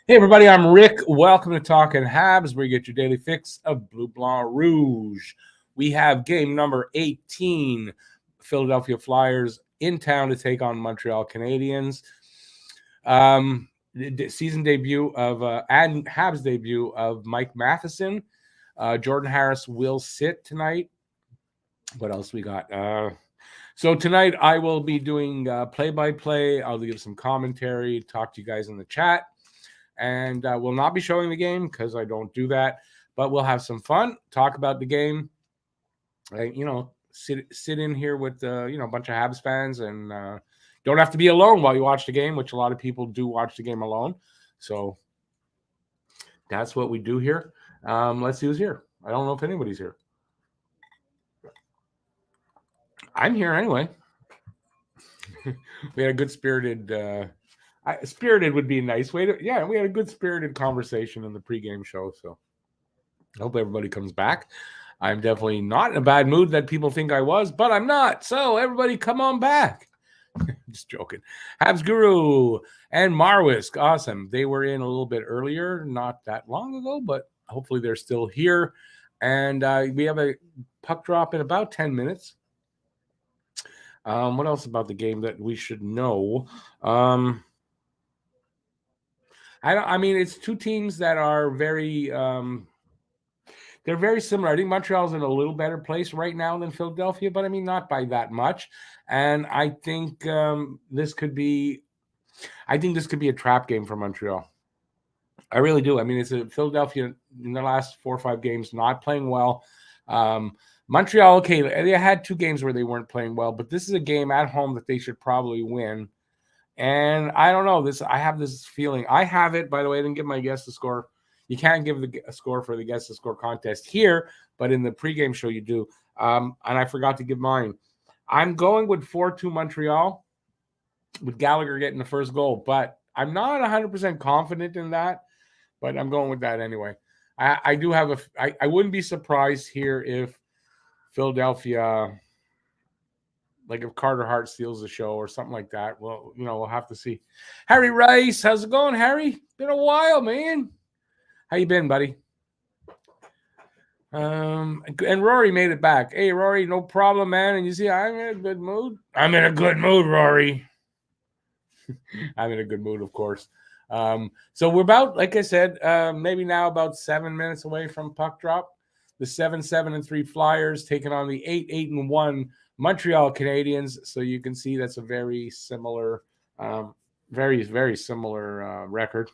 Hey, everybody, I'm Rick. Welcome to Talking Habs, where you get your daily fix of Bleu Blanc Rouge. We have game number 18, Philadelphia Flyers in town to take on Montreal Canadiens. Season debut of and Habs debut of Mike Matheson. Jordan Harris will sit tonight. What else we got? So tonight I will be doing play-by-play. I'll give some commentary, talk to you guys in the chat. And we'll not be showing the game because I don't do that, but we'll have some fun, talk about the game, sit in here with a bunch of Habs fans, and don't have to be alone while you watch the game, which a lot of people do watch the game alone. So that's what we do here. Let's see who's here. I don't know if anybody's here. I'm here anyway. We had a good spirited. Spirited would be a nice way to. Yeah, we had a good spirited conversation in the pregame show. So I hope everybody comes back. I'm definitely not in a bad mood that people think I was, but I'm not. So everybody come on back. Just joking. Habs Guru and Marwisk. Awesome. They were in a little bit earlier, not that long ago, but hopefully they're still here. And we have a puck drop in about 10 minutes. What else about the game that we should know? I mean, it's two teams that are very they're very similar. I think Montreal's in a little better place right now than Philadelphia, but I mean, not by that much. And I think this could be a trap game for Montreal. I really do. I mean, it's a Philadelphia in the last 4 or 5 games not playing well. Montreal, okay, they had 2 games where they weren't playing well, but this is a game at home that they should probably win. And I don't know this. I have this feeling. I have it. By the way, I didn't give my guess the score. You can't give a score for the guess the score contest here, but in the pregame show you do. And I forgot to give mine. I'm going with 4-2 Montreal, with Gallagher getting the first goal, but I'm not 100% confident in that. But I'm going with that anyway. I do have I wouldn't be surprised here if Philadelphia, like if Carter Hart steals the show or something like that. Well, we'll have to see. Harry Rice, how's it going, Harry? Been a while, man. How you been, buddy? And Rory made it back. Hey, Rory, no problem, man. And you see, I'm in a good mood. I'm in a good mood, Rory. I'm in a good mood, of course. So we're about, like I said, maybe now about 7 minutes away from puck drop. The 7-7-3 Flyers taking on the 8-8-1 Montreal Canadiens. So you can see that's a very similar, very, very similar record.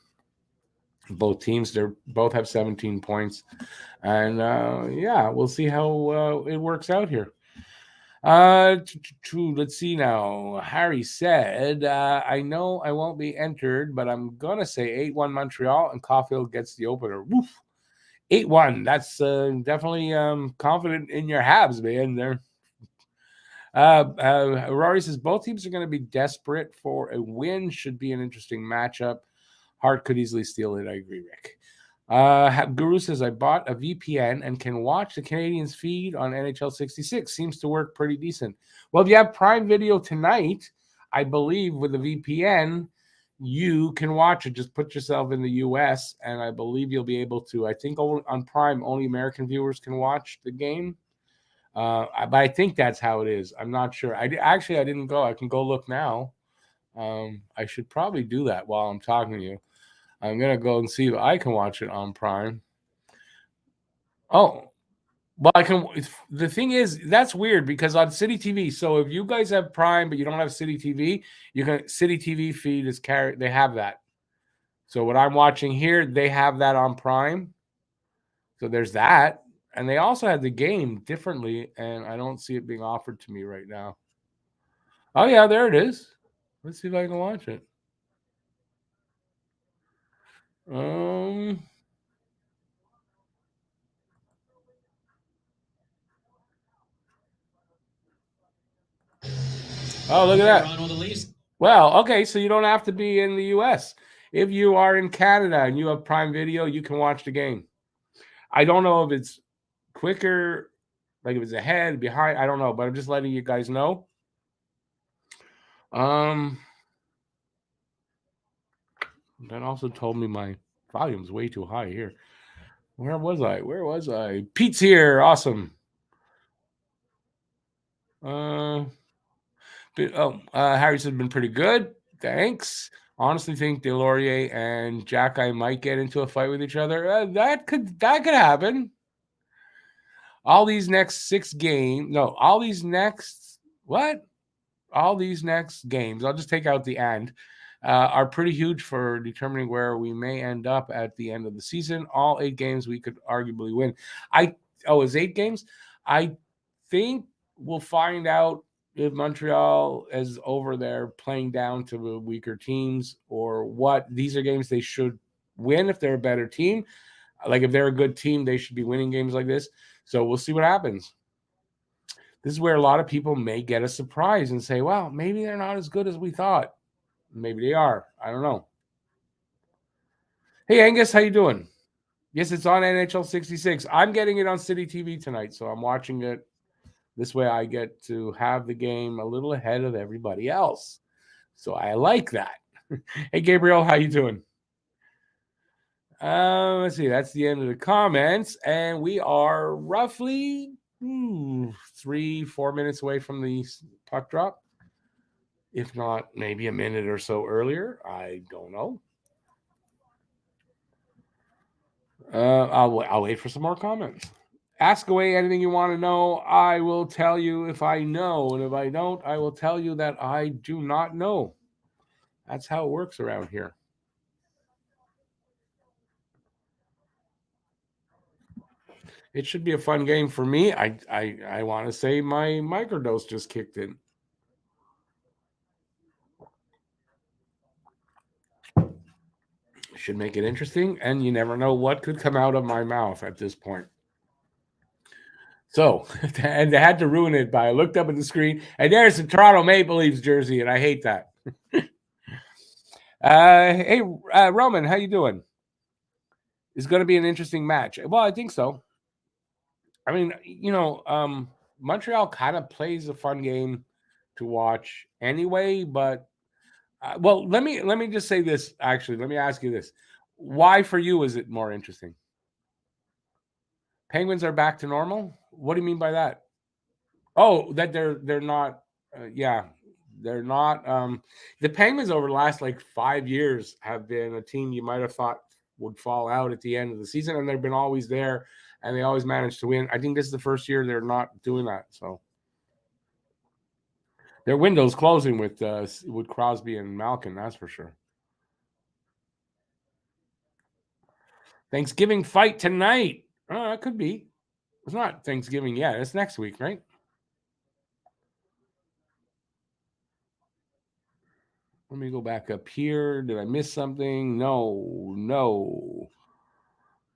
Both teams, they both have 17 points. And we'll see how it works out here. Let's see now. Harry said, I know I won't be entered, but I'm going to say 8-1 Montreal, and Caulfield gets the opener. Woof. 8-1. That's definitely confident in your Habs, man. There. Rory says both teams are going to be desperate for a win. Should be an interesting matchup. Hart could easily steal it. I agree, Rick. Guru says, I bought a VPN and can watch the Canadiens feed on NHL 66. Seems to work pretty decent. Well, if you have Prime Video tonight, I believe with the VPN, you can watch it. Just put yourself in the US, and I believe you'll be able to. I think on Prime, only American viewers can watch the game. But I think that's how it is. I'm not sure. I didn't go. I can go look now. I should probably do that while I'm talking to you. I'm going to go and see if I can watch it on Prime. Oh, well, I can. The thing is, that's weird because on City TV, so if you guys have Prime but you don't have City TV, City TV feed is carried. They have that. So what I'm watching here, they have that on Prime. So there's that. And they also have the game differently, and I don't see it being offered to me right now. Oh, yeah, there it is. Let's see if I can watch it. Oh, look at that. Well, okay, so you don't have to be in the U.S. If you are in Canada and you have Prime Video, you can watch the game. I don't know if it's quicker, like if it's ahead, behind. I don't know, but I'm just letting you guys know. That also told me my volume's way too high here. Where was I? Where was I? Pete's here. Awesome. Harry's has been pretty good. Thanks. Honestly, think Delorier and Jack might get into a fight with each other. That could happen. All these next six games. No, all these next what? All these next games. I'll just take out the end. Are pretty huge for determining where we may end up at the end of the season. All 8 games we could arguably win. It's 8 games. I think we'll find out if Montreal is over there playing down to the weaker teams or what. These are games they should win if they're a better team. Like if they're a good team, they should be winning games like this. So we'll see what happens. This is where a lot of people may get a surprise and say, well, maybe they're not as good as we thought. Maybe they are. I don't know. Hey, Angus, how you doing? Yes, it's on NHL 66. I'm getting it on City TV tonight, so I'm watching it. This way I get to have the game a little ahead of everybody else. So I like that. Hey, Gabriel, how you doing? Let's see. That's the end of the comments. And we are roughly 3-4 minutes away from the puck drop. If not, maybe a minute or so earlier. I don't know. I'll wait for some more comments. Ask away anything you want to know. I will tell you if I know. And if I don't, I will tell you that I do not know. That's how it works around here. It should be a fun game for me. I want to say my microdose just kicked in. Should make it interesting, and you never know what could come out of my mouth at this point. So, and they had to ruin it by I looked up at the screen, and there's the Toronto Maple Leafs jersey, and I hate that. Hey, Roman, how you doing? It's going to be an interesting match. Well, I think so. I mean, Montreal kind of plays a fun game to watch anyway. But let me just say this. Actually, let me ask you this: why for you is it more interesting? Penguins are back to normal. What do you mean by that? Oh, that they're not. Yeah, they're not. The Penguins over the last like 5 years have been a team you might have thought would fall out at the end of the season, and they've been always there, and they always manage to win. I think this is the first year they're not doing that. So their window's closing with Crosby and Malkin. That's for sure. Thanksgiving fight tonight. Oh, it could be. It's not Thanksgiving yet. It's next week, right? Let me go back up here. Did I miss something? No.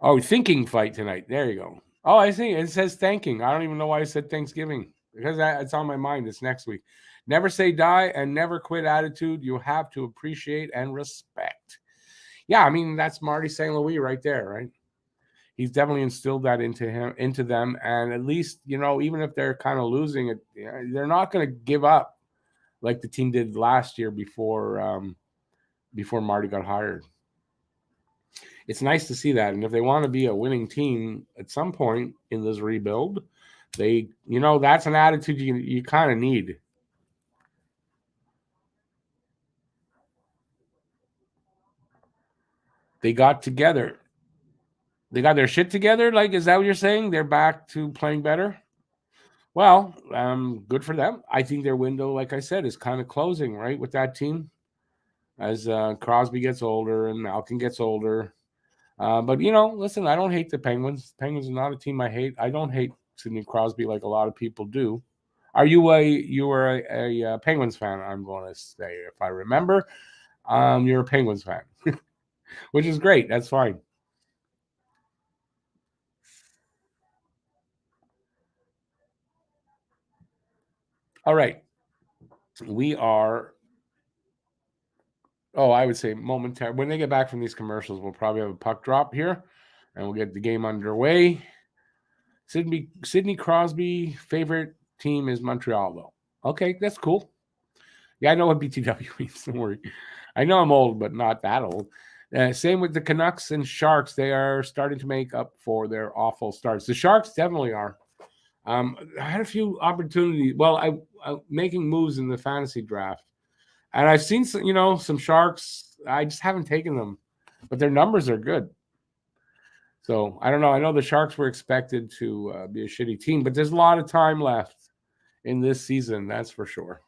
Oh, thinking fight tonight. There you go. Oh, I see. It says thanking. I don't even know why I said Thanksgiving because it's on my mind. It's next week. Never say die and never quit attitude. You have to appreciate and respect. Yeah, I mean that's Marty St. Louis right there, right? He's definitely instilled that into them, and at least even if they're kind of losing it, they're not going to give up like the team did last year before Marty got hired. It's nice to see that. And if they want to be a winning team at some point in this rebuild, that's an attitude you kind of need. They got together. They got their shit together. Like, is that what you're saying? They're back to playing better? Well, good for them. I think their window, like I said, is kind of closing, right, with that team as Crosby gets older and Malkin gets older. But listen, I don't hate the Penguins. Penguins are not a team I hate. I don't hate Sidney Crosby like a lot of people do. Are you a Penguins fan? I'm going to say, if I remember, you're a Penguins fan, which is great. That's fine. All right, we are. Oh, I would say momentarily. When they get back from these commercials, we'll probably have a puck drop here, and we'll get the game underway. Sidney Crosby favorite team is Montreal, though. Okay, that's cool. Yeah, I know what BTW means. Don't worry. I know I'm old, but not that old. Same with the Canucks and Sharks. They are starting to make up for their awful starts. The Sharks definitely are. I had a few opportunities. Well, I making moves in the fantasy draft, and I've seen some Sharks. I just haven't taken them, but their numbers are good. So I don't know. I know the Sharks were expected to be a shitty team, but there's a lot of time left in this season. That's for sure.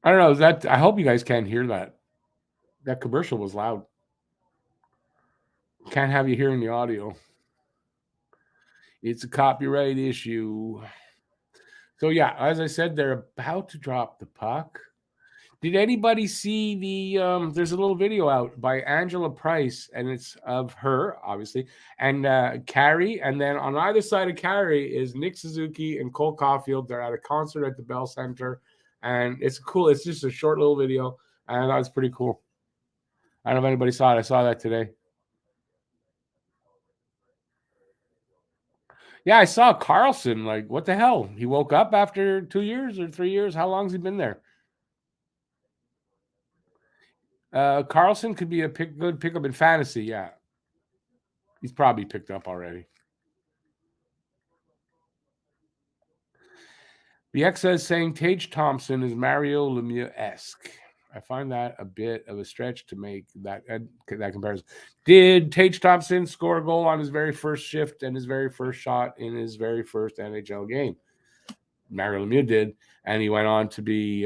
I don't know. Is that I hope you guys can't hear that. That commercial was loud. Can't have you hearing the audio. It's a copyright issue. So yeah, as I said, they're about to drop the puck. Did anybody see there's a little video out by Angela Price, and it's of her, obviously, and Carrie, and then on either side of Carrie is Nick Suzuki and Cole Caulfield. They're at a concert at the Bell Center, and it's cool. It's just a short little video, and I thought it's pretty cool. I don't know if anybody saw it. I saw that today. Yeah, I saw Carlson. Like, what the hell? He woke up after 2 years or 3 years. How long's he been there? Carlson could be a good pickup in fantasy. Yeah, he's probably picked up already. The X says saying Tage Thompson is Mario Lemieux-esque. I find that a bit of a stretch to make that comparison. Did Tage Thompson score a goal on his very first shift and his very first shot in his very first NHL game? Mario Lemieux did, and he went on to be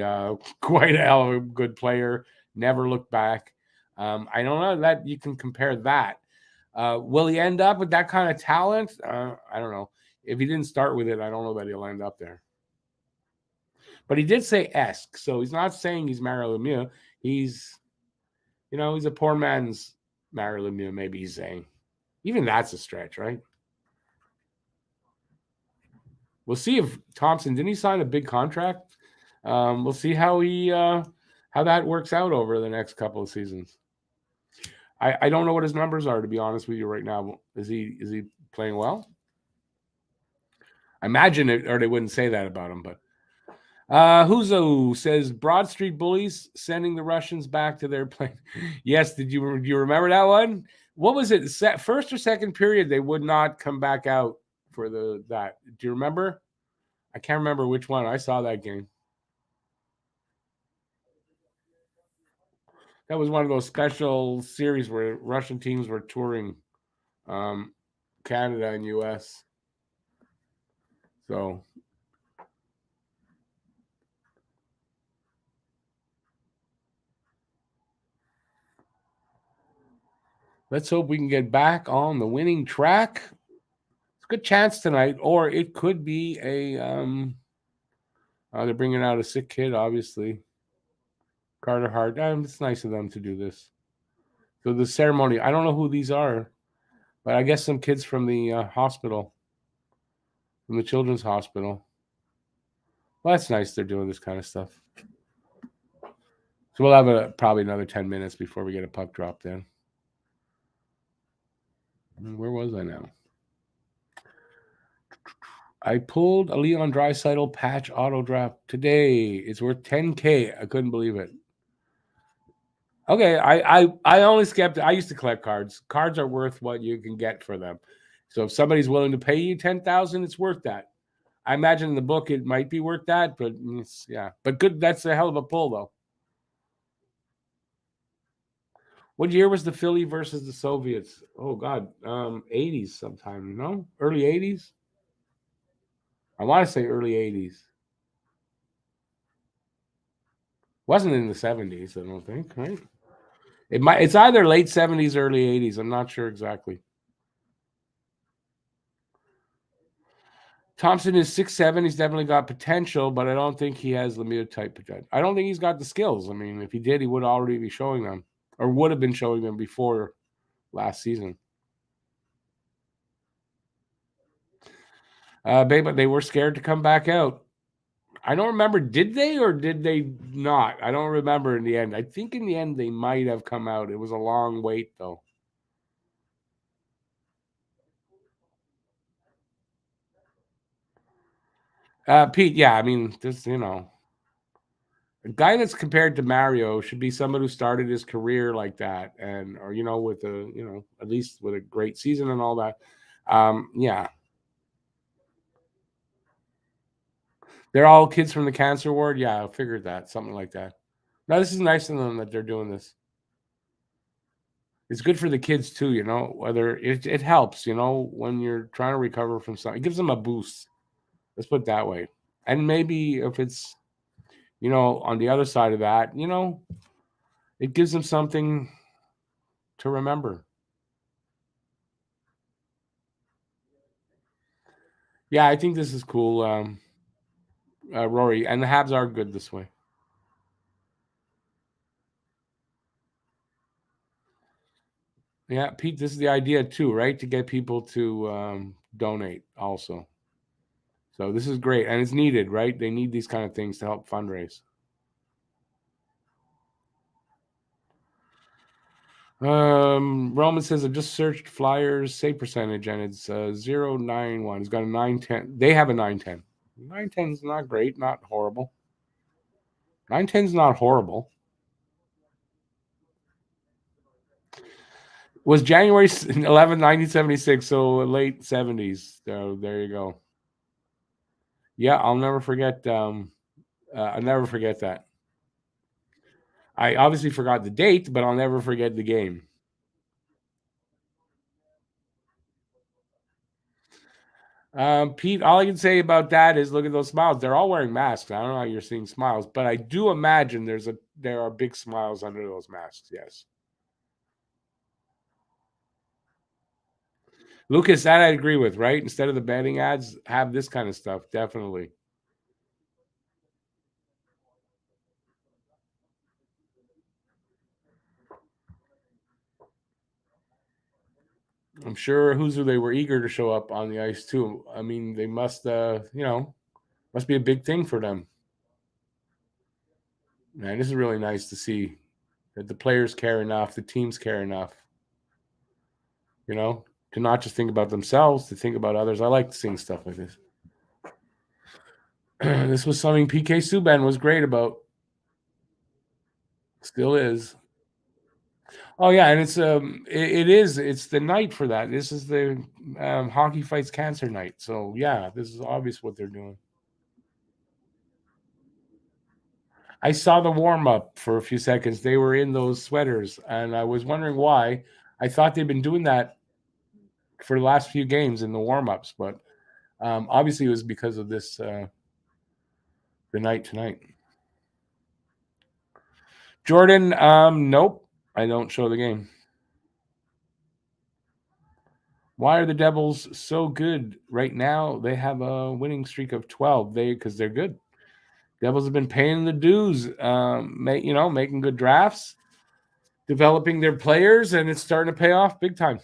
quite a hell of a good player. Never looked back. I don't know that you can compare that. Will he end up with that kind of talent? I don't know. If he didn't start with it, I don't know that he'll end up there. But he did say esque, so he's not saying he's Mario Lemieux. He's a poor man's Mario Lemieux, maybe he's saying. Even that's a stretch, right? We'll see if Thompson, didn't he sign a big contract? We'll see how that works out over the next couple of seasons. I don't know what his numbers are, to be honest with you right now. Is he playing well? I imagine it, or they wouldn't say that about him, but Huzo says Broad Street Bullies sending the Russians back to their plane. Yes, do you remember that one? What was it? First or second period, they would not come back out for that. Do you remember? I can't remember which one. I saw that game. That was one of those special series where Russian teams were touring Canada and US. So let's hope we can get back on the winning track. It's a good chance tonight, or it could be a they're bringing out a sick kid, obviously. Carter Hart. It's nice of them to do this. So the ceremony, I don't know who these are, but I guess some kids from the hospital, from the children's hospital. Well, that's nice they're doing this kind of stuff. So we'll have probably another 10 minutes before we get a puck drop then. Where was I now? I pulled a Leon Draisaitl patch auto draft today. It's worth $10K. I couldn't believe it. Okay, I only skipped. I used to collect cards. Cards are worth what you can get for them. So if somebody's willing to pay you 10,000, it's worth that. I imagine in the book it might be worth that, but yeah. But good. That's a hell of a pull, though. What year was the Philly versus the Soviets? Oh God, 80s sometime. No, early 80s. I want to say early 80s. Wasn't in the 70s, I don't think, right? It's either late 70s, early 80s. I'm not sure exactly. Thompson is 6'7". He's definitely got potential, but I don't think he has Lemieux type potential. I don't think he's got the skills. I mean, if he did, he would already be showing them, or would have been showing them before last season. But they were scared to come back out. I don't remember. Did they or did they not? I don't remember in the end. I think in the end they might have come out. It was a long wait, though. Pete, yeah, I mean, just a guy that's compared to Mario should be someone who started his career like that, and or with a at least with a great season and all that. Yeah, they're all kids from the cancer ward. Yeah, I figured that something like that. No, this is nice of them that they're doing this. It's good for the kids too, whether it helps, when you're trying to recover from something. It gives them a boost. Let's put it that way. And maybe if it's, on the other side of that, it gives them something to remember. Yeah, I think this is cool, Rory. And the Habs are good this way. Yeah, Pete, this is the idea too, right? To get people to donate also. So this is great. And it's needed, right? They need these kind of things to help fundraise. Roman says I just searched Flyers save percentage and it's 0.91. He's got a 910. They have a 910. 910 is not great, not horrible. 910 is not horrible. Was January 11, 1976, so late 70s. So there you go. Yeah, I'll never forget. I'll never forget that. I obviously forgot the date, but I'll never forget the game. Pete, all I can say about that is look at those smiles. They're all wearing masks. I don't know how you're seeing smiles, but I do imagine there are big smiles under those masks. Yes. Lucas, that I agree with, right? Instead of the betting ads, have this kind of stuff. Definitely. I'm sure who's who they were eager to show up on the ice too. I mean, they must must be a big thing for them. Man, this is really nice to see that the players care enough, the teams care enough, you know, to not just think about themselves, to think about others. I like seeing stuff like this. This was something PK Subban was great about. Still is. Oh yeah, and it's the night for that. This is the hockey fights cancer night. So yeah, this is obvious what they're doing. I saw the warm up for a few seconds. They were in those sweaters, and I was wondering why. I thought they'd been doing that for the last few games in the warm ups, but obviously it was because of this the night tonight. Jordan, nope, I don't show the game. Why are the Devils so good right now? They have a winning streak of 12. Because they're good. Devils have been paying the dues, making good drafts, developing their players, and it's starting to pay off big time.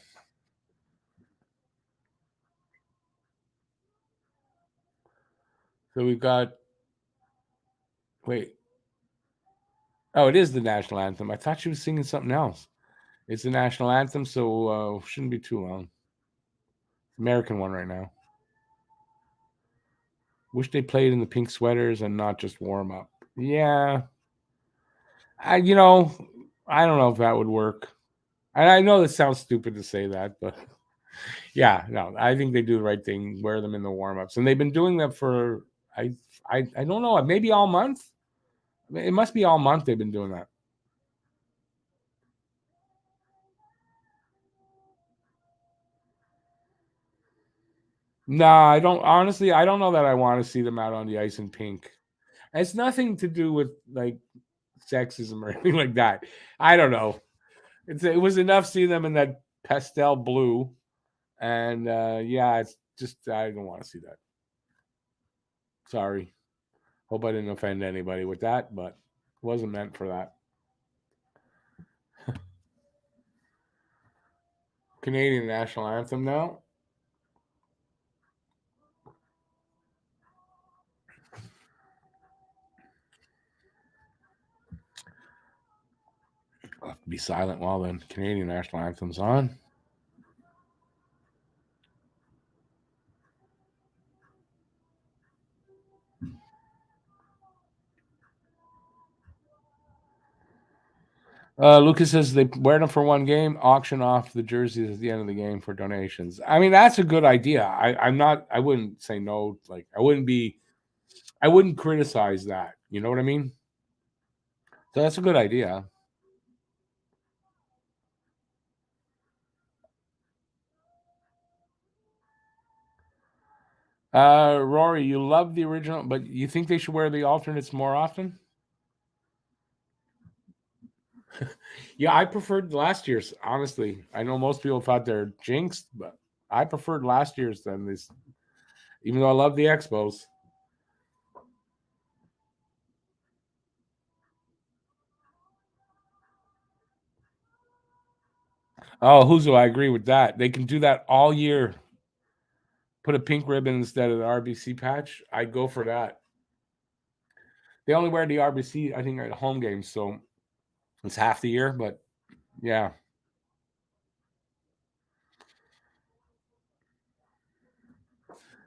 So we've got wait. Oh, it is the national anthem. I thought she was singing something else. It's the national anthem, so shouldn't be too long. American one right now. Wish they played in the pink sweaters and not just warm up. Yeah, I I don't know if that would work. I know this sounds stupid to say that, but yeah, no, I think they do the right thing. Wear them in the warm ups, and they've been doing that for I don't know, maybe all month. It must be all month they've been doing that. No, I don't. Honestly, I don't know that I want to see them out on the ice in pink. It's nothing to do with like sexism or anything like that. I don't know. It was enough seeing them in that pastel blue, and yeah, it's just I don't want to see that. Sorry. Hope I didn't offend anybody with that, but it wasn't meant for that. Canadian national anthem now. I'll have to be silent while the Canadian national anthem's on. Lucas says they wear them for one game, auction off the jerseys at the end of the game for donations. I mean, that's a good idea. I'm not. I wouldn't say no. Like, I wouldn't be. I wouldn't criticize that. You know what I mean? So that's a good idea. Rory, you love the original, but you think they should wear the alternates more often? Yeah, I preferred last year's. Honestly, I know most people thought they're jinxed, but I preferred last year's than this. Even though I love the Expos. Oh, Huzo, I agree with that. They can do that all year. Put a pink ribbon instead of the RBC patch. I'd go for that. They only wear the RBC, I think, at home games, so it's half the year. But yeah,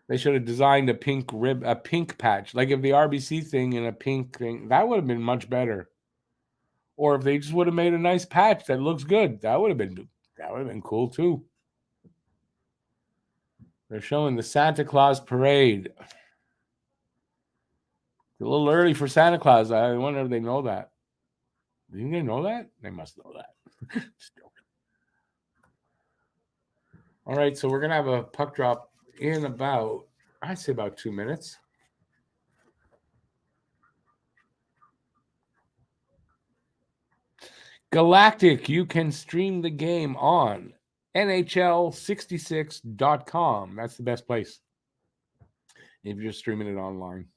they should have designed a pink patch. Like if the RBC thing and a pink thing, that would have been much better. Or if they just would have made a nice patch that looks good, that would have been cool too. They're showing the Santa Claus parade. It's a little early for Santa Claus. I wonder if they know that. Do you think they know that? They must know that. All right, so we're gonna have a puck drop in about, I'd say about 2 minutes. Galactic, you can stream the game on NHL66.com. That's the best place if you're streaming it online.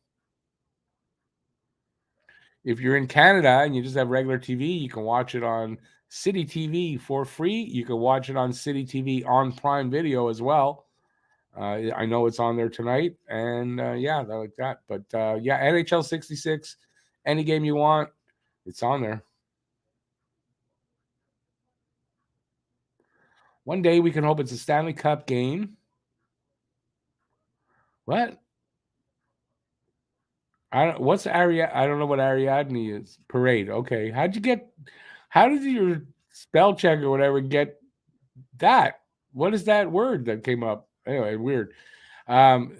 If you're in Canada and you just have regular TV, you can watch it on City TV for free. You can watch it on City TV on Prime Video as well. I know it's on there tonight, and yeah, I like that. But yeah, NHL 66, any game you want, it's on there. One day we can hope it's a Stanley Cup game. What? What's I don't know what Ariadne is. Parade. Okay. How did your spell check or whatever get that? What is that word that came up? Anyway, weird. Um,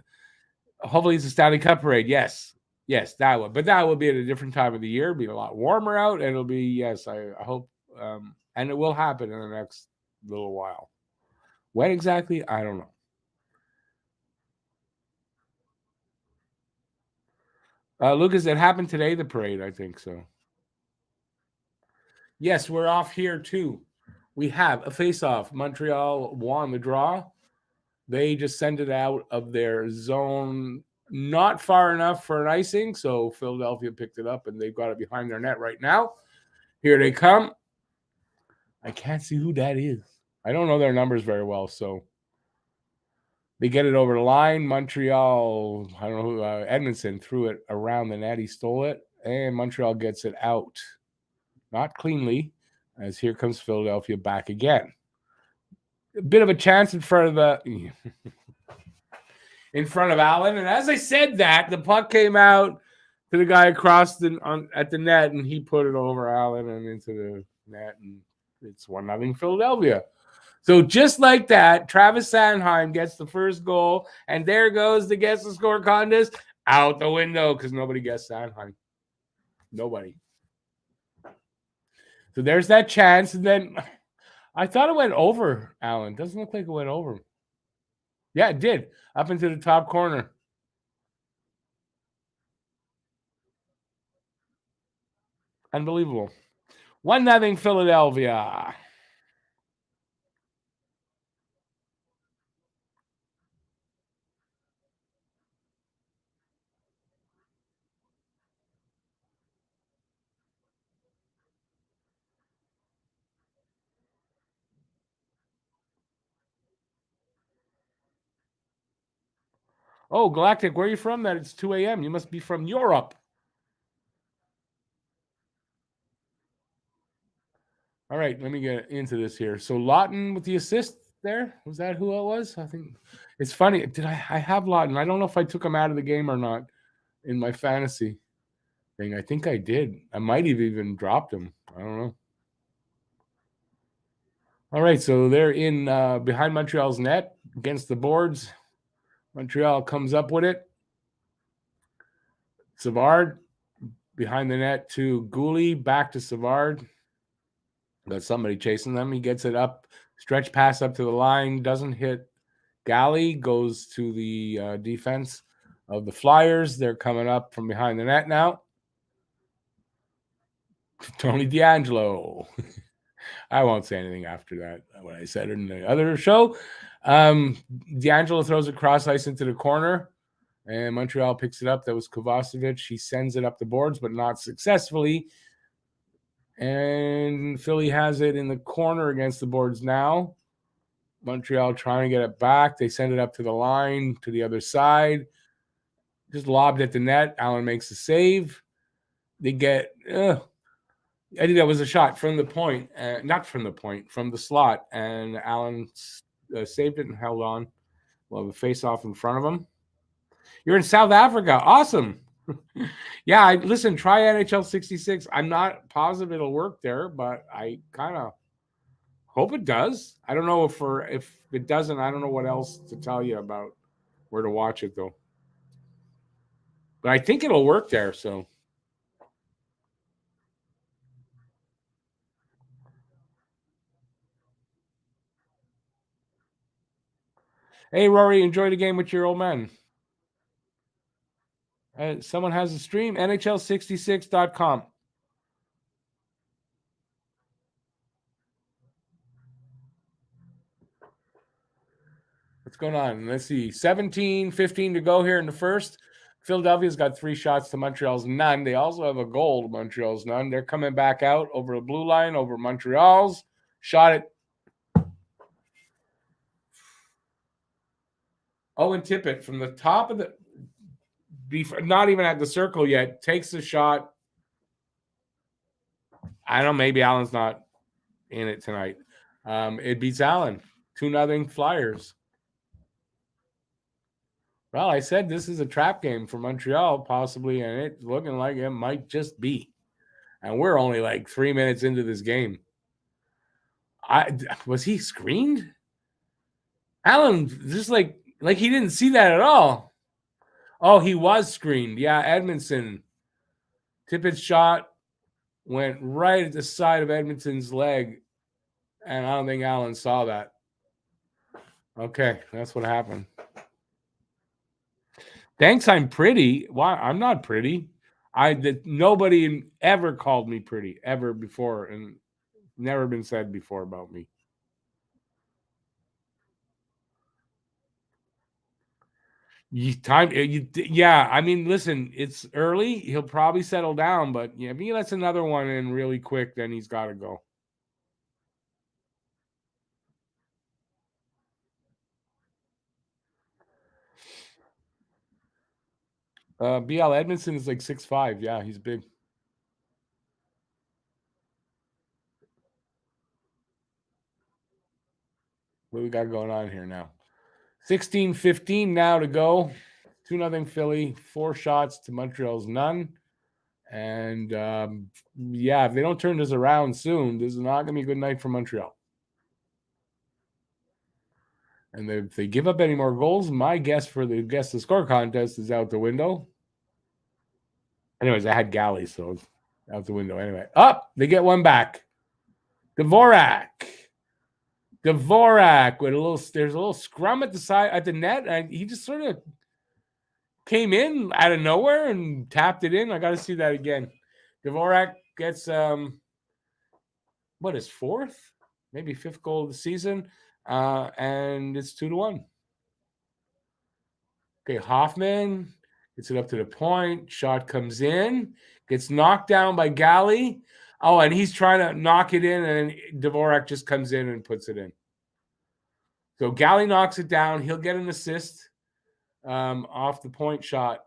Hopefully it's a Stanley Cup parade. Yes. Yes, that would. But that will be at a different time of the year. It'll be a lot warmer out, and it'll be, yes, I hope, and it will happen in the next little while. When exactly? I don't know. Lucas, it happened today, the parade, I think so. Yes, we're off here too. We have a face-off. Montreal won the draw. They just sent it out of their zone, not far enough for an icing. So Philadelphia picked it up and they've got it behind their net right now. Here they come. I can't see who that is. I don't know their numbers very well. So they get it over the line. Montreal, I don't know who, Edmondson threw it around the net. He stole it. And Montreal gets it out. Not cleanly, as here comes Philadelphia back again. A bit of a chance in front of Allen, and as I said that, the puck came out to the guy across at the net, and he put it over Allen and into the net, and it's 1-0 Philadelphia. So just like that, Travis Sanheim gets the first goal, and there goes the guess the score contest out the window because nobody guessed Sanheim. Nobody. So there's that chance, and then I thought it went over, Allen. Doesn't look like it went over. Yeah, it did. Up into the top corner. Unbelievable. 1-0 Philadelphia. Oh, Galactic, where are you from? That it's 2 a.m. You must be from Europe. All right, let me get into this here. So Lawton with the assist there. Was that who it was? I think it's funny. I have Lawton? I don't know if I took him out of the game or not in my fantasy thing. I think I did. I might have even dropped him. I don't know. All right, so they're in behind Montreal's net against the boards. Montreal comes up with it. Savard behind the net to Gouli, back to Savard. Got somebody chasing them. He gets it up, stretch pass up to the line, doesn't hit Galley, goes to the defense of the Flyers. They're coming up from behind the net now. Tony DeAngelo. I won't say anything after that, what I said in the other show. DeAngelo throws it cross ice into the corner, and Montreal picks it up. That was Kovacevic. He sends it up the boards, but not successfully. And Philly has it in the corner against the boards now. Montreal trying to get it back. They send it up to the line, to the other side. Just lobbed at the net. Allen makes a save. They get, I think that was a shot from the point, not from the point, from the slot. And Allen saved it and held on. Well, the face off in front of him. You're in South Africa. Awesome. Yeah, listen, try NHL 66. I'm not positive it'll work there, but I kind of hope it does. I don't know if it doesn't, I don't know what else to tell you about where to watch it though. But I think it'll work there. So, hey, Rory, enjoy the game with your old man. Someone has a stream, NHL66.com. What's going on? Let's see. 17-15 to go here in the first. Philadelphia's got 3 shots to Montreal's none. They also have a goal to Montreal's none. They're coming back out over the blue line, over Montreal's. Shot it. Owen Tippett from the top of the, not even at the circle yet, takes the shot. I don't know, maybe Allen's not in it tonight. It beats Allen. 2-0 Flyers. Well, I said this is a trap game for Montreal, possibly, and it's looking like it might just be. And we're only like 3 minutes into this game. Was he screened? Allen just like he didn't see that at all. Oh, he was screened. Yeah, Edmondson. Tippett's shot went right at the side of Edmonton's leg, and I don't think Allen saw that. Okay, that's what happened. Thanks, I'm pretty. Why? I'm not pretty. Nobody ever called me pretty ever before, and never been said before about me. Yeah. I mean, listen, it's early. He'll probably settle down, but yeah, if he lets another one in really quick, then he's got to go. BL Edmondson is like 6'5". Yeah, he's big. What we got going on here now? 16-15 now to go. 2-0 Philly. 4 shots to Montreal's none. And yeah, if they don't turn this around soon, this is not going to be a good night for Montreal. And if they give up any more goals, my guess for the guess the score contest is out the window. Anyways, I had Galley, so it's out the window anyway. They get one back. Dvorak with there's a little scrum at the side at the net, and he just sort of came in out of nowhere and tapped it in. I got to see that again. Dvorak gets what is 4th, maybe 5th goal of the season, and it's 2-1. Okay, Hoffman gets it up to the point. Shot comes in, gets knocked down by Galley. Oh, and he's trying to knock it in, and Dvorak just comes in and puts it in. So Galley knocks it down. He'll get an assist off the point shot.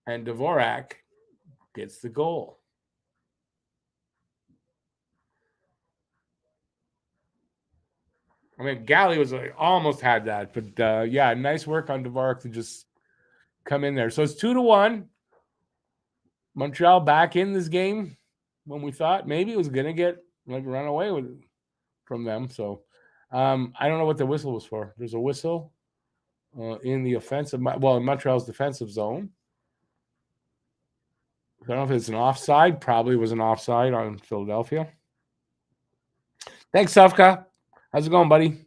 And Dvorak gets the goal. I mean, Galley was almost had that, but yeah, nice work on Dvorak to just come in there. So it's 2-1. Montreal back in this game when we thought maybe it was going to get like run away from them. So I don't know what the whistle was for. There's a whistle in the offensive, in Montreal's defensive zone. I don't know if it's an offside. Probably was an offside on Philadelphia. Thanks, Safka. How's it going, buddy?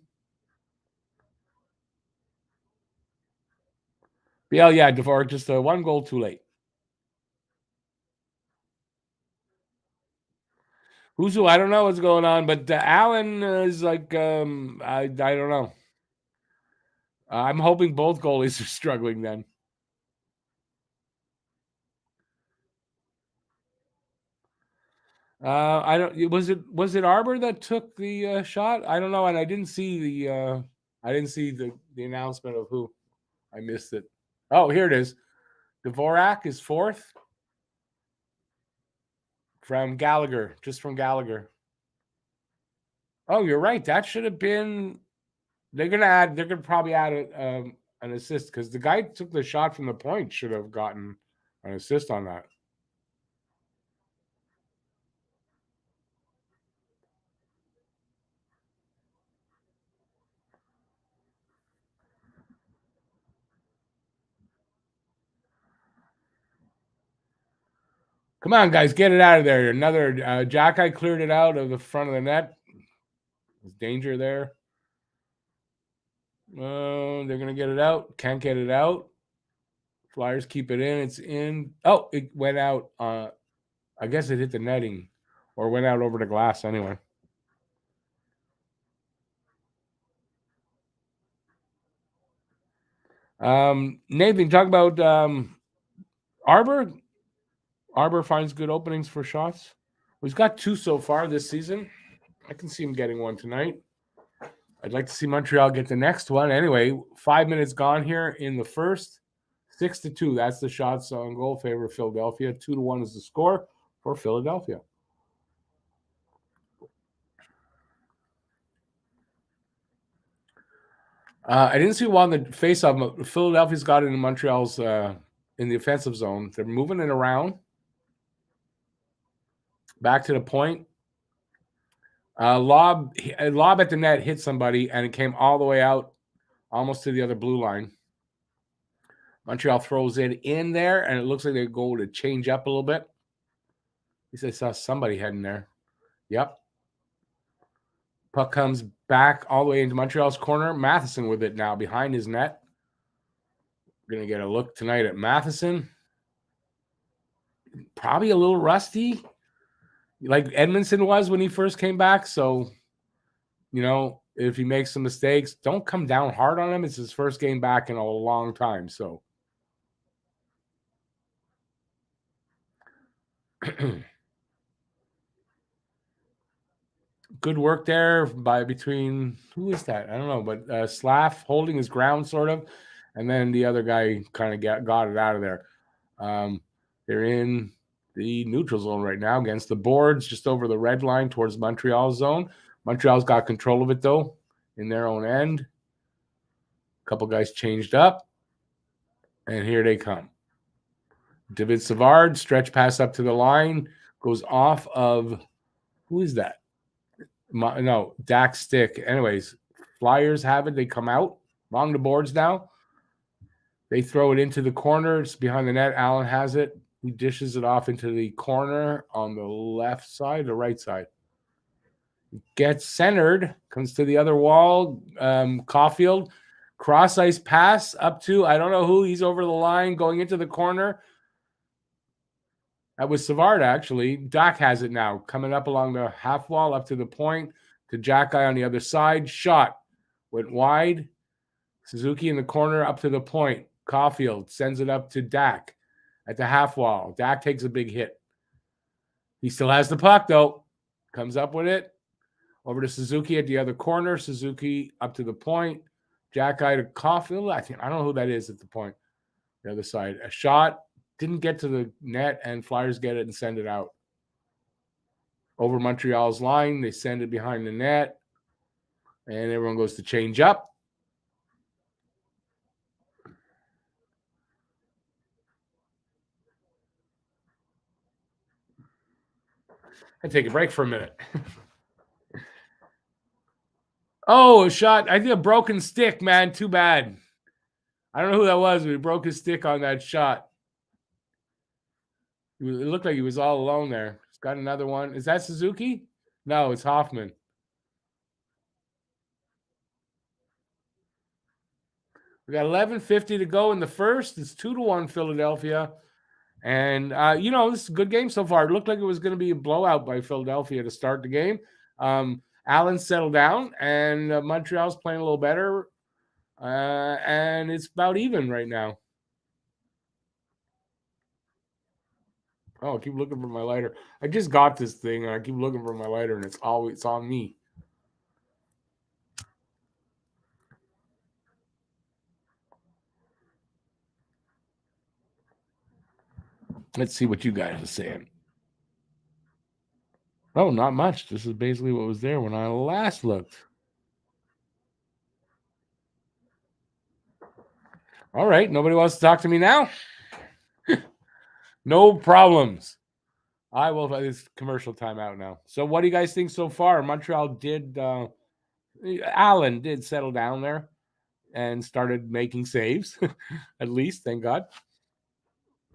Yeah, Dvorak, just one goal too late. Who's who? I don't know what's going on, but Allen is like, I don't know. I'm hoping both goalies are struggling then. I don't. Was it Arbor that took the shot? I don't know, and I didn't see the announcement of who. I missed it. Oh, here it is. Dvorak is fourth from Gallagher, just from Gallagher. Oh, you're right. That should have been. They're gonna probably add an assist because the guy who took the shot from the point should have gotten an assist on that. Come on, guys, get it out of there. Another Jackeye cleared it out of the front of the net. There's danger there. They're gonna get it out. Can't get it out. Flyers keep it in. It's in. Oh, it went out. I guess it hit the netting, or went out over the glass anyway. Nathan, talk about Arbor. Arbor finds good openings for shots. He's got two so far this season. I can see him getting one tonight. I'd like to see Montreal get the next one. Anyway, 5 minutes gone here in the first. 6-2. That's the shots on goal favor of Philadelphia. 2-1 is the score for Philadelphia. I didn't see one on the face-off. Philadelphia's got it in Montreal's in the offensive zone. They're moving it around. Back to the point. Lob at the net hit somebody, and it came all the way out, almost to the other blue line. Montreal throws it in there, and it looks like they go to change up a little bit. At least I saw somebody heading there. Yep. Puck comes back all the way into Montreal's corner. Matheson with it now behind his net. We're going to get a look tonight at Matheson. Probably a little rusty, like Edmondson was when he first came back. So, if he makes some mistakes, don't come down hard on him. It's his first game back in a long time. So, good work there between who is that? I don't know, but Slav holding his ground sort of, and then the other guy kind of got it out of there. They're in the neutral zone right now against the boards, just over the red line towards Montreal's zone. Montreal's got control of it though in their own end. A couple guys changed up, and here they come. David Savard, stretch pass up to the line, goes off of who is that? No, Dak's stick. Anyways, Flyers have it. They come out along the boards now. They throw it into the corner. It's behind the net. Allen has it. He dishes it off into the corner on the left side, the right side. Gets centered, comes to the other wall. Caulfield, cross ice pass up to, I don't know who. He's over the line, going into the corner. That was Savard, actually. Dak has it now, coming up along the half wall, up to the point, to Jackeye on the other side. Shot. Went wide. Suzuki in the corner, up to the point. Caulfield sends it up to Dak at the half wall. Dak takes a big hit. He still has the puck, though. Comes up with it. Over to Suzuki at the other corner. Suzuki up to the point. Jackeye to Caulfield. I don't know who that is at the point. The other side. A shot. Didn't get to the net, and Flyers get it and send it out. Over Montreal's line. They send it behind the net. And everyone goes to change up. I take a break for a minute. Oh, a shot. I think a broken stick, man. Too bad. I don't know who that was, but he broke his stick on that shot. It looked like he was all alone there. He's got another one. Is that Suzuki? No, it's Hoffman. We got 11:50 to go in the first. It's 2-1 Philadelphia. And, this is a good game so far. It looked like it was going to be a blowout by Philadelphia to start the game. Allen settled down, and Montreal's playing a little better. And it's about even right now. Oh, I keep looking for my lighter. I just got this thing, and I keep looking for my lighter, and it's always on me. Let's see what you guys are saying. Oh, not much. This is basically what was there when I last looked. All right. Nobody wants to talk to me now? No problems. I will. It's commercial timeout now. So, what do you guys think so far? Montreal did. Allen did settle down there and started making saves, at least. Thank God.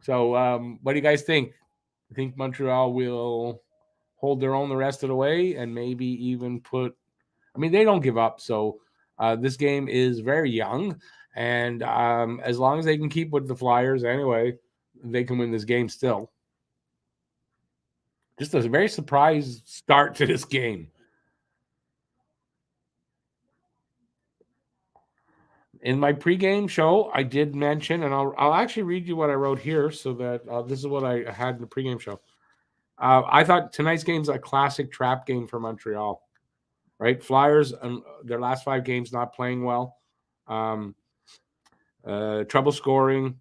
So, what do you guys think? I think Montreal will hold their own the rest of the way and maybe even put. I mean, they don't give up. So, this game is very young, and as long as they can keep with the Flyers, anyway, they can win this game still. Just a very surprise start to this game. In my pregame show, I did mention, and I'll actually read you what I wrote here, so that this is what I had in the pregame show. I thought tonight's game's a classic trap game for Montreal. Right, Flyers, their last 5 games not playing well, trouble scoring.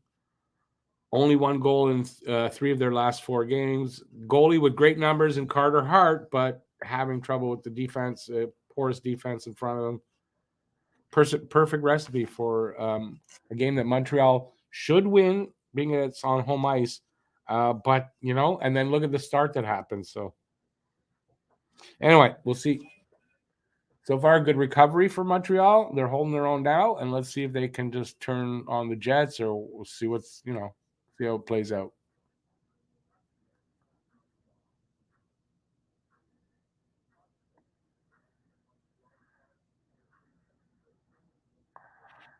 Only 1 goal in 3 of their last 4 games. Goalie with great numbers in Carter Hart, but having trouble with the defense, poorest defense in front of them. Perfect recipe for a game that Montreal should win, being it's on home ice. But, and then look at the start that happened. So, anyway, we'll see. So far, good recovery for Montreal. They're holding their own now, and let's see if they can just turn on the Jets, or we'll see see how it plays out.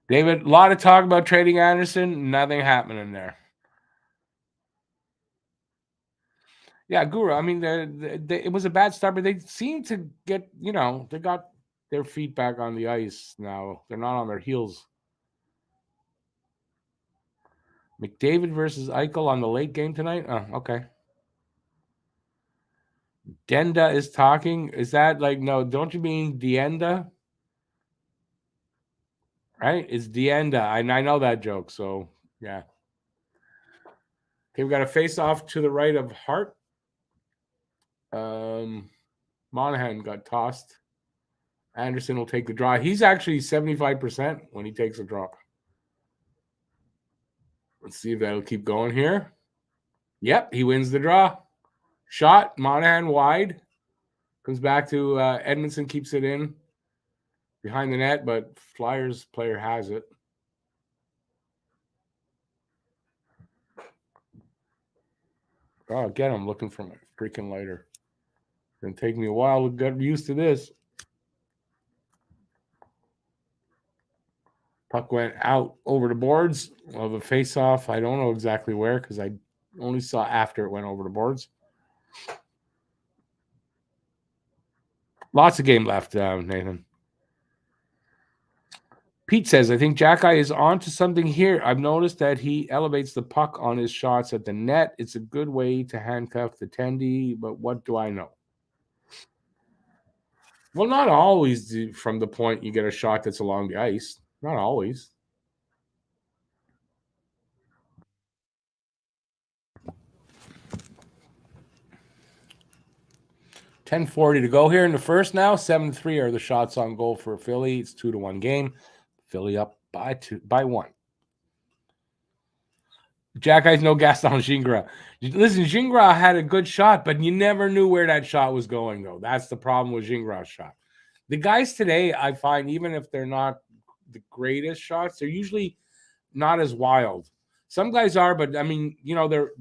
David, a lot of talk about trading Anderson. Nothing happening there. Yeah, Guru. I mean, it was a bad start, but they seem to get, they got their feet back on the ice now. They're not on their heels. McDavid versus Eichel on the late game tonight? Oh, okay. Denda is talking. Is that no, don't you mean Dienda? Right? It's Dienda. I know that joke, so yeah. Okay, we got a face off to the right of Hart. Monahan got tossed. Anderson will take the draw. He's actually 75% when he takes a drop. Let's see if that'll keep going here. Yep, he wins the draw. Shot, Monahan wide. Comes back to Edmondson, keeps it in behind the net, but Flyers player has it. Oh, again, I'm looking for my freaking lighter. It's going to take me a while to get used to this. Puck went out over the boards of a face-off. I don't know exactly where because I only saw after it went over the boards. Lots of game left, Nathan. Pete says, I think Jack-Eye is on to something here. I've noticed that he elevates the puck on his shots at the net. It's a good way to handcuff the tendy, but what do I know? Well, not always from the point you get a shot that's along the ice. Not always. $10:40 to go here in the first now. 7-3 are the shots on goal for Philly. It's 2-1 game. Philly up by 1. Jack Eye's no gas on Gingras. Listen, Gingras had a good shot, but you never knew where that shot was going, though. That's the problem with Gingras' shot. The guys today, I find, even if they're not the greatest shots, they're usually not as wild. Some guys are, but I mean, they're.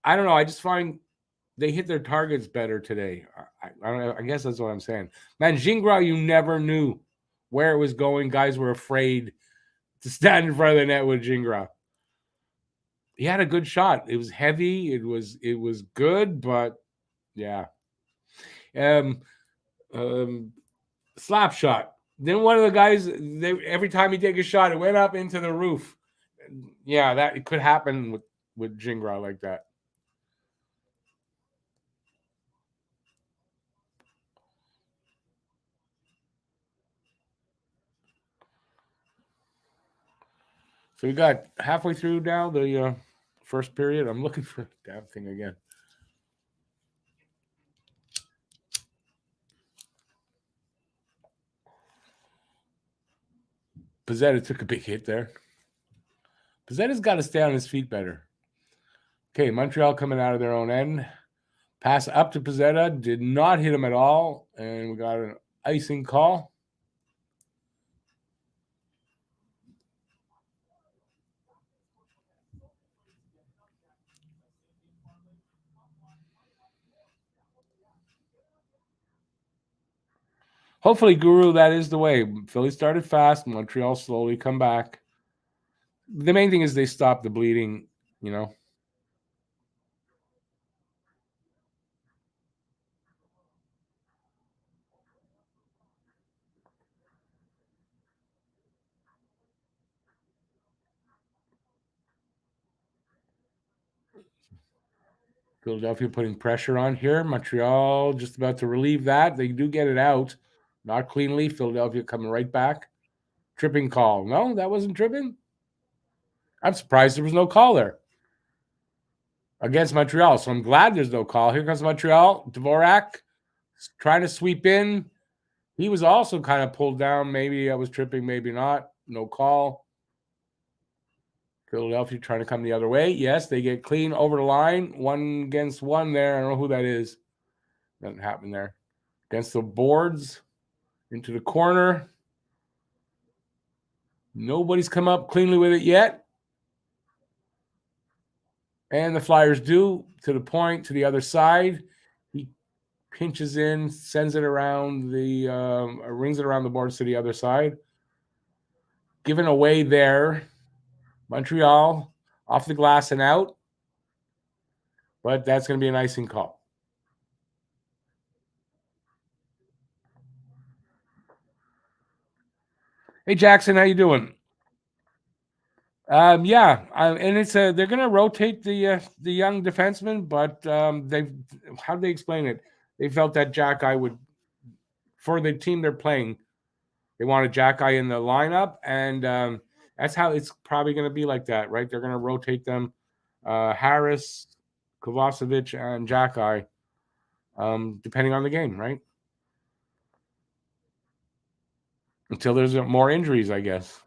I don't know. I just find they hit their targets better today. I don't know. I guess that's what I'm saying. Man, Gingras, you never knew where it was going. Guys were afraid to stand in front of the net with Gingras. He had a good shot. It was heavy. It was good, but yeah. Um, slap shot. Then one of the guys, every time he take a shot, it went up into the roof. Yeah, that it could happen with Gingras like that. So we got halfway through now the first period. I'm looking for the damn thing again. Pizzetta took a big hit there. Pizzetta's got to stay on his feet better. Okay, Montreal coming out of their own end. Pass up to Pizzetta. Did not hit him at all. And we got an icing call. Hopefully, Guru, that is the way. Philly started fast. Montreal slowly come back. The main thing is they stop the bleeding. Philadelphia putting pressure on here. Montreal just about to relieve that. They do get it out. Not cleanly. Philadelphia coming right back. Tripping call. No, that wasn't tripping. I'm surprised there was no call there against Montreal. So I'm glad there's no call. Here comes Montreal. Dvorak trying to sweep in. He was also kind of pulled down. Maybe I was tripping, maybe not. No call. Philadelphia trying to come the other way. Yes, they get clean over the line. 1-against-1 there. I don't know who that is. Doesn't happen there. Against the boards. Into the corner. Nobody's come up cleanly with it yet. And the Flyers do to the point, to the other side. He pinches in, sends it around rings it around the boards to the other side. Given away there. Montreal off the glass and out. But that's going to be an icing call. Hey Jackson, how you doing? Yeah, and they're going to rotate the young defenseman, but how do they explain it? They felt that Jack Eye would, for the team they're playing, they wanted Jack Eye in the lineup, and that's how it's probably going to be like that, right? They're going to rotate them, Harris, Kovacevic, and Jack Eye, depending on the game, right? Until there's more injuries, I guess.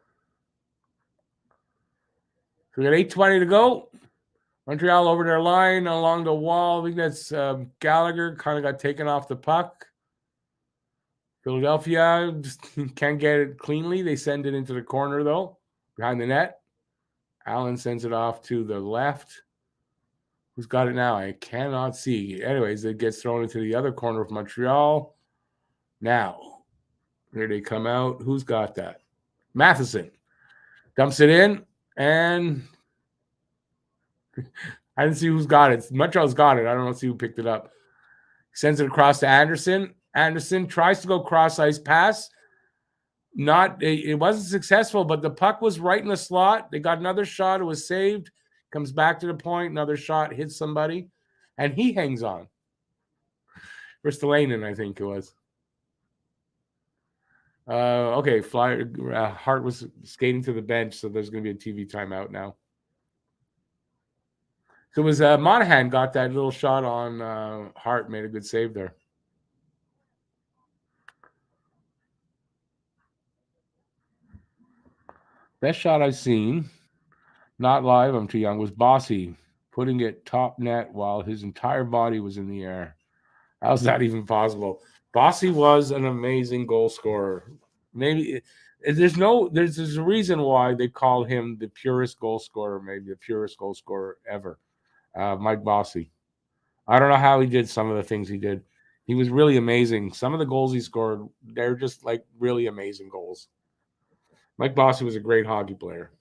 So we got 8:20 to go. Montreal over their line along the wall. I think that's Gallagher kind of got taken off the puck. Philadelphia just can't get it cleanly. They send it into the corner, though, behind the net. Allen sends it off to the left. Who's got it now? I cannot see. Anyways, it gets thrown into the other corner of Montreal. Now, here they come out. Who's got that? Matheson dumps it in, and I didn't see who's got it. Montreal's got it. I don't know see who picked it up. Sends it across to Anderson. Anderson tries to go cross ice pass. It wasn't successful, but the puck was right in the slot. They got another shot. It was saved. Comes back to the point. Another shot hits somebody, and he hangs on. Ristolainen, I think it was. Okay, Hart was skating to the bench, so there's going to be a TV timeout now. So it was Monahan got that little shot on Hart, made a good save there. Best shot I've seen, not live, I'm too young, was Bossy putting it top net while his entire body was in the air. How's that even possible? Bossy was an amazing goal scorer. Maybe there's a reason why they call him the purest goal scorer, maybe the purest goal scorer ever. Mike Bossy. I don't know how he did some of the things he did. He was really amazing. Some of the goals he scored, they're just like really amazing goals. Mike Bossy was a great hockey player.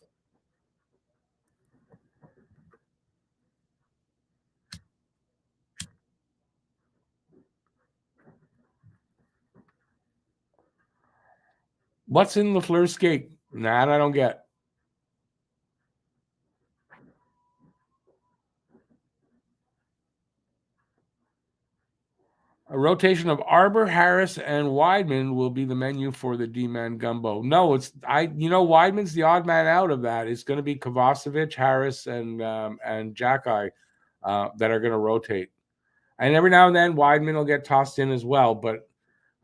What's in Lafleur's skate? Nah, I don't get. A rotation of Arbor, Harris, and Weidman will be the menu for the D-man gumbo. No, Weidman's the odd man out of that. It's going to be Kovacevic, Harris, and Jackeye that are going to rotate. And every now and then Weidman will get tossed in as well, but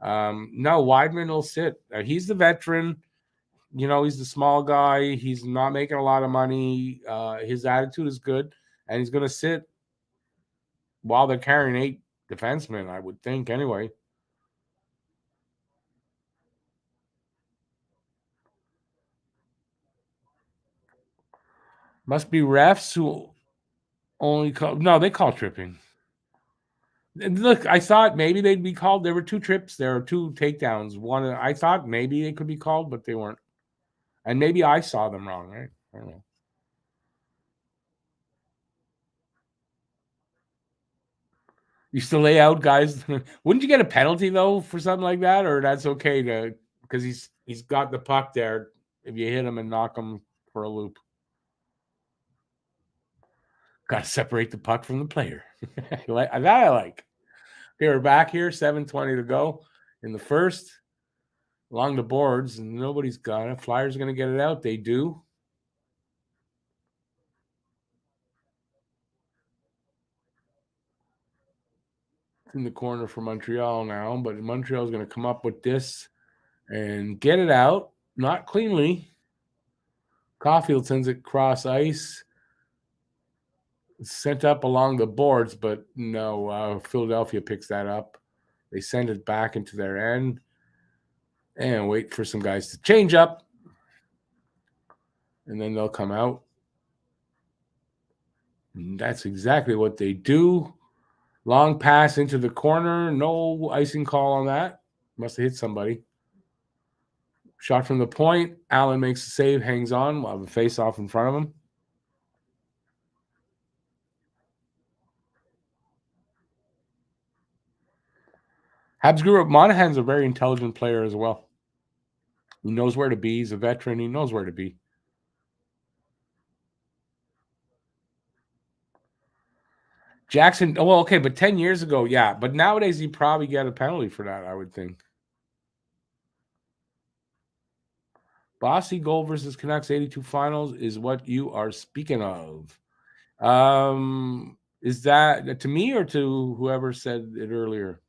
no, Weidman will sit. He's the veteran. He's the small guy. He's not making a lot of money. His attitude is good, and he's going to sit while they're carrying 8 defensemen, I would think, anyway. Must be refs who only call. No, they call tripping. And look, I thought maybe they'd be called. There were 2 trips. There are 2 takedowns. One, I thought maybe they could be called, but they weren't. And maybe I saw them wrong, right? I don't know. You still lay out guys. Wouldn't you get a penalty though for something like that, or that's okay to because he's got the puck there if you hit him and knock him for a loop. Got to separate the puck from the player. That I like. Okay, we're back here. 7:20 to go in the first. Along the boards, and nobody's got it. Flyers are going to get it out. They do. It's in the corner for Montreal now, but Montreal's going to come up with this and get it out. Not cleanly. Caulfield sends it cross ice. It's sent up along the boards, but no, Philadelphia picks that up. They send it back into their end and wait for some guys to change up. And then they'll come out. And that's exactly what they do. Long pass into the corner. No icing call on that. Must have hit somebody. Shot from the point. Allen makes the save, hangs on. We'll have a face-off in front of him. Habs grew up. Monahan's a very intelligent player as well. He knows where to be. He's a veteran. He knows where to be. Jackson, well, okay, but 10 years ago, yeah. But nowadays, he'd probably get a penalty for that, I would think. Bossy goal versus Canucks 82 finals is what you are speaking of. Is that to me or to whoever said it earlier?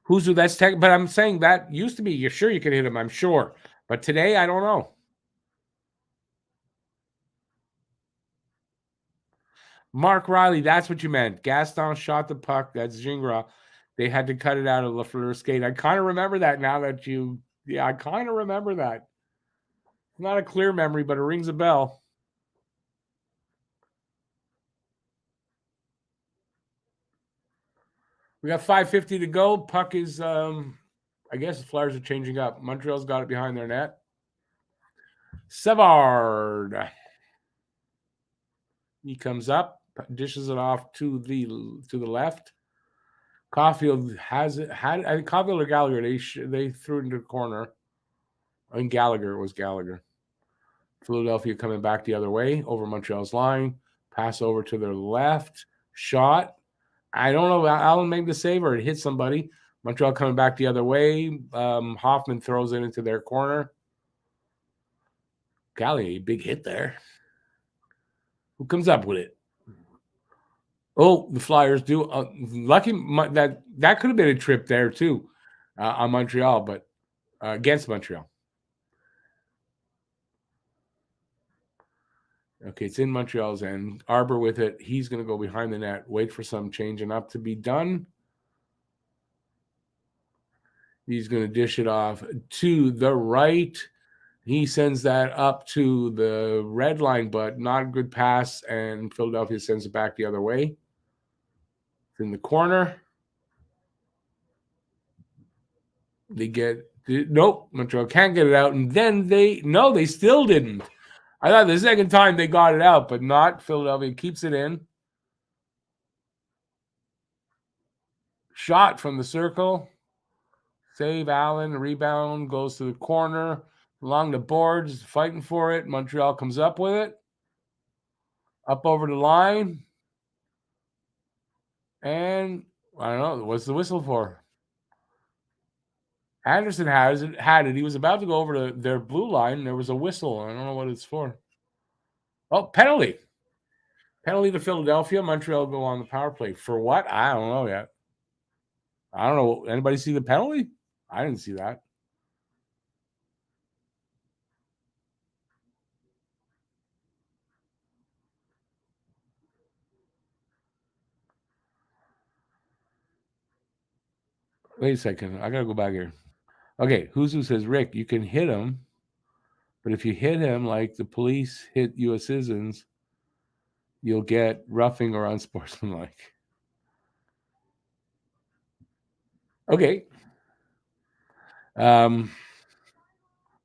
Who's that's tech? But I'm saying that used to be. You're sure you could hit him. I'm sure, but today I don't know. Mark Riley, that's what you meant. Gaston shot the puck. That's Gingras. They had to cut it out of Lafleur's skate. I kind of remember that now that you. Yeah, I kind of remember that. Not a clear memory, but it rings a bell. We got 5:50 to go. Puck is, I guess the Flyers are changing up. Montreal's got it behind their net. Savard. He comes up, dishes it off to the left. Caulfield has it. Caulfield or Gallagher? They threw it into the corner. I think Gallagher. It was Gallagher. Philadelphia coming back the other way over Montreal's line. Pass over to their left. Shot. I don't know. Allen made the save or it hit somebody. Montreal coming back the other way. Hoffman throws it into their corner. Golly, big hit there. Who comes up with it? Oh, the Flyers do. Lucky that could have been a trip there too on Montreal, but against Montreal. Okay, it's in Montreal's end. Arbor with it. He's going to go behind the net, wait for some changing up to be done. He's going to dish it off to the right. He sends that up to the red line, but not a good pass, and Philadelphia sends it back the other way. It's in the corner. They get nope. Montreal can't get it out, and then they still didn't. I thought the second time they got it out, but not. Philadelphia keeps it in. Shot from the circle. Save Allen. Rebound goes to the corner. Along the boards, fighting for it. Montreal comes up with it. Up over the line. And I don't know. What's the whistle for? Anderson had it. He was about to go over to their blue line. There was a whistle. I don't know what it's for. Oh, penalty. Penalty to Philadelphia. Montreal go on the power play. For what? I don't know yet. I don't know. Anybody see the penalty? I didn't see that. Wait a second. I got to go back here. Okay. Who says, Rick, you can hit him, but if you hit him like the police hit U.S. citizens, you'll get roughing or unsportsmanlike. Okay. I'm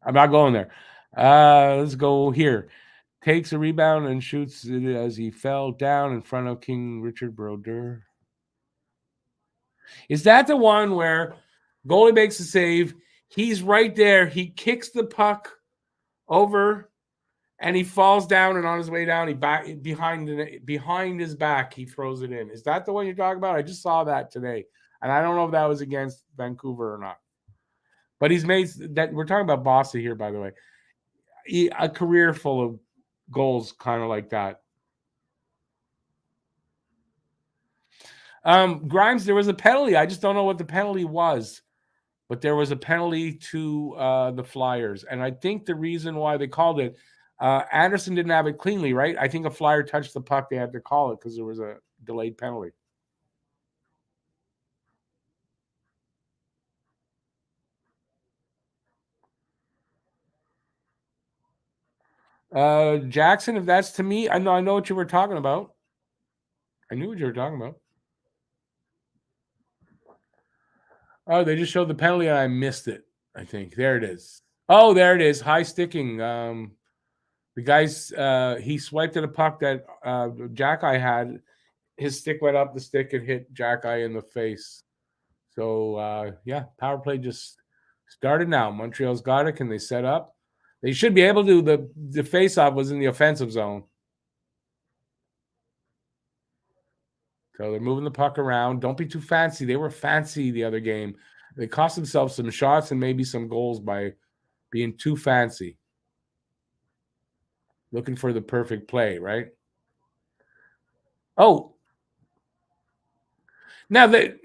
not going there. Let's go here. Takes a rebound and shoots it as he fell down in front of King Richard Brodeur. Is that the one where goalie makes a save? He's right there. He kicks the puck over, and he falls down. And on his way down, he behind his back, he throws it in. Is that the one you're talking about? I just saw that today, and I don't know if that was against Vancouver or not. But he's made that. We're talking about Bossa here, by the way. A career full of goals, kind of like that. Grimes, there was a penalty. I just don't know what the penalty was, but there was a penalty to the Flyers, and I think the reason why they called it, Anderson didn't have it cleanly, right? I think a Flyer touched the puck. They had to call it because there was a delayed penalty. Jackson, if that's to me, I know what you were talking about. I knew what you were talking about. Oh, they just showed the penalty and I missed it. I think there it is. Oh, there it is. High sticking. The guy's he swiped at a puck that Jack-Eye had. His stick went up the stick and hit Jack-Eye in the face. So yeah, power play just started now. Montreal's got it. Can they set up? They should be able to. The face-off was in the offensive zone. So they're moving the puck around. Don't be too fancy. They were fancy the other game. They cost themselves some shots and maybe some goals by being too fancy. Looking for the perfect play, right? Oh, now that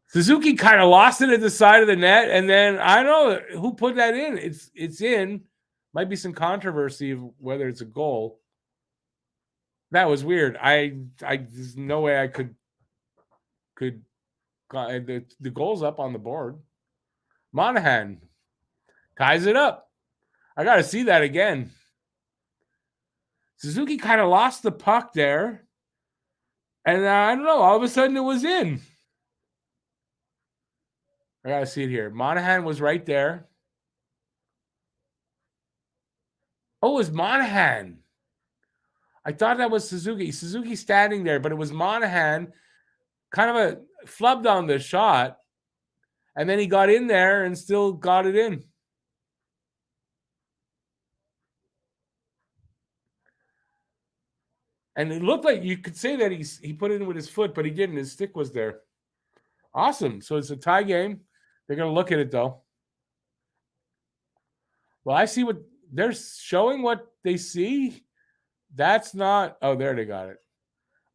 Suzuki kind of lost it at the side of the net, and then I don't know who put that in. It's in. Might be some controversy of whether it's a goal. That was weird. There's no way I could the goal's up on the board. Monahan ties it up. I got to see that again. Suzuki kind of lost the puck there, and I don't know. All of a sudden, it was in. I got to see it here. Monahan was right there. Oh, it was Monahan. I thought that was Suzuki. Suzuki standing there, but it was Monahan. Kind of a flubbed on the shot, and then he got in there and still got it in. And it looked like you could say that he put it in with his foot, but he didn't. His stick was there. Awesome. So it's a tie game. They're going to look at it, though. Well, I see what they're showing what they see. That's not. Oh, there they got it.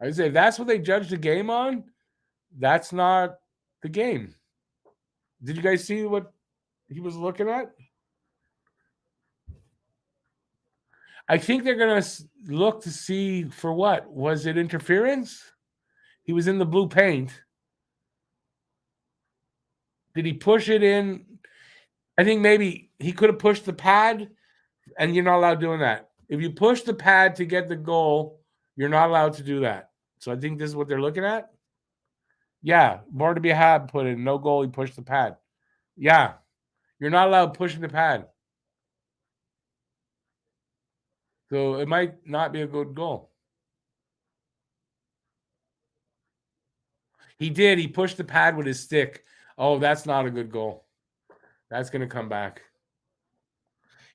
I say that's what they judged the game on. That's not the game. Did you guys see what he was looking at? I think they're going to look to see for what? Was it interference? He was in the blue paint. Did he push it in? I think maybe he could have pushed the pad, and you're not allowed doing that. If you push the pad to get the goal, you're not allowed to do that. So I think this is what they're looking at. Yeah, more to be had put in. No goal, he pushed the pad. Yeah, you're not allowed pushing the pad. So it might not be a good goal. He did. He pushed the pad with his stick. Oh, that's not a good goal. That's going to come back.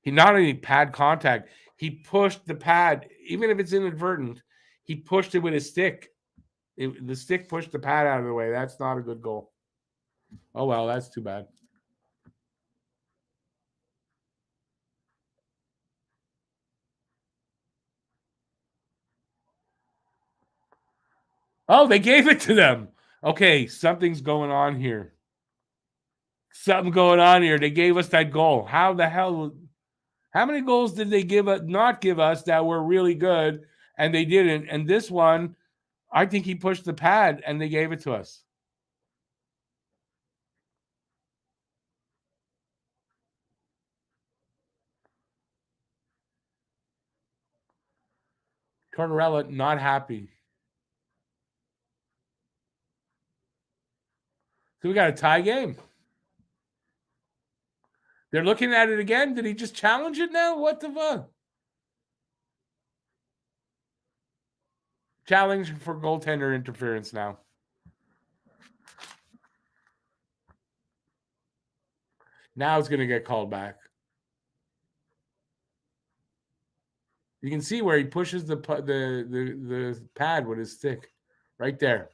He not only pad contact, he pushed the pad, even if it's inadvertent, he pushed it with his stick. The stick pushed the pad out of the way. That's not a good goal. Oh, well, that's too bad. Oh, they gave it to them. Okay, something's going on here. Something going on here. They gave us that goal. How the hell? How many goals did they not give us that were really good and they didn't? And this one, I think he pushed the pad and they gave it to us. Tortorella not happy. So we got a tie game. They're looking at it again. Did he just challenge it now? What the fuck? Challenge for goaltender interference now. Now it's going to get called back. You can see where he pushes the pad with his stick, right there.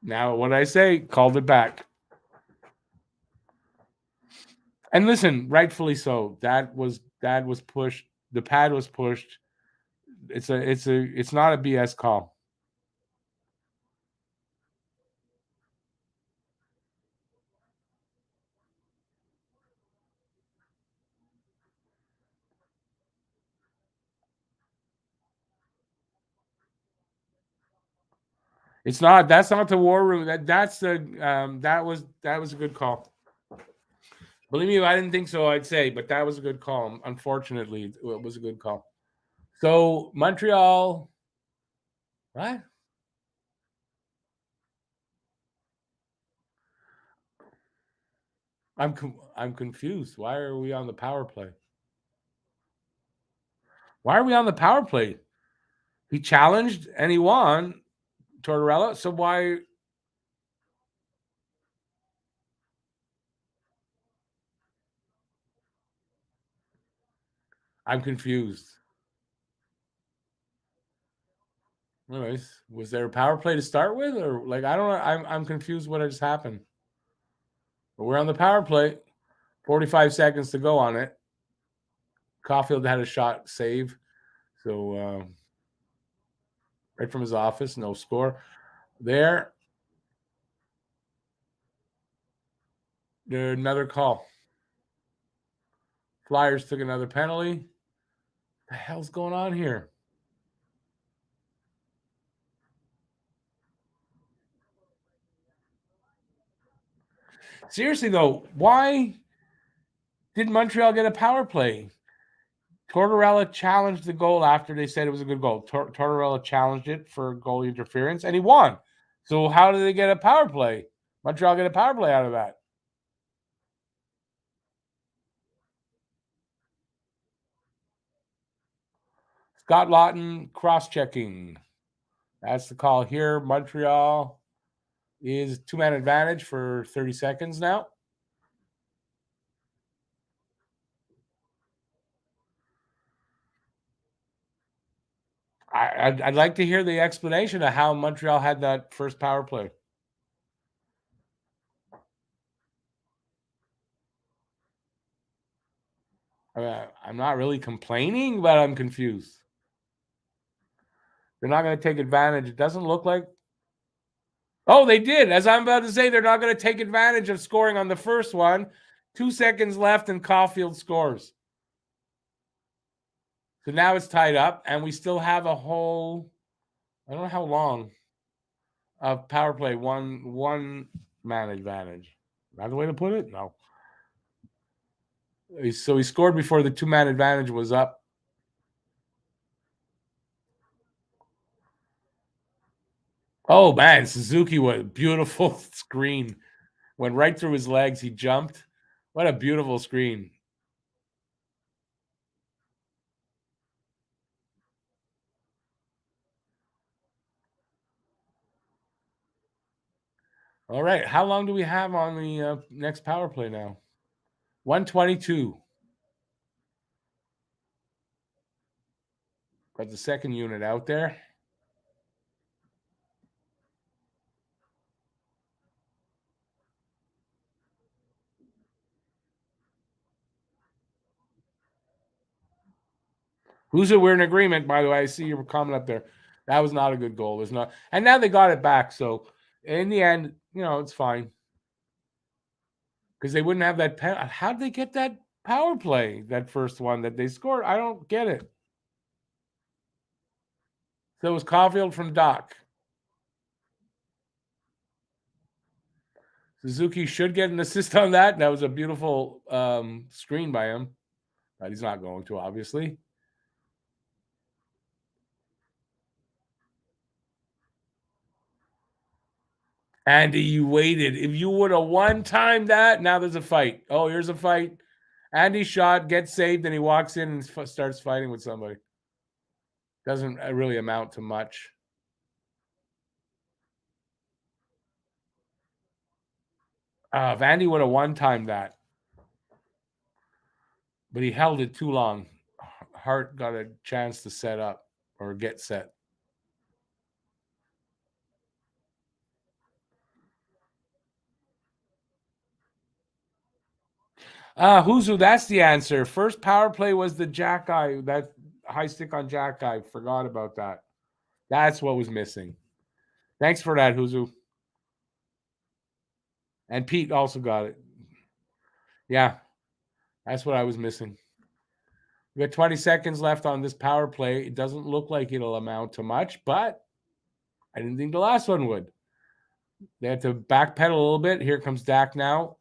Now, what I say, called it back. And listen, rightfully so. That was pushed. The pad was pushed. It's not a BS call. It's not. That's not the war room. That's the that was a good call. Believe me, if I didn't think so, I'd say, but that was a good call. Unfortunately, it was a good call. So Montreal, what? I'm confused. Why are we on the power play? Why are we on the power play? He challenged and he won, Tortorella. So why? I'm confused. Anyways, was there a power play to start with, or like I don't know? I'm confused. What just happened? But we're on the power play. 45 seconds to go on it. Caulfield had a shot save, so right from his office, no score. There, another call. Flyers took another penalty. The hell's going on here? Seriously though, why did Montreal get a power play? Tortorella challenged the goal after they said it was a good goal. Tortorella challenged it for goal interference, and he won. So how did they get a power play? Montreal get a power play out of that. Scott Lawton cross-checking. That's the call here. Montreal is two-man advantage for 30 seconds now. I'd like to hear the explanation of how Montreal had that first power play. I'm not really complaining, but I'm confused. They're not going to take advantage. It doesn't look like. Oh, they did. As I'm about to say, they're not going to take advantage of scoring on the first one. 2 seconds left, and Caulfield scores. So now it's tied up, and we still have a whole, I don't know how long, of power play, one man advantage. Not the way to put it? No. So he scored before the 2-man advantage was up. Oh, man, Suzuki, what a beautiful screen. Went right through his legs. He jumped. What a beautiful screen. All right. How long do we have on the next power play now? 122. Got the second unit out there. Who's it? We're in agreement, by the way. I see you were comment up there. That was not a good goal. There's not, and now they got it back. So in the end, it's fine. Because they wouldn't have that how'd they get that power play, that first one that they scored? I don't get it. So it was Caulfield from Doc. Suzuki should get an assist on that. That was a beautiful screen by him. But he's not going to, obviously. Andy, you waited. If you would have one-timed that, now there's a fight. Oh, here's a fight. Andy shot, gets saved, and he walks in and starts fighting with somebody. Doesn't really amount to much. If Andy would have one-timed that. But he held it too long. Hart got a chance to set up or get set. Huzu, that's the answer. First power play was the Jack guy, that high stick on Jack guy. Forgot about that. That's what was missing. Thanks for that, Huzu. And Pete also got it. Yeah, that's what I was missing. We got 20 seconds left on this power play. It doesn't look like it'll amount to much, but I didn't think the last one would. They had to backpedal a little bit. Here comes Dak now.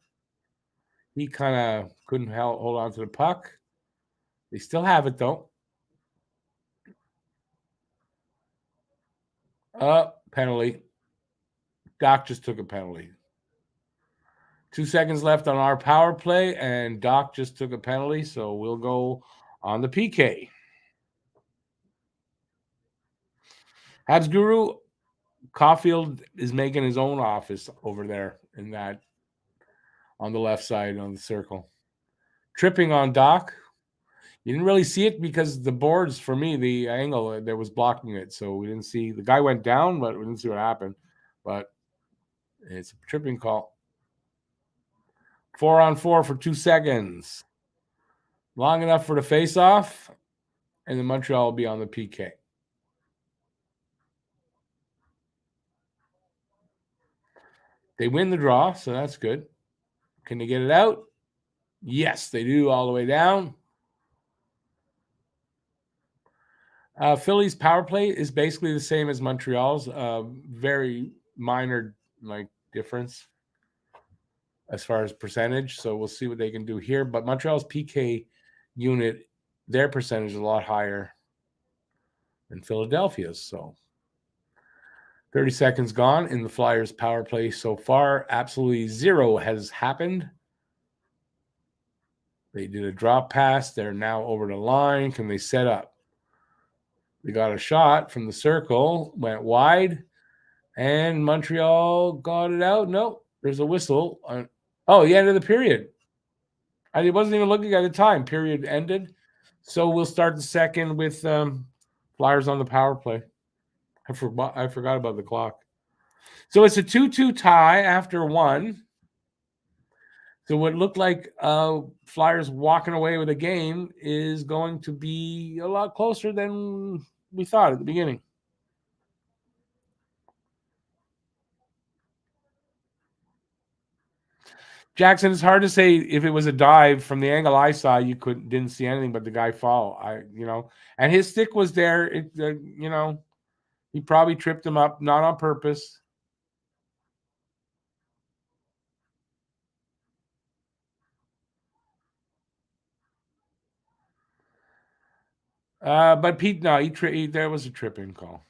He kind of couldn't hold on to the puck. They still have it, though. Penalty. Doc just took a penalty. 2 seconds left on our power play, and Doc just took a penalty, so we'll go on the PK. Habs Guru, Caulfield is making his own office over there in that, on the left side on the circle. Tripping on Doc. You didn't really see it because the boards, for me, the angle there was blocking it, so we didn't see. The guy went down, but we didn't see what happened. But it's a tripping call. 4-on-4 for 2 seconds. Long enough for the face-off, and then Montreal will be on the PK. They win the draw, so that's good. Can they get it out? Yes, they do, all the way down. Philly's power play is basically the same as Montreal's. Very minor difference as far as percentage. So we'll see what they can do here. But Montreal's PK unit, their percentage is a lot higher than Philadelphia's. So 30 seconds gone in the Flyers power play so far. Absolutely zero has happened. They did a drop pass. They're now over the line. Can they set up? They got a shot from the circle, went wide, and Montreal got it out. No, there's a whistle. The end of the period. I wasn't even looking at the time. Period ended. So we'll start the second with Flyers on the power play. I forgot about the clock. So it's a 2-2 tie after one. So what looked like Flyers walking away with a game is going to be a lot closer than we thought at the beginning. Jackson, it's hard to say if it was a dive. From the angle I saw, you didn't see anything but the guy fall. And his stick was there. He probably tripped him up, not on purpose. But Pete, no, there was a tripping call.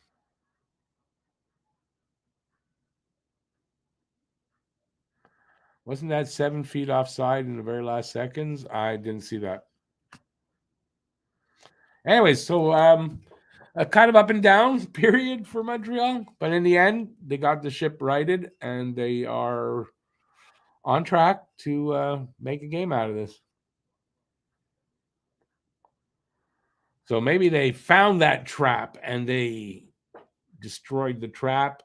Wasn't that 7 feet offside in the very last seconds? I didn't see that. Anyways, so a kind of up and down period for Montreal, but in the end, they got the ship righted and they are on track to make a game out of this. So maybe they found that trap and they destroyed the trap,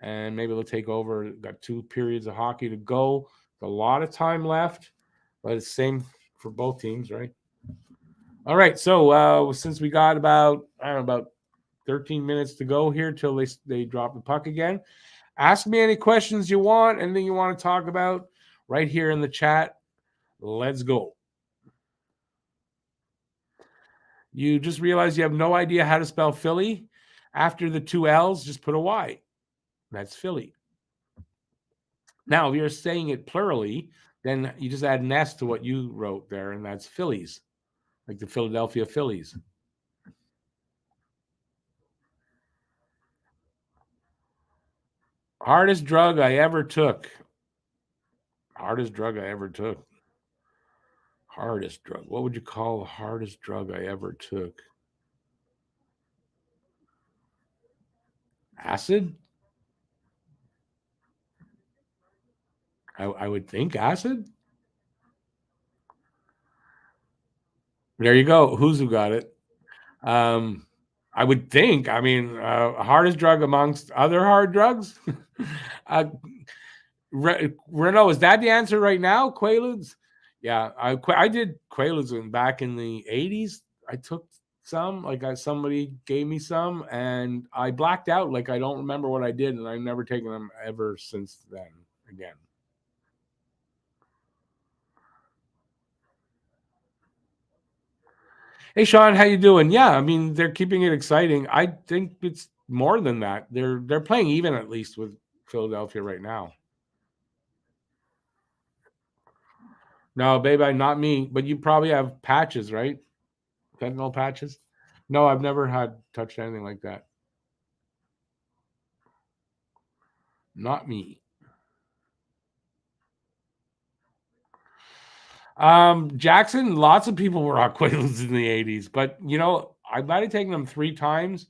and maybe they'll take over. Got 2 periods of hockey to go. A lot of time left, but it's same for both teams, right? All right. So since we got about 13 minutes to go here till they drop the puck again, ask me any questions you want, anything you want to talk about, right here in the chat. Let's go. You just realize you have no idea how to spell Philly. After the 2 L's, just put a Y. That's Philly. Now, if you're saying it plurally, then you just add an S to what you wrote there, and that's Phillies, like the Philadelphia Phillies. Hardest drug I ever took. Hardest drug I ever took. Hardest drug. What would you call the hardest drug I ever took? Acid? I would think acid. There you go. Who's who got it? I would think. I mean, hardest drug amongst other hard drugs. Renault, is that the answer right now? Quaaludes? Yeah, I did Quaaludes back in the 80s. I took some, like somebody gave me some, and I blacked out. Like I don't remember what I did, and I've never taken them ever since then again. Hey Sean, how you doing? Yeah, I mean they're keeping it exciting. I think it's more than that. They're playing even at least with Philadelphia right now. No, baby, not me. But you probably have patches, right? Fentanyl patches. No, I've never had touched anything like that. Not me. Jackson, lots of people were on Quaaludes in the 80s, but I might have taken them 3 times.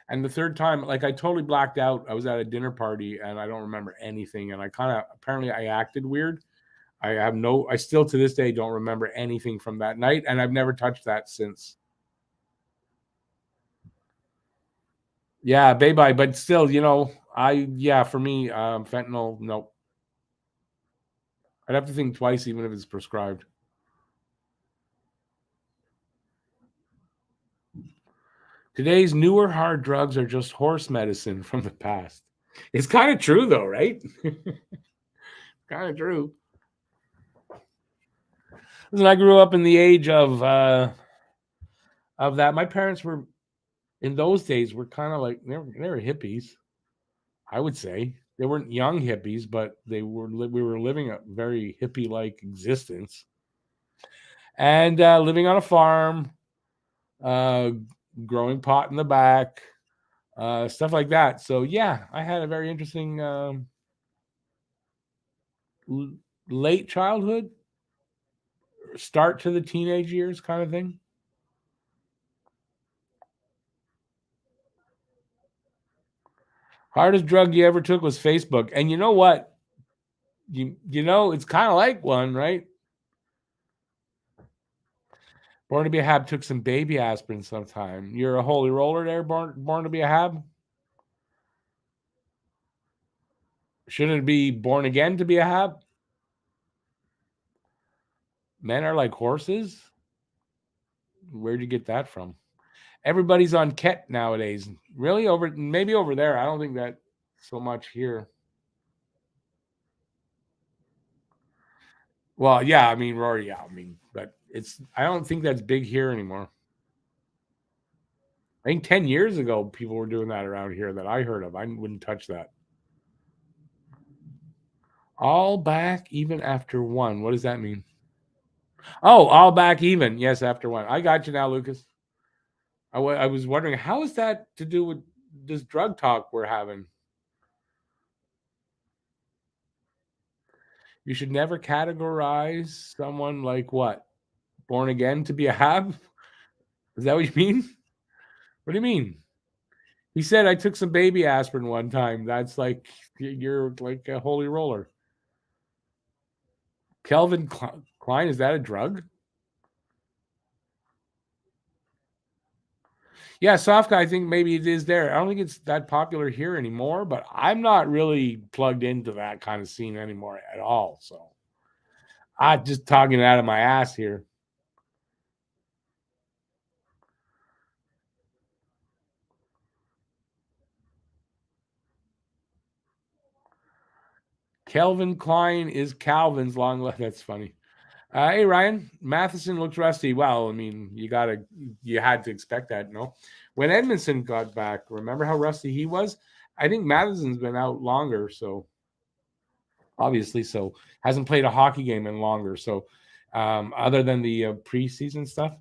And the third time, like I totally blacked out. I was at a dinner party and I don't remember anything. And I apparently I acted weird. I still to this day don't remember anything from that night. And I've never touched that since. Yeah, bye. But still, for me, fentanyl, nope. I'd have to think twice, even if it's prescribed. Today's newer hard drugs are just horse medicine from the past. It's kind of true, though, right? Kind of true. Listen, I grew up in the age of that. My parents were in those days were kind of like they were hippies. I would say they weren't young hippies, but we were living a very hippie like existence, and living on a farm, uh, growing pot in the back, stuff like that. So yeah, I had a very interesting late childhood, start to the teenage years kind of thing. Hardest drug you ever took was Facebook. And you know what? It's kind of like one, right? Born to be a Hab took some baby aspirin sometime. You're a holy roller there, born to be a Hab? Shouldn't it be born again to be a Hab? Men are like horses? Where'd you get that from? Everybody's on Ket nowadays. Really? Maybe over there. I don't think that so much here. Well, yeah, I mean Rory, yeah, I mean, but I don't think that's big here anymore. I think 10 years ago people were doing that around here that I heard of. I wouldn't touch that. All back even after one. What does that mean? Oh, all back even. Yes, after one. I got you now, Lucas. I was wondering how is that to do with this drug talk we're having? You should never categorize someone like what? Born again to be a hab? Is that what you mean? What do you mean? He said I took some baby aspirin one time. That's like you're like a holy roller. Kelvin Klein, is that a drug? Yeah, soft guy. I think maybe it is there. I don't think it's that popular here anymore, but I'm not really plugged into that kind of scene anymore at all. So I'm just talking out of my ass here. Kelvin Klein is Calvin's long left. That's funny. Hey Ryan, Matheson looks rusty. Well, I mean, you had to expect that, no? When Edmondson got back, remember how rusty he was? I think Matheson's been out longer, so obviously, so hasn't played a hockey game in longer. So, other than the preseason stuff,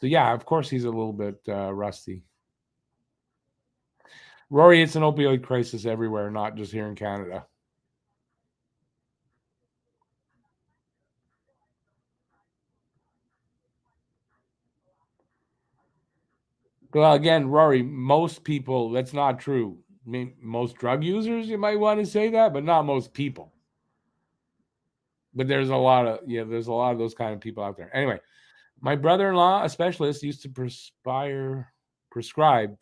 so yeah, of course he's a little bit rusty. Rory, it's an opioid crisis everywhere, not just here in Canada. Well, again, Rory, most people, that's not true. I mean, most drug users, you might want to say that, but not most people. But there's a lot of those kind of people out there. Anyway, my brother-in-law, a specialist, used to prescribe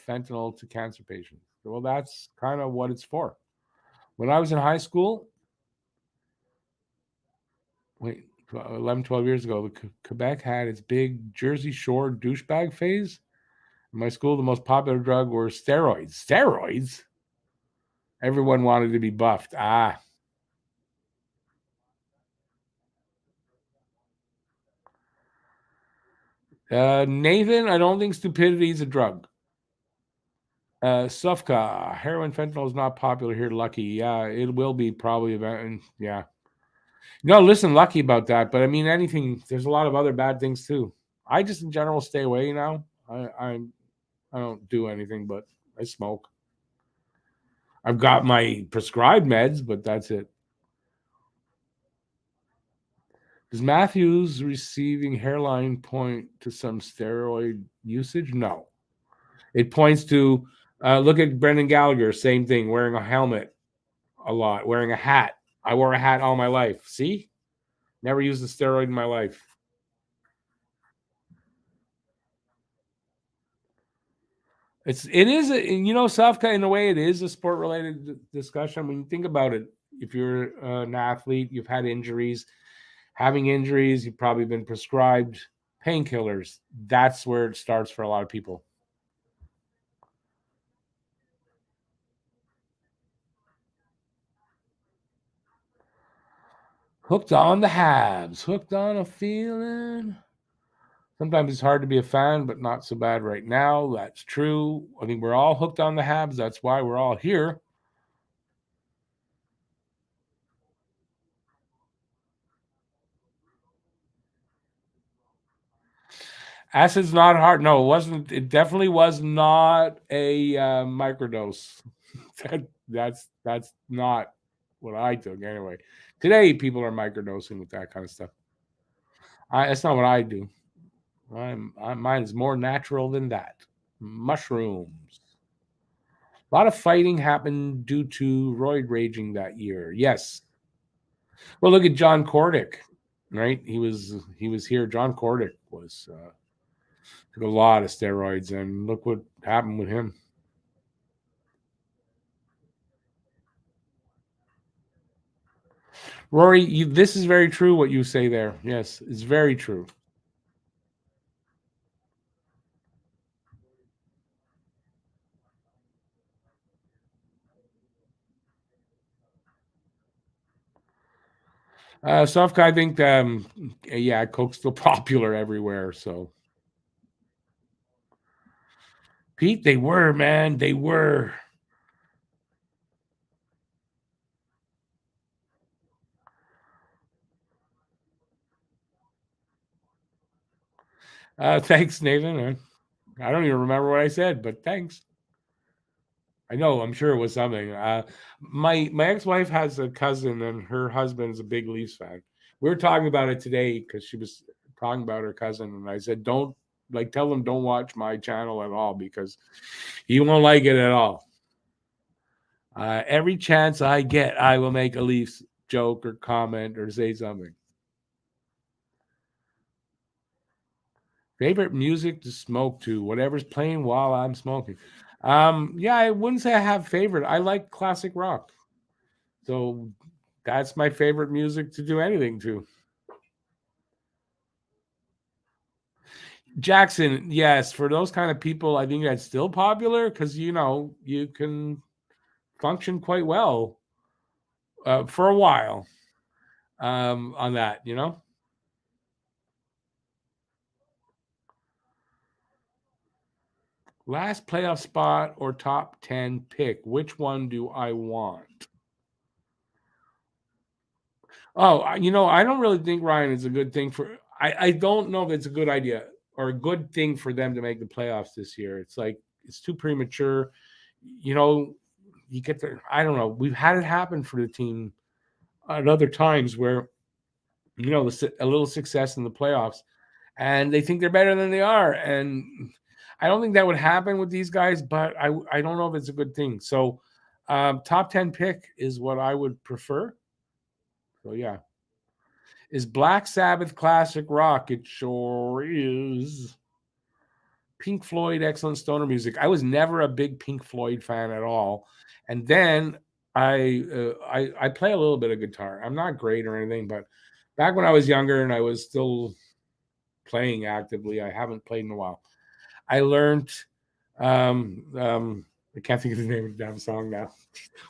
fentanyl to cancer patients. Well, that's kind of what it's for. When I was in high school, wait, 11, 12 years ago, Quebec had its big Jersey Shore douchebag phase. In my school, the most popular drug were steroids. Steroids? Everyone wanted to be buffed. Nathan, I don't think stupidity is a drug. Sufka, heroin fentanyl is not popular here. Lucky, yeah, it will be probably. Yeah, no, listen, lucky about that. But I mean, anything. There's a lot of other bad things too. I just in general stay away now. I don't do anything, but I smoke. I've got my prescribed meds, but that's it. Is Matthews receiving hairline point to some steroid usage? No. It points to look at Brendan Gallagher, same thing, wearing a helmet a lot, wearing a hat. I wore a hat all my life. See? Never used a steroid in my life. It is Safka in a way it is a sport related discussion. When you think about it, if you're an athlete, you've had injuries. Having injuries, you've probably been prescribed painkillers. That's where it starts for a lot of people. Hooked on the Habs, hooked on a feeling. Sometimes it's hard to be a fan, but not so bad right now. That's true. I think we're all hooked on the Habs. That's why we're all here. Acid's not hard. No, it wasn't. It definitely was not a microdose. That's not what I took anyway. Today, people are microdosing with that kind of stuff. That's not what I do. Mine is more natural than that. Mushrooms. A lot of fighting happened due to roid raging that year. Yes. Well, look at John Cordick, right? He was here. John Cordick was took a lot of steroids, and look what happened with him. Rory, this is very true what you say there. Yes, it's very true. Sofka, I think, yeah, Coke's still popular everywhere. So, Pete, they were, man, they were. Thanks, Nathan. I don't even remember what I said, but thanks. I know, I'm sure it was something. My ex-wife has a cousin, and her husband's a big Leafs fan. We were talking about it today because she was talking about her cousin, and I said, "Don't like tell them don't watch my channel at all because he won't like it at all." Every chance I get, I will make a Leafs joke or comment or say something. Favorite music to smoke to, whatever's playing while I'm smoking. Yeah, I wouldn't say I have favorite. I like classic rock. So that's my favorite music to do anything to. Jackson, yes, for those kind of people, I think that's still popular because you can function quite well for a while on that. Last playoff spot or top 10 pick, which one do I want? Oh, I don't really think Ryan is a good thing for. I don't know if it's a good idea or a good thing for them to make the playoffs this year. It's like it's too premature. You know, you get the. I don't know. We've had it happen for the team at other times where a little success in the playoffs, and they think they're better than they are. And I don't think that would happen with these guys, but I don't know if it's a good thing. So, top 10 pick is what I would prefer. So yeah. Is Black Sabbath classic rock? It sure is. Pink Floyd, excellent stoner music. I was never a big Pink Floyd fan at all, and then I play a little bit of guitar. I'm not great or anything, but back when I was younger and I was still playing actively, I haven't played in a while. I learned. Um, um, I can't think of the name of the damn song now.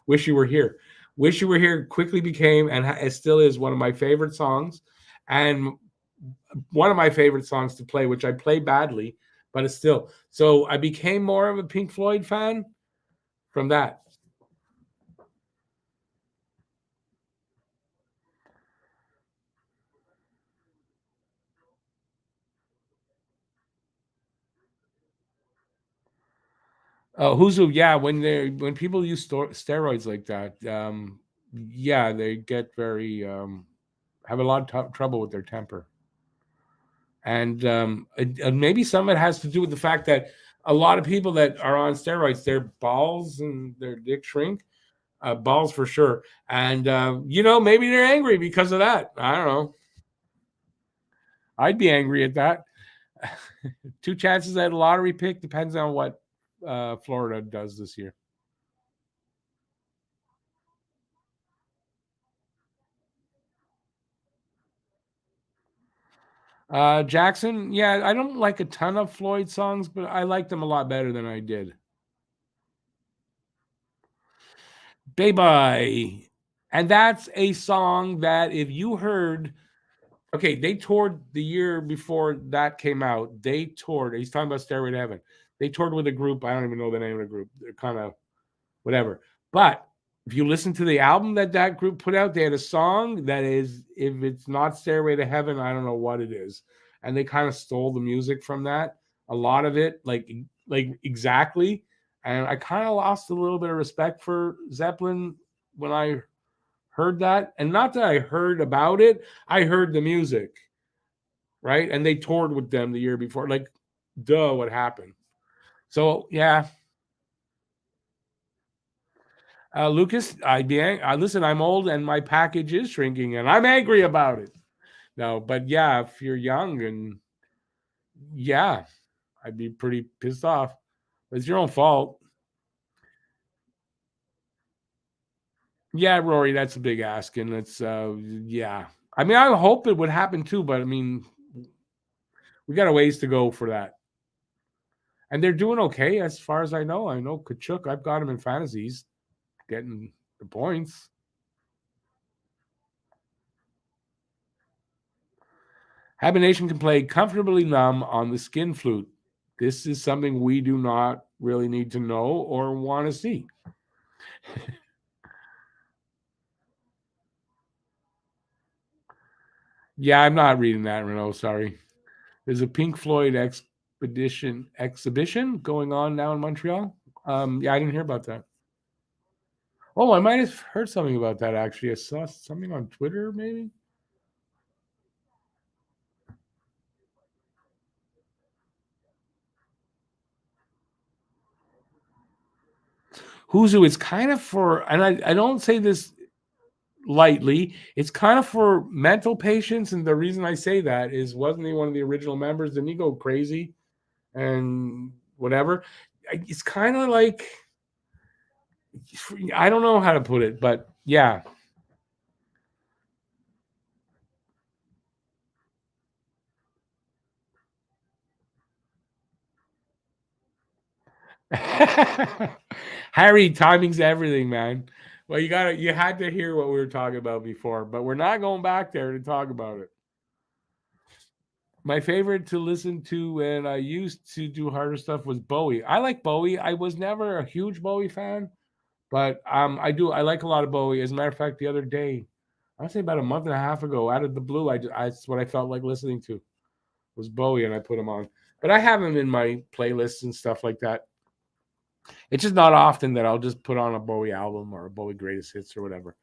Wish You Were Here. Wish You Were Here quickly became and it still is one of my favorite songs, and one of my favorite songs to play, which I play badly, but it's still. So I became more of a Pink Floyd fan from that. Who's who? Yeah, when people use steroids like that, yeah, they get very have a lot of trouble with their temper, and maybe some of it has to do with the fact that a lot of people that are on steroids, their balls and their dick shrink, balls for sure, and maybe they're angry because of that. I don't know. I'd be angry at that. Two chances at a lottery pick depends on what Florida does this year. Jackson, yeah, I don't like a ton of Floyd songs, but I like them a lot better than I did. Bye. And that's a song that if you heard, okay, they toured the year before that came out. They toured, he's talking about Stairway to Heaven. They toured with a group, I don't even know the name of the group. They're kind of whatever. But if you listen to the album that group put out, they had a song that is, if it's not Stairway to Heaven, I don't know what it is. And they kind of stole the music from that. A lot of it, like exactly. And I kind of lost a little bit of respect for Zeppelin when I heard that. And not that I heard about it, I heard the music, right? And they toured with them the year before. Like, duh, what happened? So yeah, Lucas, listen. I'm old and my package is shrinking, and I'm angry about it. No, but yeah, if you're young and yeah, I'd be pretty pissed off. It's your own fault. Yeah, Rory, that's a big ask, and it's yeah. I mean, I hope it would happen too, but I mean, we got a ways to go for that. And they're doing okay as far as I know. I know Kachuk. I've got him in fantasies, getting the points. Habination can play comfortably numb on the skin flute. This is something we do not really need to know or want to see. Yeah, I'm not reading that, Renault. Sorry. There's a Pink Floyd exhibition going on now in Montreal. Yeah, I didn't hear about that. Oh, I might have heard something about that actually. I saw something on Twitter, maybe. Who's Who is kind of for, and I don't say this lightly, it's kind of for mental patients. And the reason I say that is, wasn't he one of the original members? Didn't he go crazy and whatever? It's kind of like, I don't know how to put it, but yeah. Harry, timing's everything, man. Well, you had to hear what we were talking about before, but we're not going back there to talk about it. My favorite to listen to when I used to do harder stuff was Bowie. I like Bowie. I was never a huge Bowie fan, but I like a lot of Bowie. As a matter of fact, the other day, I would say about a month and a half ago, out of the blue, that's what I felt like listening to was Bowie, and I put him on. But I have him in my playlists and stuff like that. It's just not often that I'll just put on a Bowie album or a Bowie greatest hits or whatever.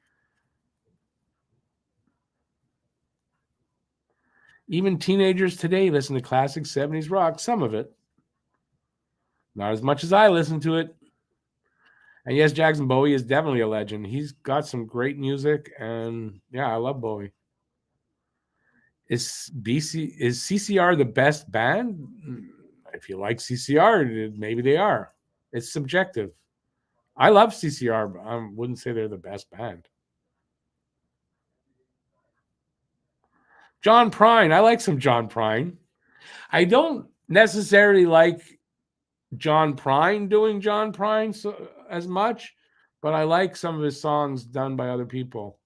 Even teenagers today listen to classic 70s rock, some of it. Not as much as I listen to it. And yes, Jackson Bowie is definitely a legend. He's got some great music, and yeah, I love Bowie. Is CCR the best band? If you like CCR, maybe they are. It's subjective. I love CCR, but I wouldn't say they're the best band. John Prine. I like some John Prine. I don't necessarily like John Prine doing John Prine as much, but I like some of his songs done by other people.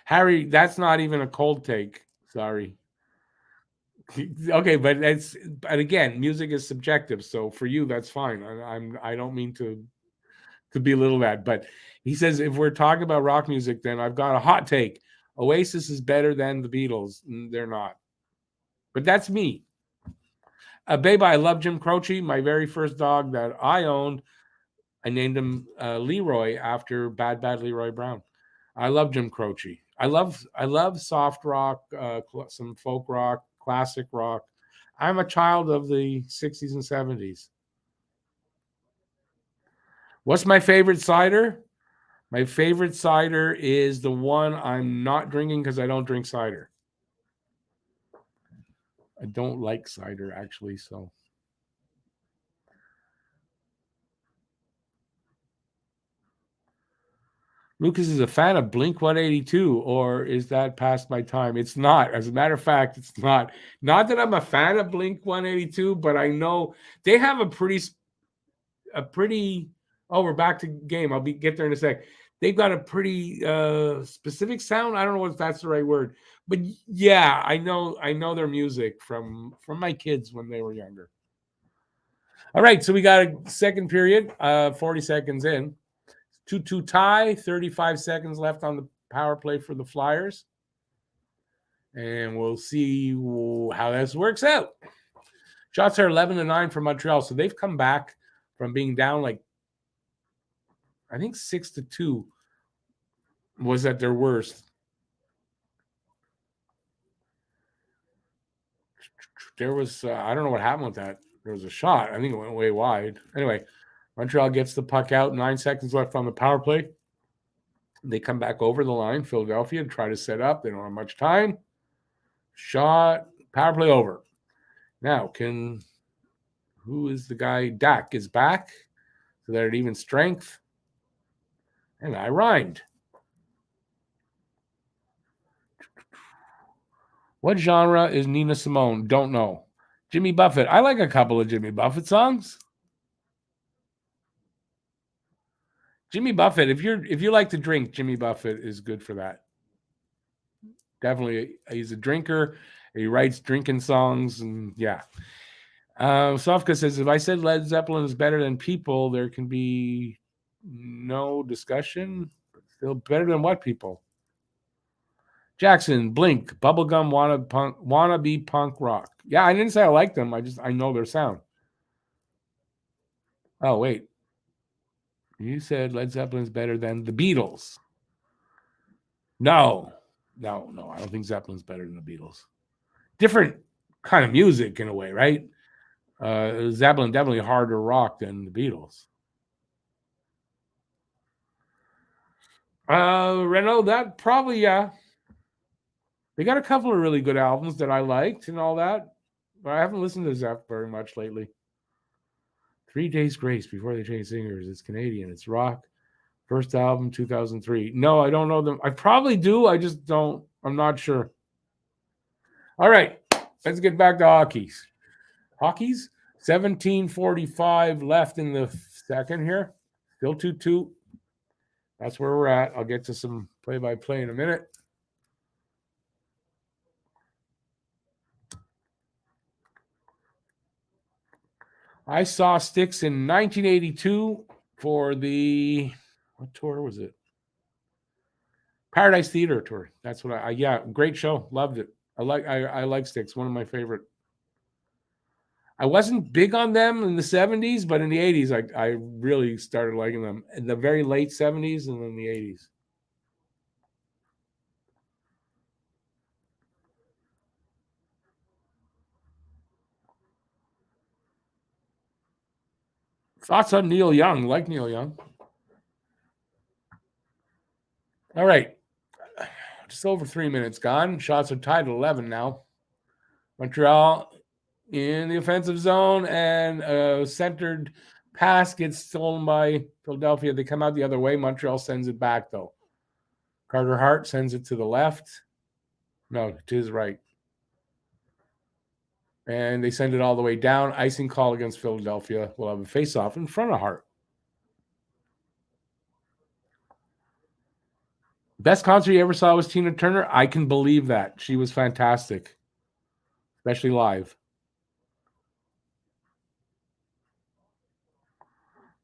Harry, that's not even a cold take. Sorry. Okay, but again, music is subjective. So for you, that's fine. I don't mean to belittle that, but he says if we're talking about rock music, then I've got a hot take. Oasis is better than the Beatles. They're not, but that's me. Babe, I love Jim Croce. My very first dog that I owned, I named him Leroy after Bad Leroy Brown. I love Jim Croce. I love soft rock, some folk rock, classic rock. I'm a child of the 60s and 70s. What's my favorite cider? My favorite cider is the one I'm not drinking because I don't drink cider. I don't like cider actually, so Lucas is a fan of Blink 182, or is that past my time? It's not. As a matter of fact, it's not. Not that I'm a fan of Blink 182, but I know they have a pretty. Oh, we're back to game. Get there in a sec. They've got a pretty specific sound. I don't know if that's the right word, but yeah, I know their music from my kids when they were younger. All right, so we got a second period, 40 seconds in. 2-2 tie, 35 seconds left on the power play for the Flyers. And we'll see how this works out. Shots are 11-9 for Montreal. So they've come back from being down like, I think 6-2 was at their worst. There was, I don't know what happened with that. There was a shot. I think it went way wide. Anyway, Montreal gets the puck out. 9 seconds left on the power play. They come back over the line, Philadelphia, to try to set up. They don't have much time. Shot, power play over. Now, who is the guy? Dak is back. So they're at even strength. And I rhymed. What genre is Nina Simone? Don't know. Jimmy Buffett. I like a couple of Jimmy Buffett songs. Jimmy Buffett, if you like to drink, Jimmy Buffett is good for that. Definitely, he's a drinker. He writes drinking songs, and yeah. Sofka says, if I said Led Zeppelin is better than People, there can be no discussion. Still better than what People? Jackson, Blink, Bubblegum, wannabe punk rock. Yeah, I didn't say I like them. I know their sound. Oh wait, you said Led Zeppelin is better than the Beatles. No, no. I don't think Zeppelin's better than the Beatles. Different kind of music in a way, right? Zeppelin definitely harder rock than the Beatles. Renault, that probably, yeah. They got a couple of really good albums that I liked and all that, but I haven't listened to Zepp very much lately. 3 Days Grace before they changed singers. It's Canadian. It's rock. First album, 2003. No, I don't know them. I probably do. I just don't. I'm not sure. All right, let's get back to hockey's. 17:45 left in the second here. Still 2-2. That's where we're at. I'll get to some play-by-play in a minute. I saw Styx in 1982 for the, what tour was it? Paradise Theater tour. That's what yeah, great show. Loved it. I like Styx, one of my favorite. I wasn't big on them in the 70s, but in the 80s, I really started liking them. In the very late 70s and then the 80s. Thoughts on Neil Young? Like Neil Young. All right. Just over 3 minutes gone. Shots are tied at 11 now. Montreal in the offensive zone, and a centered pass gets stolen by Philadelphia. They come out the other way. Montreal sends it back, though. Carter Hart sends it to the left. No, to his right. And they send it all the way down. Icing call against Philadelphia. We'll have a face-off in front of Hart. Best concert you ever saw was Tina Turner. I can believe that. She was fantastic, especially live.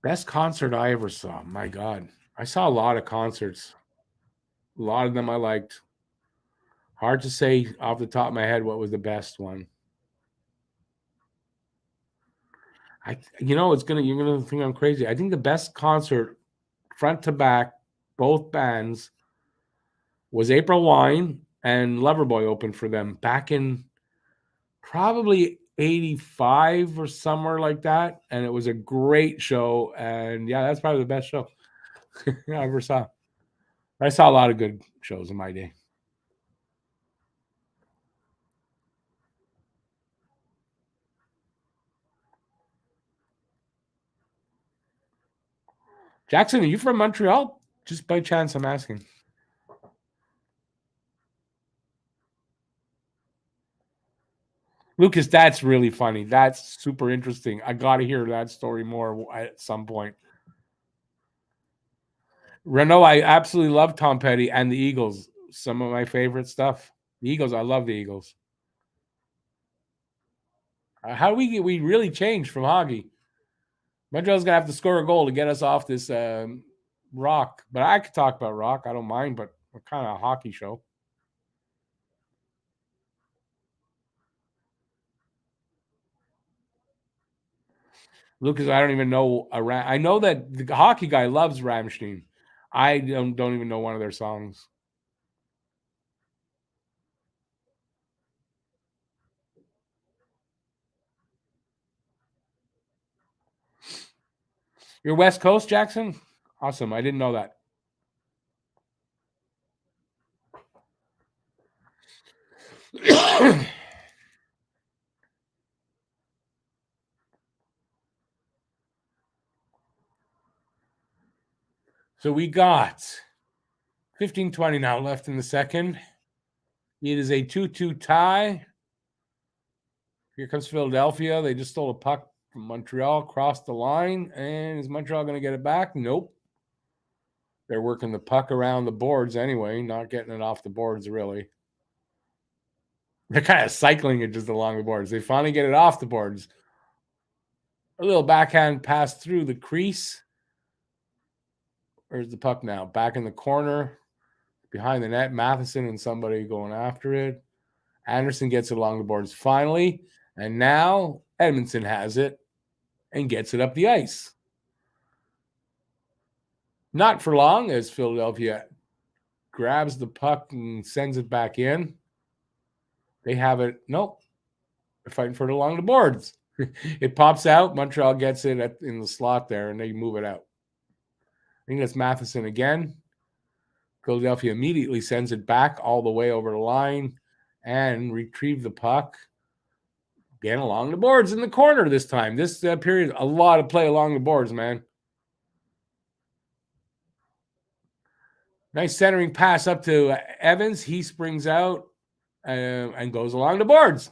Best concert I ever saw. My God. I saw a lot of concerts. A lot of them I liked. Hard to say off the top of my head what was the best one. You're gonna think I'm crazy. I think the best concert, front to back, both bands, was April Wine and Loverboy opened for them back in probably 85 or somewhere like that. And it was a great show. And yeah, that's probably the best show I ever saw. I saw a lot of good shows in my day. Jackson, are you from Montreal? Just by chance, I'm asking. Lucas, that's really funny. That's super interesting. I got to hear that story more at some point. Renault, I absolutely love Tom Petty and the Eagles. Some of my favorite stuff. The Eagles, I love the Eagles. How we really changed from hockey? Montreal's gonna have to score a goal to get us off this rock. But I could talk about rock. I don't mind. But we're kind of a hockey show. Lucas, I don't even know. I know that the hockey guy loves Ramstein. I don't even know one of their songs. You're West Coast, Jackson? Awesome. I didn't know that. So we got 15:20 now left in the second. It is a 2-2 tie. Here comes Philadelphia. They just stole a puck from Montreal, crossed the line. And is Montreal going to get it back? Nope. They're working the puck around the boards anyway, not getting it off the boards, really. They're kind of cycling it just along the boards. They finally get it off the boards. A little backhand pass through the crease. Where's the puck now? Back in the corner, behind the net. Matheson and somebody going after it. Anderson gets it along the boards finally. And now Edmondson has it and gets it up the ice. Not for long, as Philadelphia grabs the puck and sends it back in. They have it. Nope. They're fighting for it along the boards. It pops out. Montreal gets it in the slot there, and they move it out. I think that's Matheson again. Philadelphia immediately sends it back all the way over the line and retrieve the puck. Again, along the boards in the corner this time. This period, a lot of play along the boards, man. Nice centering pass up to Evans. He springs out and goes along the boards.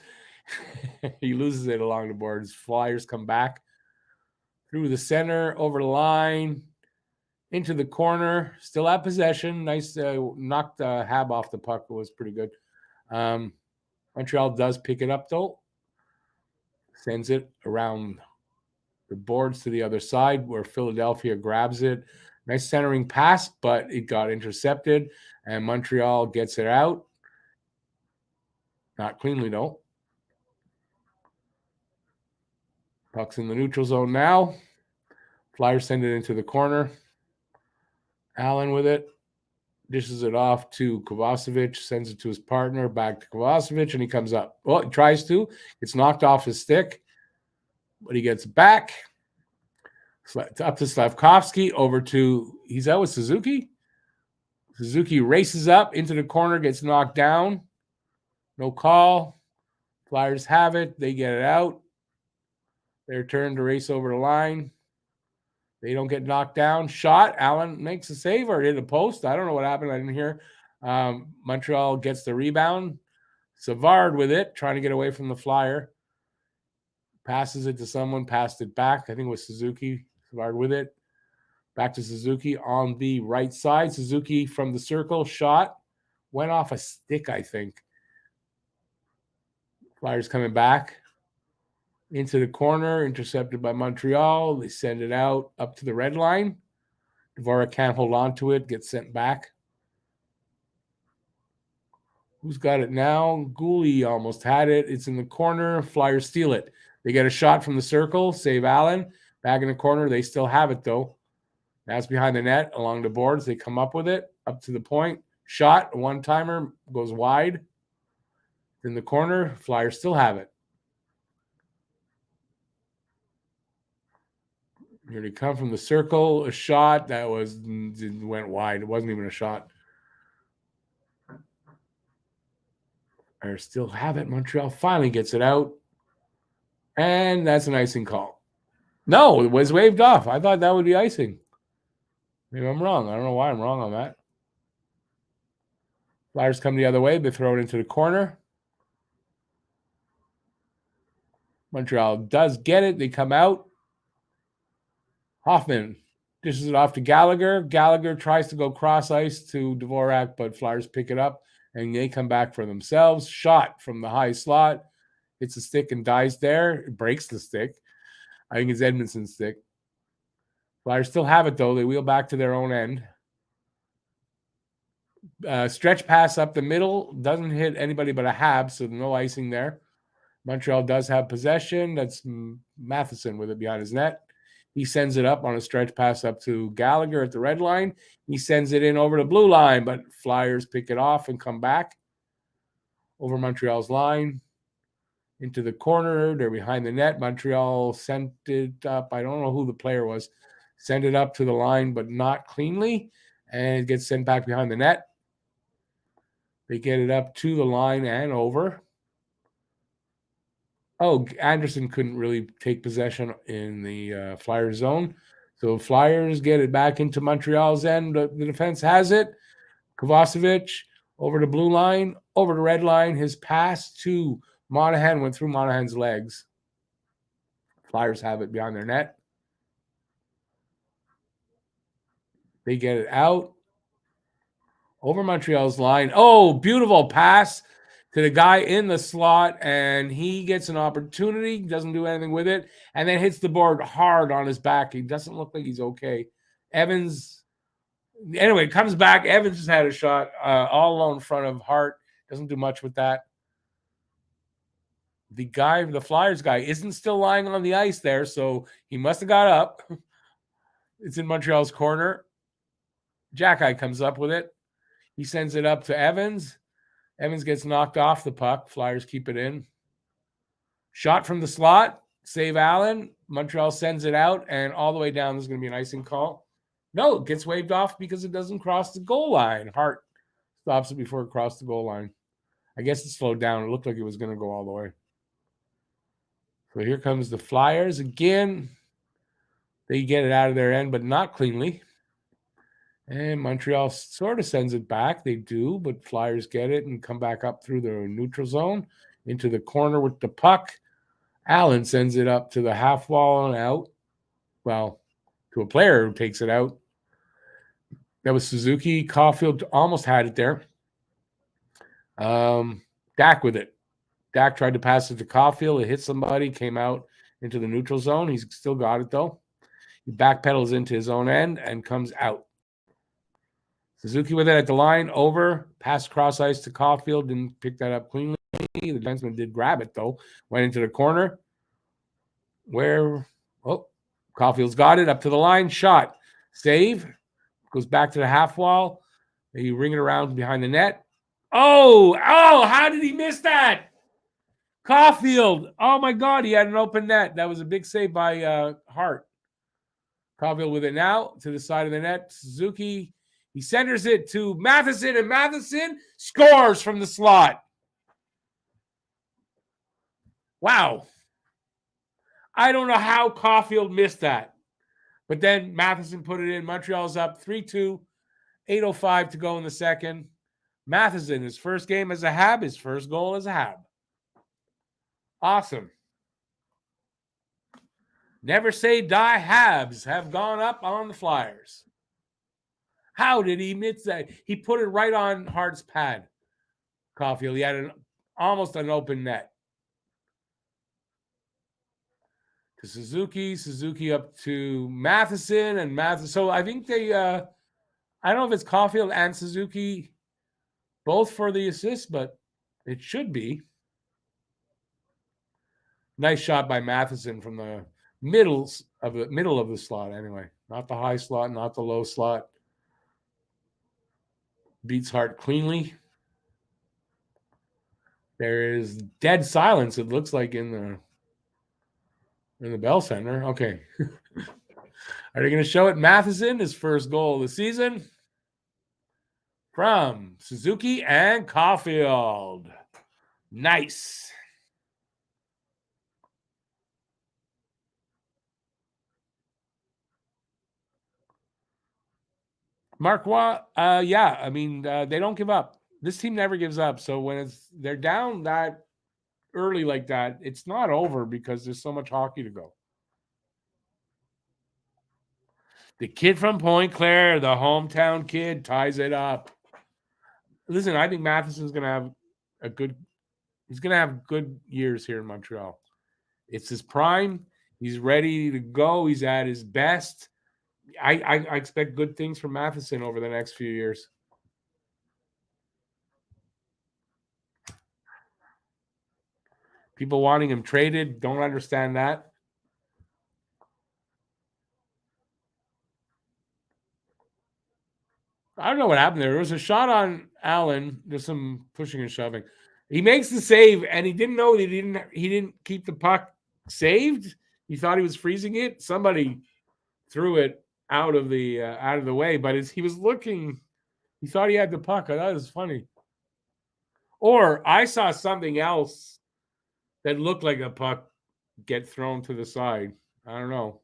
He loses it along the boards. Flyers come back through the center, over the line, into the corner. Still at possession. Nice knocked Hab off the puck. It was pretty good. Montreal does pick it up, though. Sends it around the boards to the other side where Philadelphia grabs it. Nice centering pass, but it got intercepted, and Montreal gets it out. Not cleanly, though. Puck's in the neutral zone now. Flyers send it into the corner. Allen with it. Dishes it off to Kovacevic. Sends it to his partner. Back to Kovacevic, and he comes up. Well, he tries to. It's knocked off his stick, but he gets back. Up to Slavkovsky. Over to, he's out with Suzuki. Suzuki races up into the corner, gets knocked down. No call. Flyers have it. They get it out. Their turn to race over the line. They don't get knocked down. Shot. Allen makes a save or hit a post. I don't know what happened. I didn't hear. Montreal gets the rebound. Savard with it, trying to get away from the Flyer. Passes it to someone. Passed it back. I think it was Suzuki. Savard with it. Back to Suzuki on the right side. Suzuki from the circle. Shot. Went off a stick, I think. Flyers coming back into the corner, intercepted by Montreal. They send it out up to the red line. Dvorak can't hold on to it, gets sent back. Who's got it now? Gooley almost had it. It's in the corner. Flyers steal it. They get a shot from the circle, save Allen. Back in the corner. They still have it, though. That's behind the net, along the boards. They come up with it, up to the point. Shot, one-timer, goes wide. In the corner, Flyers still have it. Here they come from the circle. A shot that went wide. It wasn't even a shot. Or still have it. Montreal finally gets it out. And that's an icing call. No, it was waved off. I thought that would be icing. Maybe I'm wrong. I don't know why I'm wrong on that. Flyers come the other way. They throw it into the corner. Montreal does get it. They come out. Hoffman dishes it off to Gallagher. Gallagher tries to go cross ice to Dvorak, but Flyers pick it up, and they come back for themselves. Shot from the high slot. Hits the stick and dies there. It breaks the stick. I think it's Edmondson's stick. Flyers still have it, though. They wheel back to their own end. Stretch pass up the middle. Doesn't hit anybody but a Habs, so no icing there. Montreal does have possession. That's Matheson with it behind his net. He sends it up on a stretch pass up to Gallagher at the red line. He sends it in over the blue line, but Flyers pick it off and come back over Montreal's line into the corner. They're behind the net. Montreal sent it up. I don't know who the player was. Send it up to the line, but not cleanly, and it gets sent back behind the net. They get it up to the line and over. Oh, Anderson couldn't really take possession in the Flyers zone. So Flyers get it back into Montreal's end. The defense has it. Kovacevic over the blue line, over the red line. His pass to Monahan went through Monahan's legs. Flyers have it behind their net. They get it out over Montreal's line. Oh, beautiful pass to the guy in the slot, and he gets an opportunity, doesn't do anything with it, and then hits the board hard on his back. He doesn't look like he's okay. Evans, anyway, comes back. Evans just had a shot all alone in front of Hart. Doesn't do much with that. The Flyers guy, isn't still lying on the ice there, so he must have got up. It's in Montreal's corner. Jackeye comes up with it. He sends it up to Evans. Evans gets knocked off the puck. Flyers keep it in. Shot from the slot. Save Allen. Montreal sends it out, and all the way down, there's going to be an icing call. No, it gets waved off because it doesn't cross the goal line. Hart stops it before it crossed the goal line. I guess it slowed down. It looked like it was going to go all the way. So here comes the Flyers again. They get it out of their end, but not cleanly. And Montreal sort of sends it back. They do, but Flyers get it and come back up through the neutral zone into the corner with the puck. Allen sends it up to the half wall and out. Well, to a player who takes it out. That was Suzuki. Caulfield almost had it there. Dak with it. Dak tried to pass it to Caulfield. It hit somebody, came out into the neutral zone. He's still got it, though. He backpedals into his own end and comes out. Suzuki with it at the line, over, pass cross ice to Caulfield, didn't pick that up cleanly. The defenseman did grab it, though. Went into the corner where, Caulfield's got it, up to the line, shot. Save, goes back to the half wall. They ring it around behind the net. Oh, how did he miss that? Caulfield, oh my God, he had an open net. That was a big save by Hart. Caulfield with it now to the side of the net. Suzuki, he centers it to Matheson, and Matheson scores from the slot. Wow. I don't know how Caulfield missed that. But then Matheson put it in. Montreal's up 3-2, 8:05 to go in the second. Matheson, his first game as a Hab, his first goal as a Hab. Awesome. Never say die. Habs have gone up on the Flyers. How did he miss that? He put it right on Hart's pad. Caulfield, he had almost an open net. To Suzuki up to Matheson, and Matheson. So I think they, I don't know if it's Caulfield and Suzuki both for the assist, but it should be. Nice shot by Matheson from the middle of the slot anyway. Not the high slot, not the low slot. Beats Hart cleanly. There is dead silence, it looks like, in the Bell Center. Okay. Are they going to show it? Matheson, his first goal of the season from Suzuki and Caulfield. Nice. Marquois, yeah, I mean, they don't give up. This team never gives up. So when they're down that early like that, it's not over because there's so much hockey to go. The kid from Point Claire, the hometown kid, ties it up. Listen, I think Matheson's going to have he's going to have good years here in Montreal. It's his prime. He's ready to go. He's at his best. I expect good things from Matheson over the next few years. People wanting him traded, don't understand that. I don't know what happened there. There was a shot on Allen. There's some pushing and shoving. He makes the save, and he didn't know that he didn't keep the puck saved. He thought he was freezing it. Somebody threw it out of the way, but he was looking. He thought he had the puck. I thought it was funny. Or I saw something else that looked like a puck get thrown to the side. I don't know.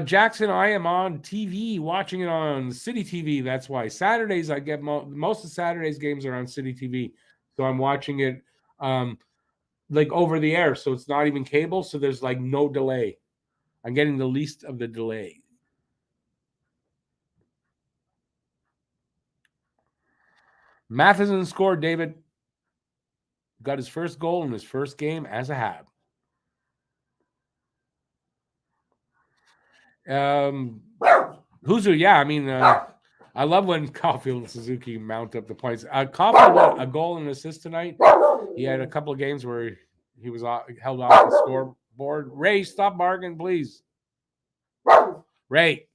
Jackson, I am on TV, watching it on City TV. That's why Saturdays I get most of Saturday's games are on City TV, so I'm watching it. like over the air, so it's not even cable. So there's like no delay. I'm getting the least of the delay. Matheson scored. David got his first goal in his first game as a Hab. Huzu, yeah, I mean, I love when Caulfield and Suzuki mount up the points. Caulfield got a goal and an assist tonight. He had a couple of games where he was held off the scoreboard. Ray, stop barking, please. Ray.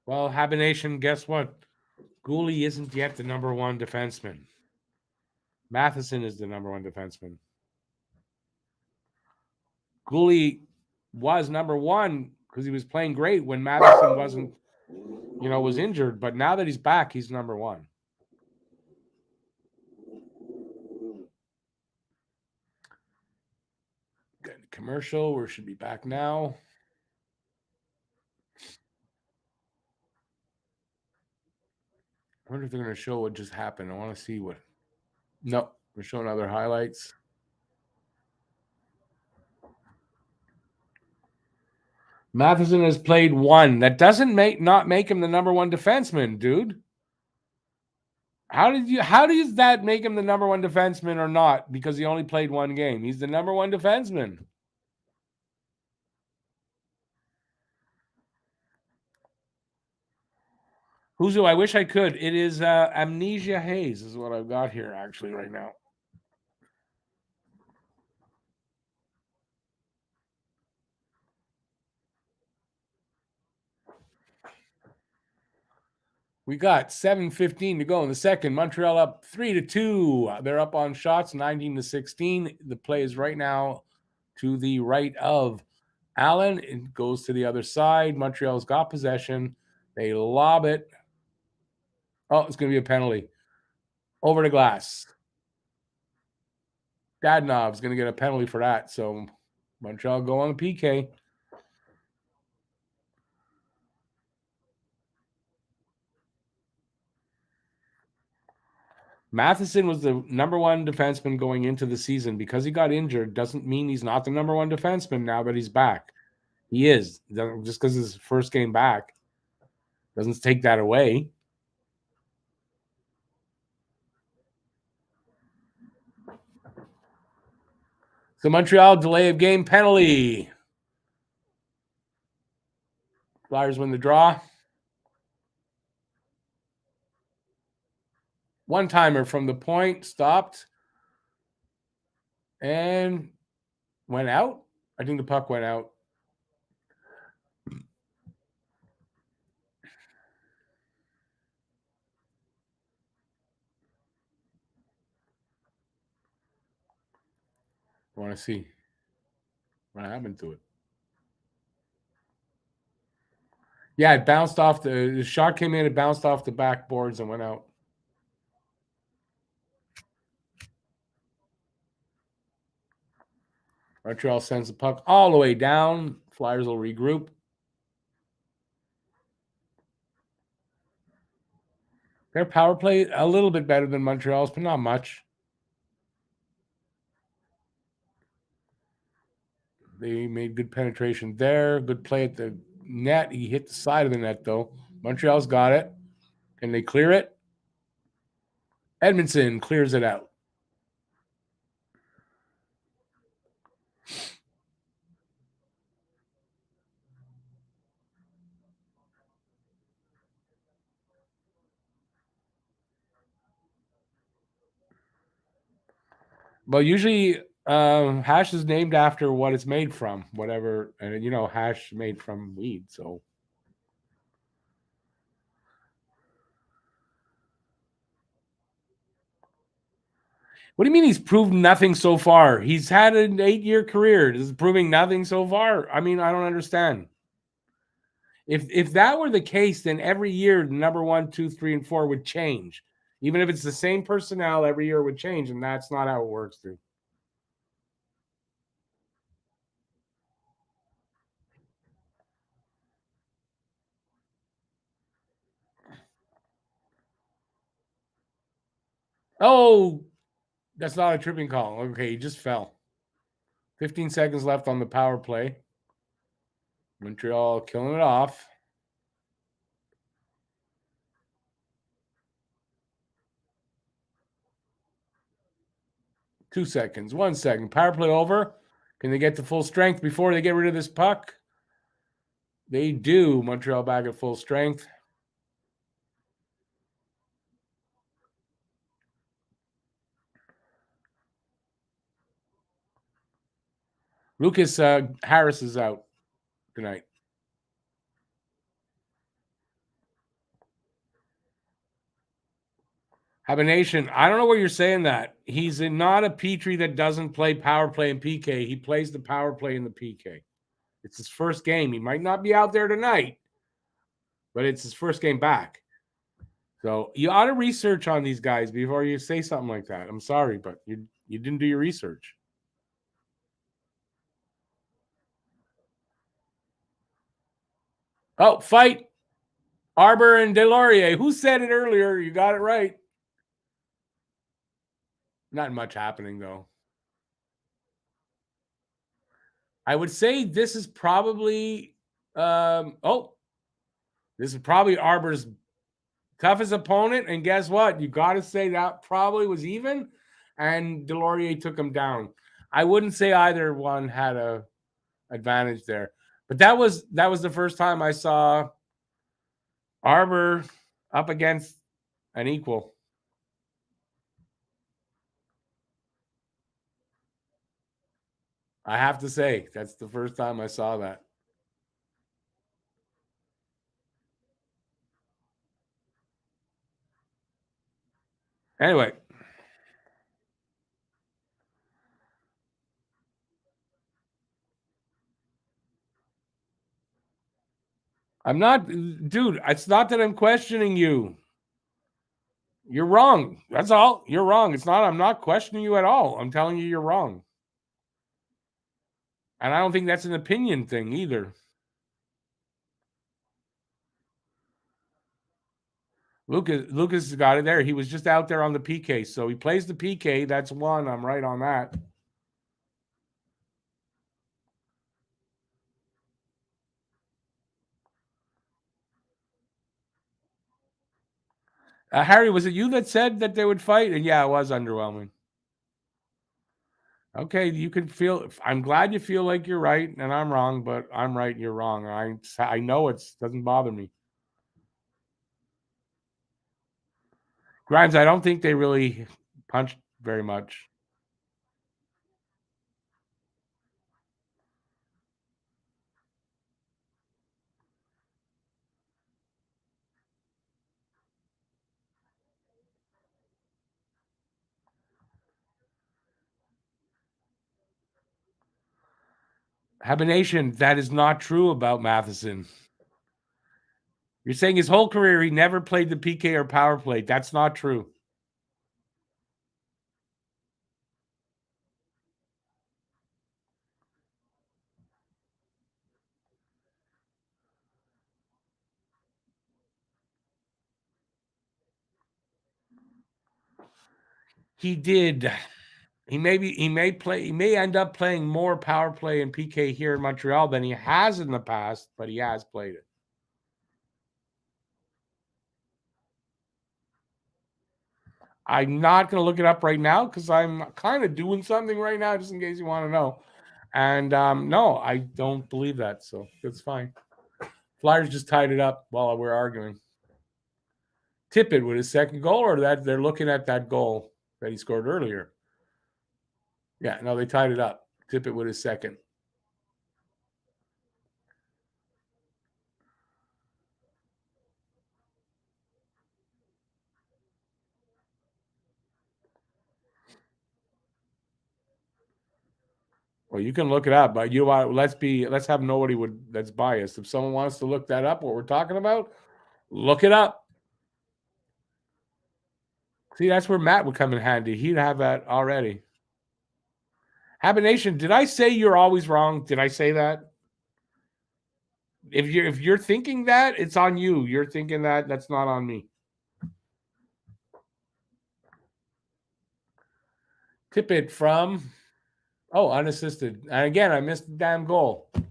Well, Habination, guess what? Gooley isn't yet the number one defenseman. Matheson is the number one defenseman. Gooley was number one because he was playing great when Matheson wasn't, was injured. But now that he's back, he's number one. Good commercial. We should be back now. I wonder if they're going to show what just happened. I want to see what. No, we're showing other highlights. Matheson has played one. That doesn't not make him the number one defenseman, dude. How does that make him the number one defenseman or not? Because he only played one game. He's the number one defenseman. Huzu, I wish I could. It is Amnesia Haze is what I've got here actually right now. We got 7:15 to go in the second. Montreal up 3-2. They're up on shots, 19-16. The play is right now to the right of Allen. It goes to the other side. Montreal's got possession. They lob it. Oh, it's going to be a penalty. Over the glass. Dadnov's going to get a penalty for that. So Montreal go on the PK. Matheson was the number one defenseman going into the season. Because he got injured doesn't mean he's not the number one defenseman now that he's back. He is. Just because his first game back doesn't take that away. So Montreal delay of game penalty. Flyers win the draw. One timer from the point, stopped, and went out. I think the puck went out. I want to see what happened to it. Yeah, it bounced off the shot came in, it bounced off the backboards and went out. Montreal sends the puck all the way down. Flyers will regroup. Their power play a little bit better than Montreal's, but not much. They made good penetration there. Good play at the net. He hit the side of the net, though. Montreal's got it. Can they clear it? Edmondson clears it out. Well, usually hash is named after what it's made from, whatever. And, hash made from weed. So. What do you mean he's proved nothing so far? He's had an 8-year career. Is proving nothing so far? I mean, I don't understand. If that were the case, then every year number 1, 2, 3, and 4 would change. Even if it's the same personnel, every year would change, and that's not how it works, dude. Oh, that's not a tripping call. Okay, he just fell. 15 seconds left on the power play. Montreal killing it off. Two seconds. 1 second. Power play over. Can they get to full strength before they get rid of this puck? They do. Montreal back at full strength. Lucas Harris is out tonight. Habination, I don't know where you're saying that. He's not a Petrie that doesn't play power play and PK. He plays the power play and the PK. It's his first game. He might not be out there tonight, but it's his first game back. So you ought to research on these guys before you say something like that. I'm sorry, but you didn't do your research. Oh, fight Arbor and Delorier. Who said it earlier? You got it right. Not much happening though. I would say this is probably this is probably Arbor's toughest opponent. And guess what? You got to say that probably was even, and Delorier took him down. I wouldn't say either one had a advantage there, but that was the first time I saw Arbor up against an equal. I have to say that's the first time I saw that. Anyway, I'm not, dude. It's not that I'm questioning you. You're wrong. That's all. You're wrong. It's not. I'm not questioning you at all. I'm telling you you're wrong. And I don't think that's an opinion thing either. Lucas got it there. He was just out there on the PK. So he plays the PK. That's one. I'm right on that. Harry, was it you that said that they would fight? And yeah, it was underwhelming. Okay, you can feel. I'm glad you feel like you're right and I'm wrong, but I'm right and you're wrong. I know it doesn't bother me. Grimes, I don't think they really punched very much. Habination, that is not true about Matheson. You're saying his whole career he never played the PK or power play. That's not true. He did. He may end up playing more power play and PK here in Montreal than he has in the past, but he has played it. I'm not going to look it up right now because I'm kind of doing something right now, just in case you want to know. And no, I don't believe that, so it's fine. Flyers just tied it up while we're arguing. Tippett with his second goal, or that they're looking at that goal that he scored earlier. Yeah, no, they tied it up. Tippett with his second. Well, you can look it up, but you want let's have nobody that's biased. If someone wants to look that up, what we're talking about, look it up. See, that's where Matt would come in handy. He'd have that already. Habination, did I say you're always wrong? Did I say that? If you're thinking that, it's on you. You're thinking that, that's not on me. Tip it from, unassisted. And again, I missed the damn goal. I'm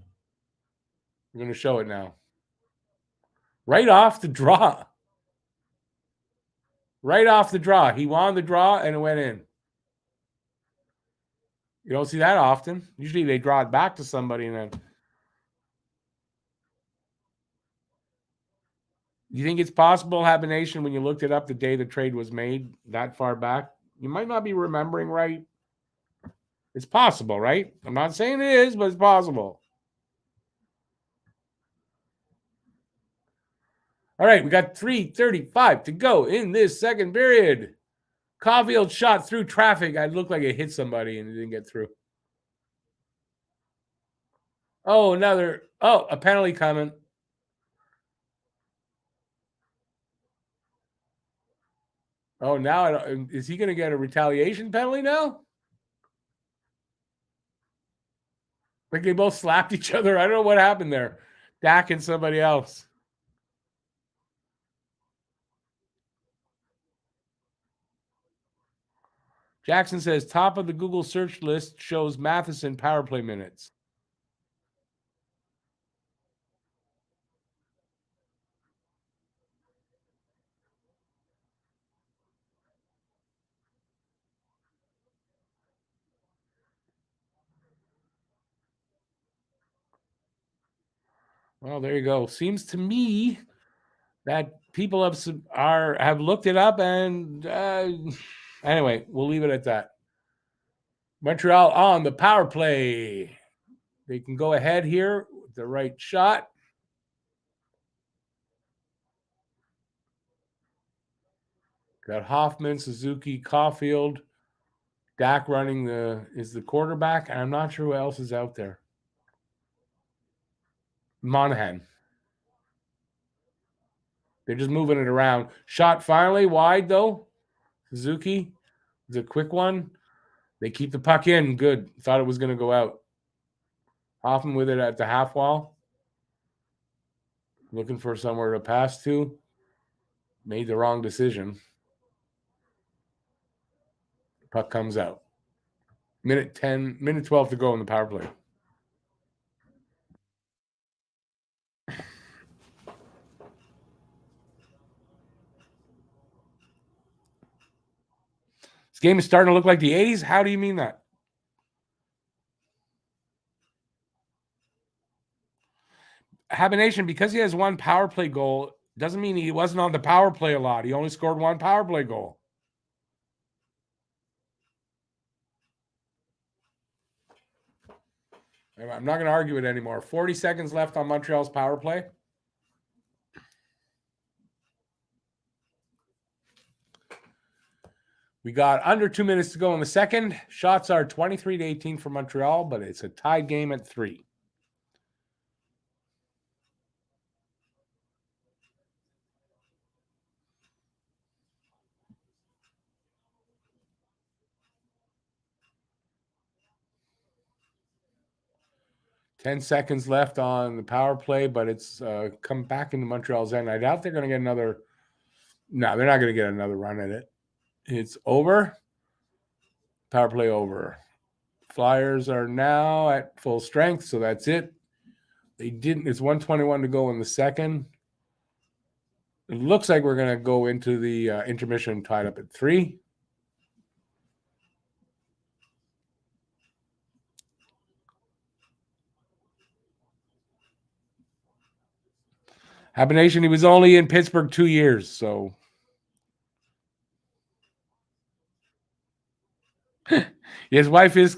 going to show it now. Right off the draw. Right off the draw. He won the draw and it went in. You don't see that often. Usually they draw it back to somebody and then. You think it's possible, Habination, when you looked it up the day the trade was made that far back? You might not be remembering right. It's possible, right? I'm not saying it is, but it's possible. All right, we got 3:35 to go in this second period. Caulfield shot through traffic. It looked like it hit somebody and it didn't get through. Oh, a penalty coming. Oh, now is he going to get a retaliation penalty now? Like they both slapped each other. I don't know what happened there. Dak and somebody else. Jackson says top of the Google search list shows Matheson power play minutes. Well, there you go. Seems to me that people have looked it up, and anyway, we'll leave it at that. Montreal on the power play. They can go ahead here with the right shot. Got Hoffman, Suzuki, Caulfield, Dak running is the quarterback, and I'm not sure who else is out there. Monahan. They're just moving it around. Shot finally wide though. Suzuki. It's a quick one. They keep the puck in. Good. Thought it was going to go out. Hoffman with it at the half wall. Looking for somewhere to pass to. Made the wrong decision. Puck comes out. Minute 12 to go in the power play. This game is starting to look like the 80s. How do you mean that? Habination, because he has one power play goal, doesn't mean he wasn't on the power play a lot. He only scored one power play goal. I'm not going to argue it anymore. 40 seconds left on Montreal's power play. We got under 2 minutes to go in the second. Shots are 23-18 for Montreal, but it's a tied game at 3. Ten seconds left on the power play, but it's come back into Montreal's end. I doubt they're going to get another. No, they're not going to get another run at it. It's over. Power play over. Flyers are now at full strength, so that's it. They didn't. It's 1:21 to go in the second. It looks like we're going to go into the intermission tied up at 3. Habination, he was only in Pittsburgh 2 years, so. His wife is.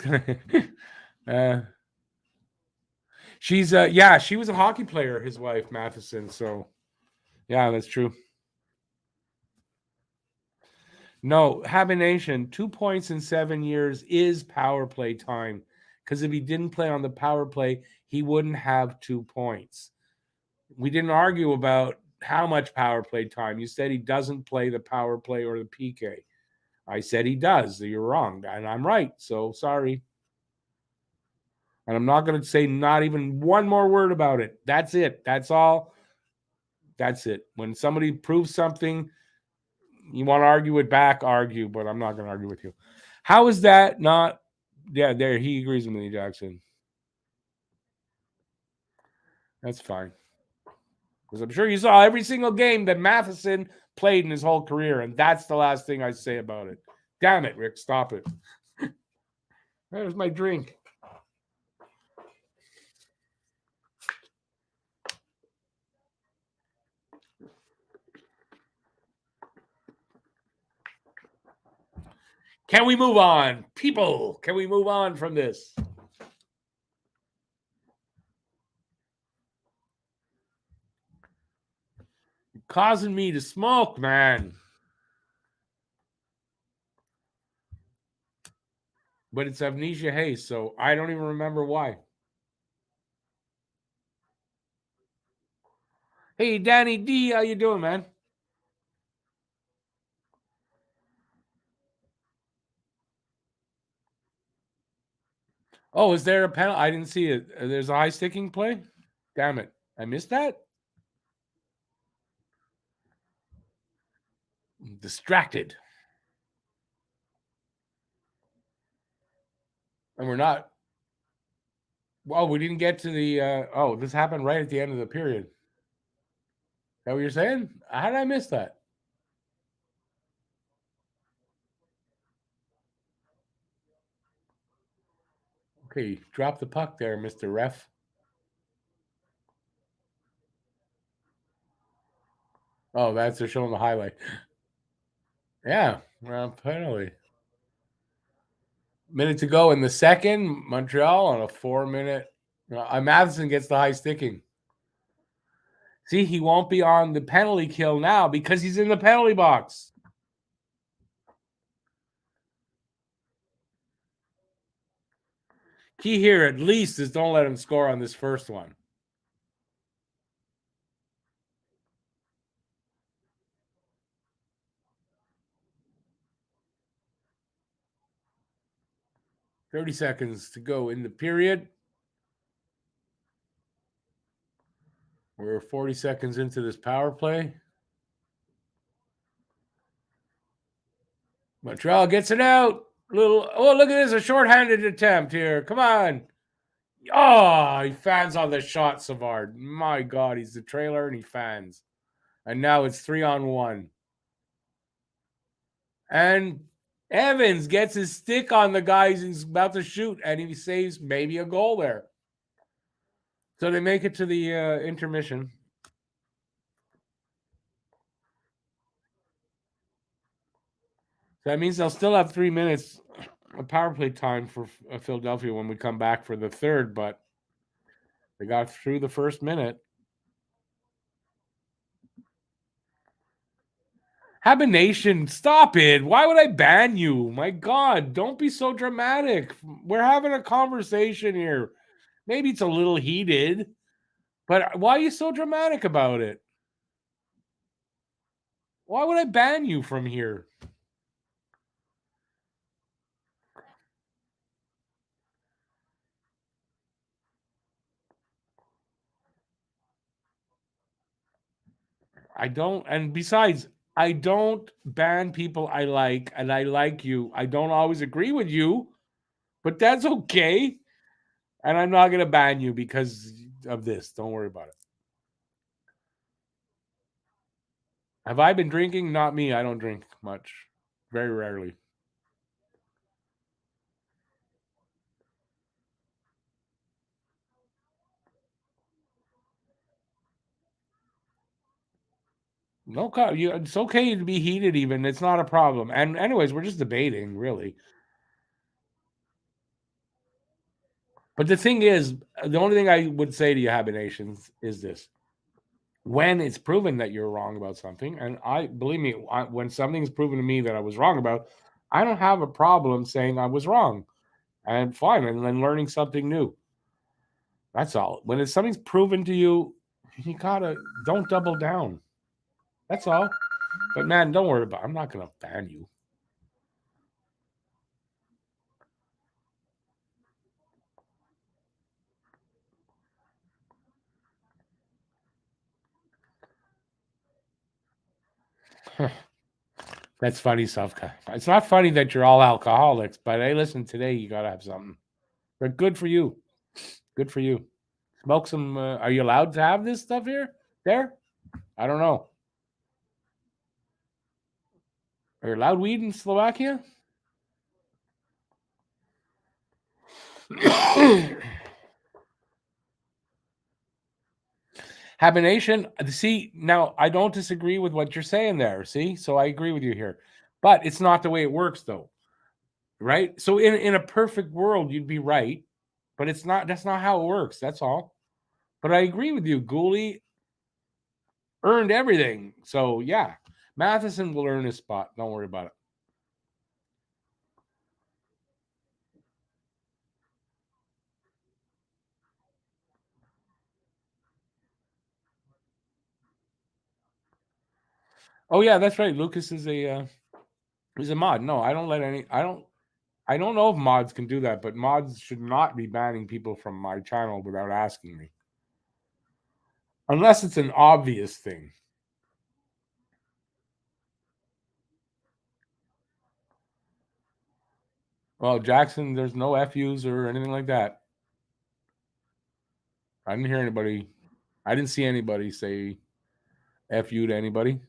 She's she was a hockey player, his wife, Matheson. So, yeah, that's true. No, Habination, 2 points in 7 years is power play time. Because if he didn't play on the power play, he wouldn't have 2 points. We didn't argue about how much power play time. You said he doesn't play the power play or the PK. I said he does. You're wrong. And I'm right. So sorry. And I'm not going to say not even one more word about it. That's it. That's all. That's it. When somebody proves something, you want to argue it back, argue, but I'm not going to argue with you. How is that not? Yeah, there he agrees with me, Jackson. That's fine. Because I'm sure you saw every single game that Matheson played in his whole career, and that's the last thing I say about it. Damn it, Rick, stop it. There's my drink. Can we move on? People, can we move on from this? You're causing me to smoke, man. But it's amnesia haze, so I don't even remember why. Hey, Danny D, how you doing, man? Oh, is there a penalty? I didn't see it. There's a high sticking play? Damn it. I missed that? Distracted. And we're not. Well, we didn't get to the. Oh, this happened right at the end of the period. Is that what you're saying? How did I miss that? Okay, drop the puck there, Mr. Ref. Oh, that's they're showing the highlight. Yeah, penalty. Minute to go in the second. Montreal on a 4 minute. Matheson gets the high sticking. See, he won't be on the penalty kill now because he's in the penalty box. Key here, at least, is don't let him score on this first one. $30 seconds to go in the period. We're 40 seconds into this power play. Montreal gets it out. Oh, look at this, a shorthanded attempt here. Come on. Oh, he fans on the shot, Savard. My God, he's the trailer and he fans. And now it's 3-on-1. And Evans gets his stick on the guy he's about to shoot, and he saves maybe a goal there. So they make it to the intermission. So that means they'll still have 3 minutes of power play time for Philadelphia when we come back for the third, but they got through the first minute. Habination, stop it. Why would I ban you? My God, don't be so dramatic. We're having a conversation here. Maybe it's a little heated, but why are you so dramatic about it? Why would I ban you from here? I don't, and besides, I don't ban people I like, and I like you. I don't always agree with you, but that's okay. And I'm not going to ban you because of this. Don't worry about it. Have I been drinking? Not me. I don't drink much. Very rarely. No, it's okay to be heated. Even it's not a problem. And anyways, we're just debating, really. But the thing is, the only thing I would say to you, Habitations, is this: when it's proven that you're wrong about something, and I believe me, when something's proven to me that I was wrong about, I don't have a problem saying I was wrong, and fine, and then learning something new. That's all. When it's something's proven to you, you gotta don't double down. That's all. But man, don't worry about it. I'm not gonna ban you. That's funny, Safka. It's not funny that you're all alcoholics, but hey, listen, today you gotta have something. But good for you. Good for you. Smoke some. Are you allowed to have this stuff here? There? I don't know. Are you allowed weed in Slovakia? Habination. See, now I don't disagree with what you're saying there. See, so I agree with you here, but it's not the way it works, though, right? So in a perfect world, you'd be right, but it's not. That's not how it works. That's all. But I agree with you. Gooley earned everything. So yeah, Matheson will earn his spot. Don't worry about it. Oh yeah, that's right. Lucas is a he's a mod. No, I don't let any. I don't know if mods can do that, but mods should not be banning people from my channel without asking me, unless it's an obvious thing. Well, Jackson, there's no FUs or anything like that. I didn't hear anybody. I didn't see anybody say FU to anybody.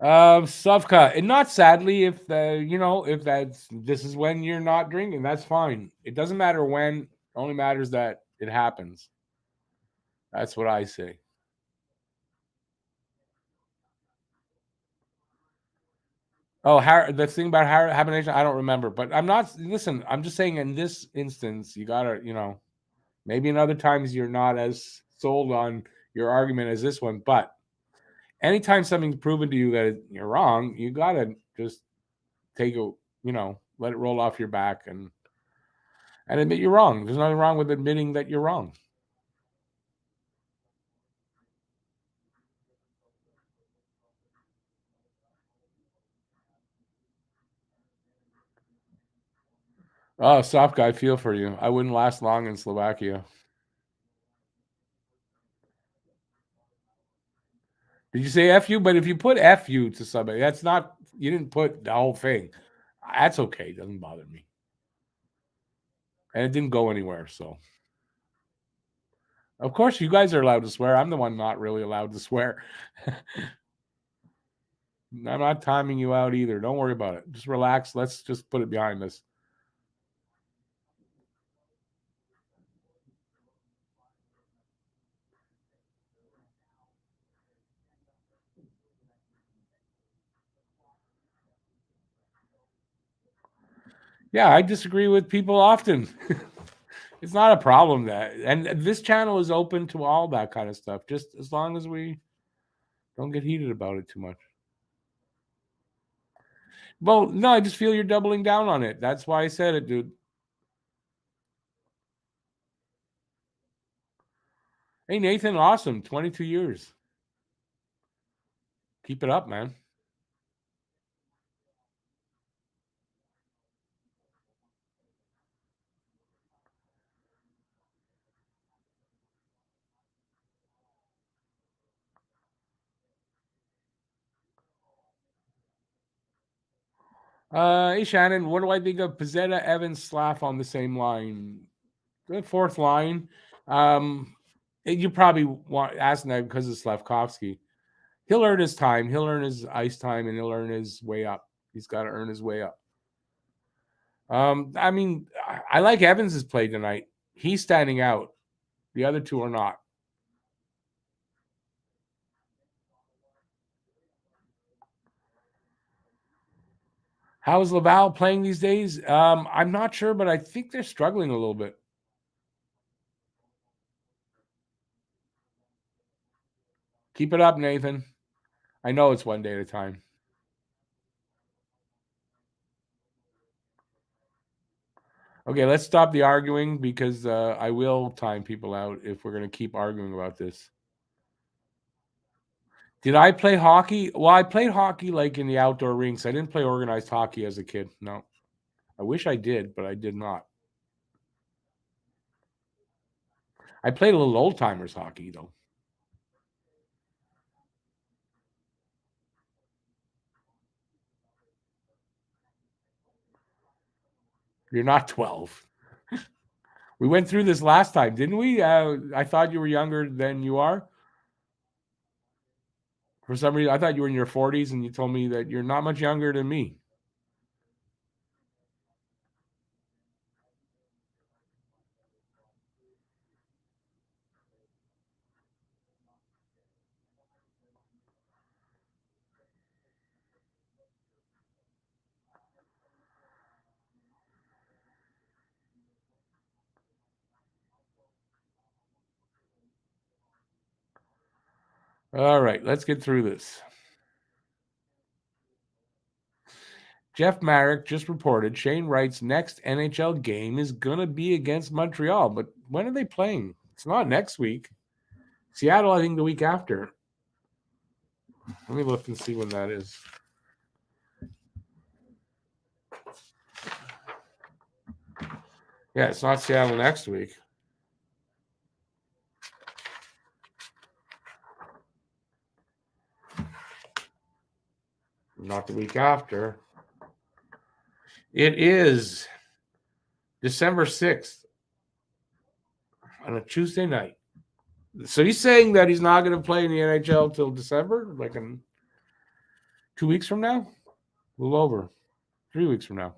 Sufka, and not sadly, if if that's this is when you're not drinking, that's fine. It doesn't matter when. It only matters that it happens. That's what I say. Oh, the thing about hibernation, I don't remember, but I'm not. Listen, I'm just saying in this instance, you gotta, maybe in other times you're not as sold on your argument as this one, but anytime something's proven to you that you're wrong, you gotta just take a, let it roll off your back and admit you're wrong. There's nothing wrong with admitting that you're wrong. Oh, soft guy, I feel for you. I wouldn't last long in Slovakia. Did you say FU? But if you put FU to somebody, that's not, you didn't put the whole thing. That's okay. It doesn't bother me. And it didn't go anywhere. So, of course, you guys are allowed to swear. I'm the one not really allowed to swear. I'm not timing you out either. Don't worry about it. Just relax. Let's just put it behind us. Yeah, I disagree with people often. It's not a problem that, and this channel is open to all that kind of stuff, just as long as we don't get heated about it too much. Well, no, I just feel you're doubling down on it. That's why I said it, dude. Hey, Nathan, awesome. 22 years. Keep it up, man. Hey, Shannon, what do I think of Pizzetta, Evans, Slav on the same line? The fourth line. You probably want asking that because of Slavkovsky. He'll earn his time. He'll earn his ice time, and he'll earn his way up. He's got to earn his way up. I mean, I like Evans's play tonight. He's standing out. The other two are not. How is Laval playing these days? I'm not sure, but I think they're struggling a little bit. Keep it up, Nathan. I know it's one day at a time. Okay, let's stop the arguing because I will time people out if we're going to keep arguing about this. Did I play hockey? Well, I played hockey like in the outdoor rinks. I didn't play organized hockey as a kid. No. I wish I did, but I did not. I played a little old timers hockey though. You're not 12. We went through this last time, didn't we? I thought you were younger than you are. For some reason, I thought you were in your 40s, and you told me that you're not much younger than me. All right, let's get through this. Jeff Marek just reported Shane Wright's next NHL game is going to be against Montreal. But when are they playing? It's not next week. Seattle, I think, the week after. Let me look and see when that is. Yeah, it's not Seattle next week. Not the week after. It is December 6th on a Tuesday night. So he's saying that he's not going to play in the NHL till December, like in 2 weeks from now? A little over. 3 weeks from now.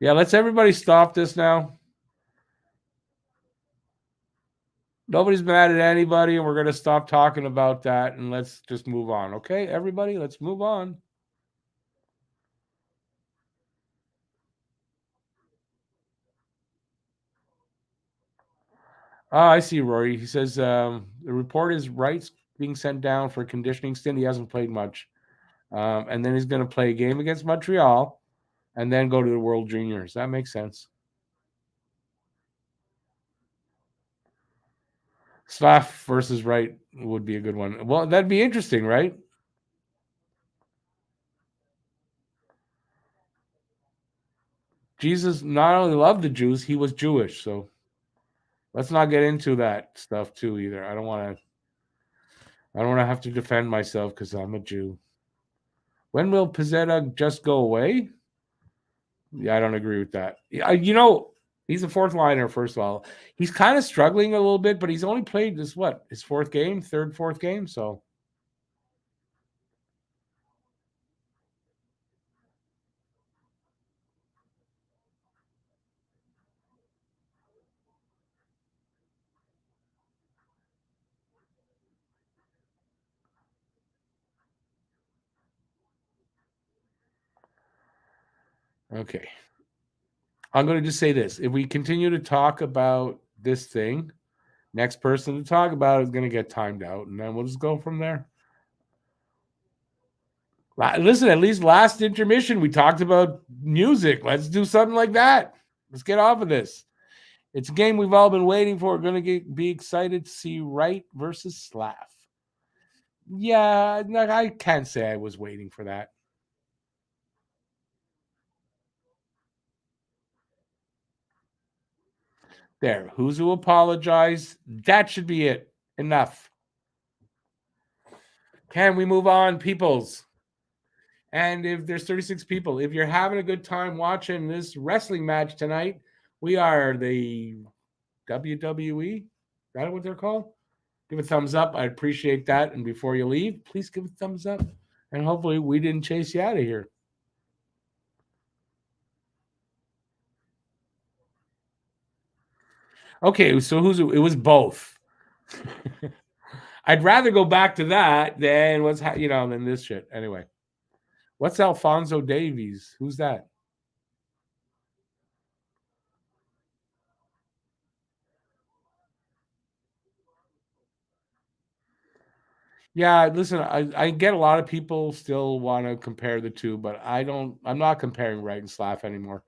Yeah, let's everybody stop this now. Nobody's mad at anybody, and we're going to stop talking about that, and let's just move on. Okay, everybody, let's move on. I see, Rory. He says the report is Wright's being sent down for a conditioning stint. He hasn't played much. And then he's going to play a game against Montreal and then go to the World Juniors. That makes sense. Slav versus Wright would be a good one. Well, that'd be interesting, right? Jesus not only loved the Jews, he was Jewish. So let's not get into that stuff too either. I don't want to. I don't want to have to defend myself because I'm a Jew. When will Pizzetta just go away? Yeah, I don't agree with that. He's a fourth liner, first of all. He's kind of struggling a little bit, but he's only played his fourth game, fourth game. So, okay. I'm going to just say this. If we continue to talk about this thing, next person to talk about is going to get timed out, and then we'll just go from there. Listen, at least last intermission, we talked about music. Let's do something like that. Let's get off of this. It's a game we've all been waiting for. We're going to be excited to see Wright versus Slav. Yeah, I can't say I was waiting for that. There, who's who apologize? That should be it. Enough. Can we move on, peoples? And if there's 36 people, if you're having a good time watching this wrestling match tonight, we are the WWE. Is that what they're called? Give a thumbs up. I appreciate that. And before you leave, please give a thumbs up. And hopefully we didn't chase you out of here. Okay, so it was both. I'd rather go back to that than than this shit. Anyway, what's Alfonso Davies? Who's that? Yeah, listen, I get a lot of people still want to compare the two, but I don't. I'm not comparing Wright and Slav anymore.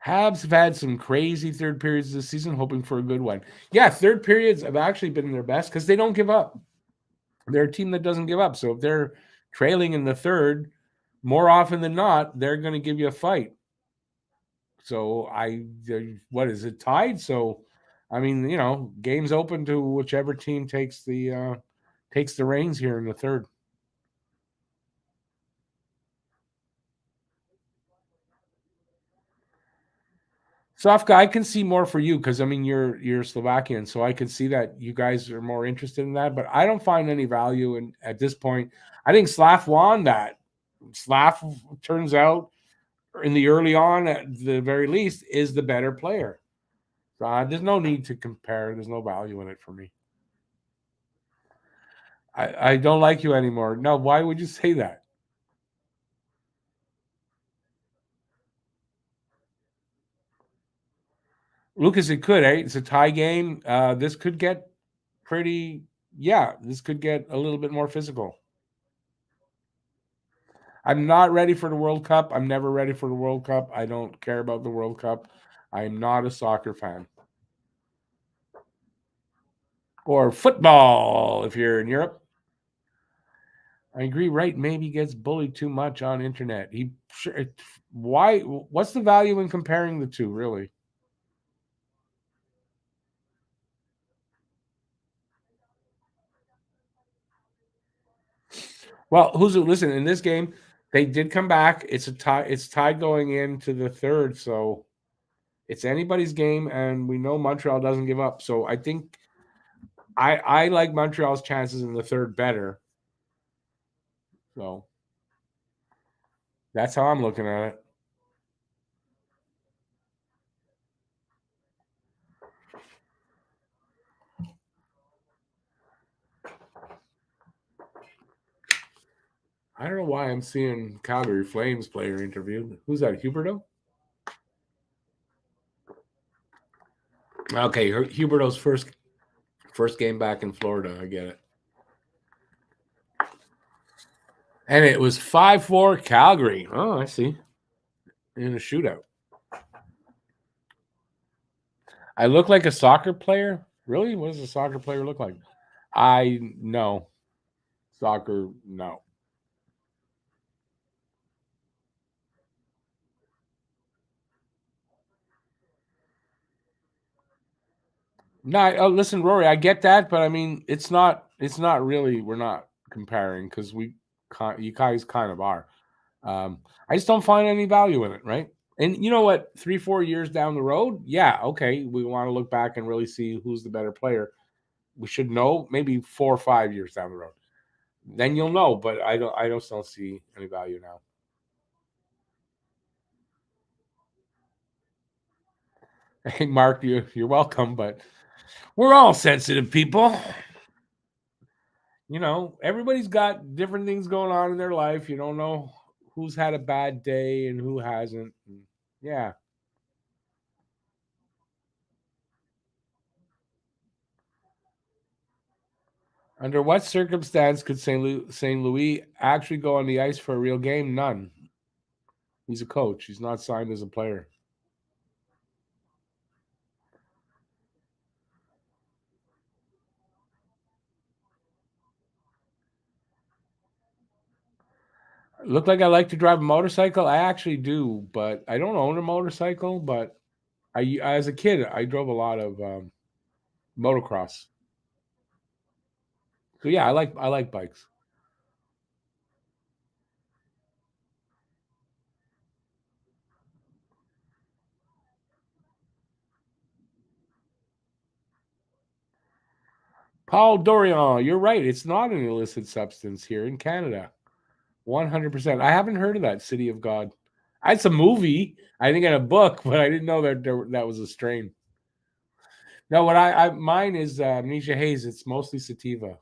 Habs have had some crazy third periods this season, hoping for a good one. Yeah, third periods have actually been their best because they don't give up. They're a team that doesn't give up. So if they're trailing in the third, more often than not, they're going to give you a fight. So what is it, tied? So, I mean, game's open to whichever team takes the reins here in the third. Sofka, I can see more for you because I mean you're Slovakian, so I can see that you guys are more interested in that. But I don't find any value in at this point. I think Slav won that. Slav turns out in the early on, at the very least, is the better player. So there's no need to compare. There's no value in it for me. I don't like you anymore. No, why would you say that? Lucas, it could, eh? It's a tie game. This could get pretty, yeah, this could get a little bit more physical. I'm not ready for the World Cup. I'm never ready for the World Cup. I don't care about the World Cup. I am not a soccer fan. Or football if you're in Europe. I agree. Right? Maybe gets bullied too much on internet. Why? What's the value in comparing the two? Really? Well, who's listen in this game? They did come back. It's a tie. It's tied going into the third, so it's anybody's game, and we know Montreal doesn't give up. So I think I like Montreal's chances in the third better. So that's how I'm looking at it. I don't know why I'm seeing Calgary Flames player interview. Who's that? Huberto? Okay, Huberto's first game back in Florida. I get it. And it was 5-4 Calgary. Oh, I see. In a shootout. I look like a soccer player? Really? What does a soccer player look like? I no. Soccer, no. No, listen, Rory, I get that, but I mean, it's not really. We're not comparing because you guys kind of are. I just don't find any value in it, right? And you know what? 3-4 years down the road, yeah, okay, we want to look back and really see who's the better player. We should know maybe 4 or 5 years down the road. Then you'll know, but I don't see any value now. Hey, Mark, you're welcome, but we're all sensitive people. Everybody's got different things going on in their life. You don't know who's had a bad day and who hasn't. Yeah. Under what circumstance could St. Louis actually go on the ice for a real game? None. He's a coach. He's not signed as a player. Look like I like to drive a motorcycle. I actually do, but I don't own a motorcycle. But as a kid, I drove a lot of motocross. So yeah, I like bikes. Paul Dorian, you're right. It's not an illicit substance here in Canada. 100%. I haven't heard of that City of God. It's a movie, I think, in a book, but I didn't know that was a strain. No, what mine is Amnesia Haze. It's mostly sativa,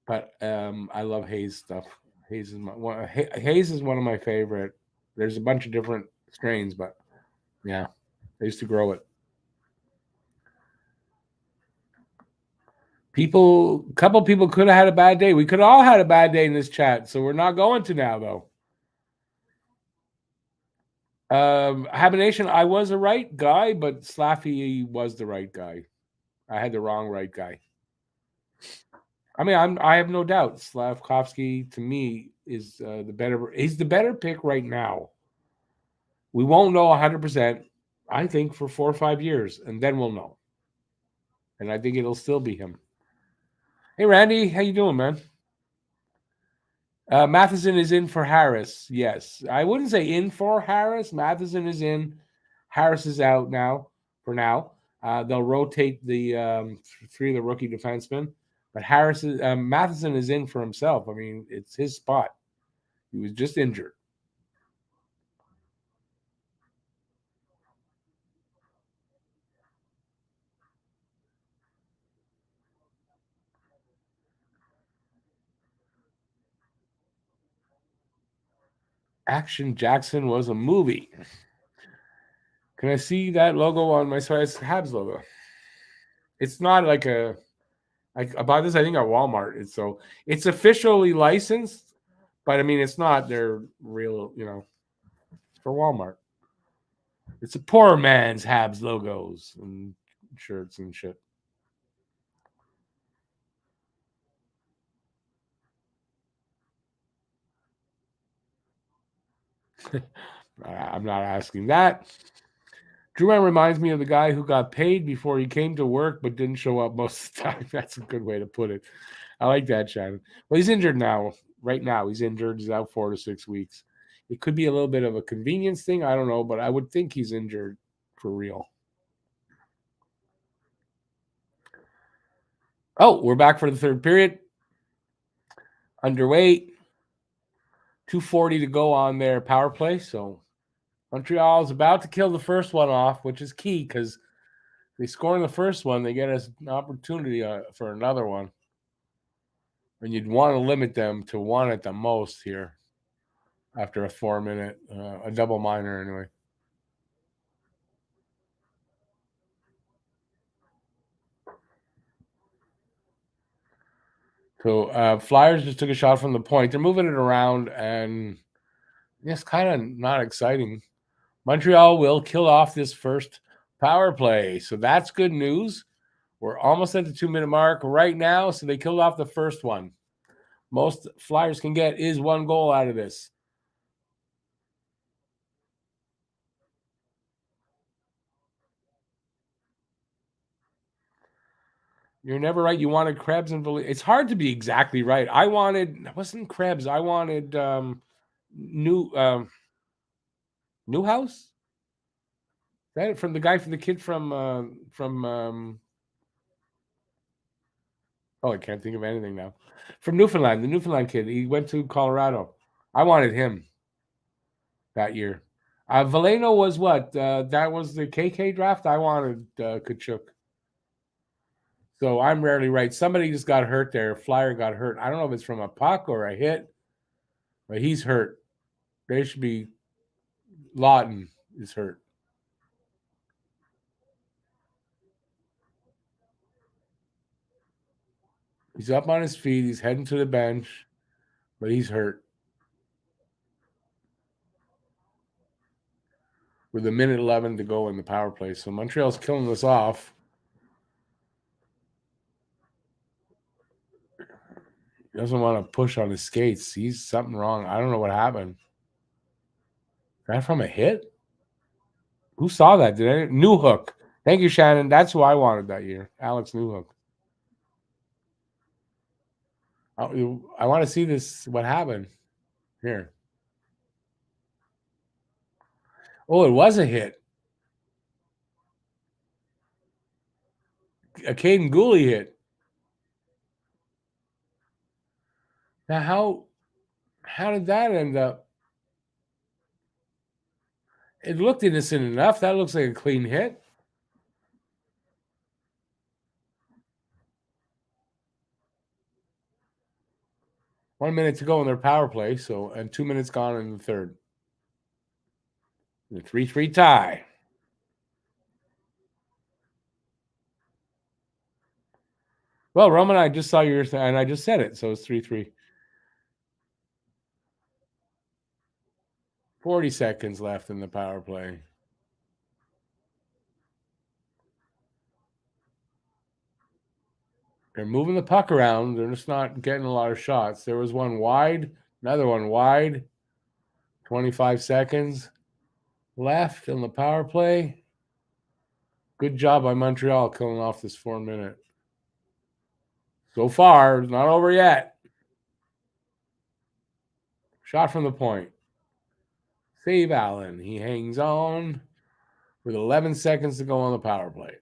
but I love haze stuff. Haze is one of my favorite. There's a bunch of different strains, but yeah, I used to grow it. Couple people could have had a bad day. We could have all had a bad day in this chat, so we're not going to now, though. Habination, I was a right guy, but Slaffy was the right guy. I had the wrong right guy. I mean, I have no doubt Slavkovsky to me is the better. He's the better pick right now. We won't know 100%. I think for 4 or 5 years, and then we'll know. And I think it'll still be him. Hey, Randy, how you doing, man? Matheson is in for Harris. Yes, I wouldn't say in for Harris. Matheson is in. Harris is out now. For now, they'll rotate the three of the rookie defensemen, but Matheson is in for himself. I mean, it's his spot. He was just injured. Action Jackson was a movie. Can I see that logo on my site? It's Habs logo. It's not like I bought this, I think, at Walmart. It's officially licensed, but I mean, it's not their real, it's for Walmart. It's a poor man's Habs logos and shirts and shit. I'm not asking that. Drew reminds me of the guy who got paid before he came to work but didn't show up most of the time. That's a good way to put it. I like that, Shannon. Well, he's injured now. Right now, he's injured. He's out 4 to 6 weeks. It could be a little bit of a convenience thing. I don't know, but I would think he's injured for real. Oh, we're back for the third period. Underway. 2:40 to go on their power play. So Montreal is about to kill the first one off, which is key because they score in the first one, they get us an opportunity for another one. And you'd want to limit them to one at the most here after a 4-minute, a double minor anyway. So Flyers just took a shot from the point. They're moving it around, and it's kind of not exciting. Montreal will kill off this first power play. So that's good news. We're almost at the 2-minute mark right now. So they killed off the first one. Most Flyers can get is one goal out of this. You're never right. You wanted Krebs and it's hard to be exactly right. It wasn't Krebs. I wanted Newhouse. That from the guy from the kid from oh, I can't think of anything now. From Newfoundland, the Newfoundland kid. He went to Colorado. I wanted him that year. Valeno was what? That was the KK draft. I wanted Kachuk. So I'm rarely right. Somebody just got hurt there. Flyer got hurt. I don't know if it's from a puck or a hit, but he's hurt. They should be. Lawton is hurt. He's up on his feet. He's heading to the bench, but he's hurt. With a minute 11 to go in the power play. So Montreal's killing this off. He doesn't want to push on his skates. He's something wrong. I don't know what happened. That from a hit? Who saw that? Did I? Newhook. Thank you, Shannon. That's who I wanted that year. Alex Newhook. I want to see this. What happened here? Oh, it was a hit. A Caden Gooley hit. Now, how did that end up? It looked innocent enough. That looks like a clean hit. One minute to go in their power play. And 2 minutes gone in the third. The 3-3 tie. Well, Roman, I just saw yours, and I just said it, so it's 3-3. 40 seconds left in the power play. They're moving the puck around. They're just not getting a lot of shots. There was one wide, another one wide. 25 seconds left in the power play. Good job by Montreal killing off this 4 minute. So far, it's not over yet. Shot from the point. Save Allen. He hangs on with 11 seconds to go on the power play.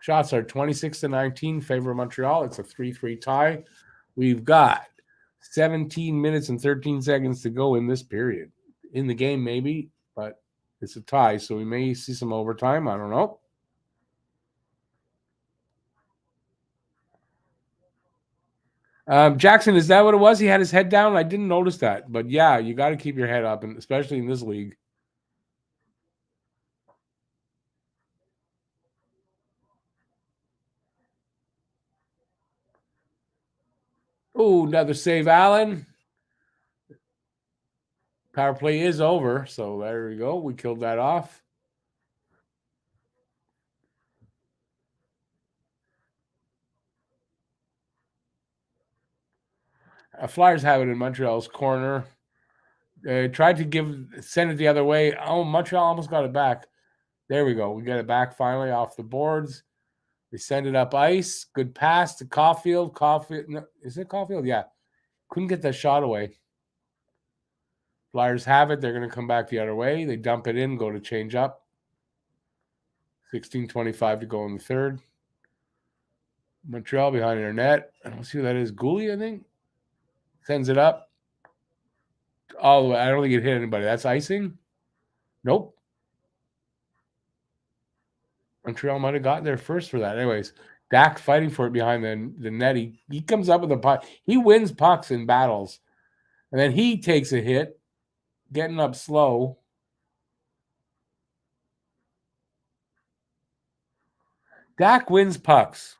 Shots are 26-19, favor of Montreal. It's a 3-3 tie. We've got 17 minutes and 13 seconds to go in this period. In the game, maybe, but it's a tie, so we may see some overtime. I don't know. Jackson, is that what it was? He had his head down? I didn't notice that. But yeah, you got to keep your head up, and especially in this league. Oh, another save, Allen. Power play is over, so there we go. We killed that off. Flyers have it in Montreal's corner. Tried to send it the other way. Oh, Montreal almost got it back. There we go. We got it back finally off the boards. They send it up ice. Good pass to Caulfield. No, is it Caulfield? Yeah. Couldn't get that shot away. Flyers have it. They're going to come back the other way. They dump it in, go to change up. 16:25 to go in the third. Montreal behind their net. I don't see who that is. Gooley, I think. Sends it up. All the way. I don't think it hit anybody. That's icing. Nope. Montreal might have gotten there first for that. Anyways, Dak fighting for it behind the net. He comes up with a puck. He wins pucks in battles. And then he takes a hit, getting up slow. Dak wins pucks.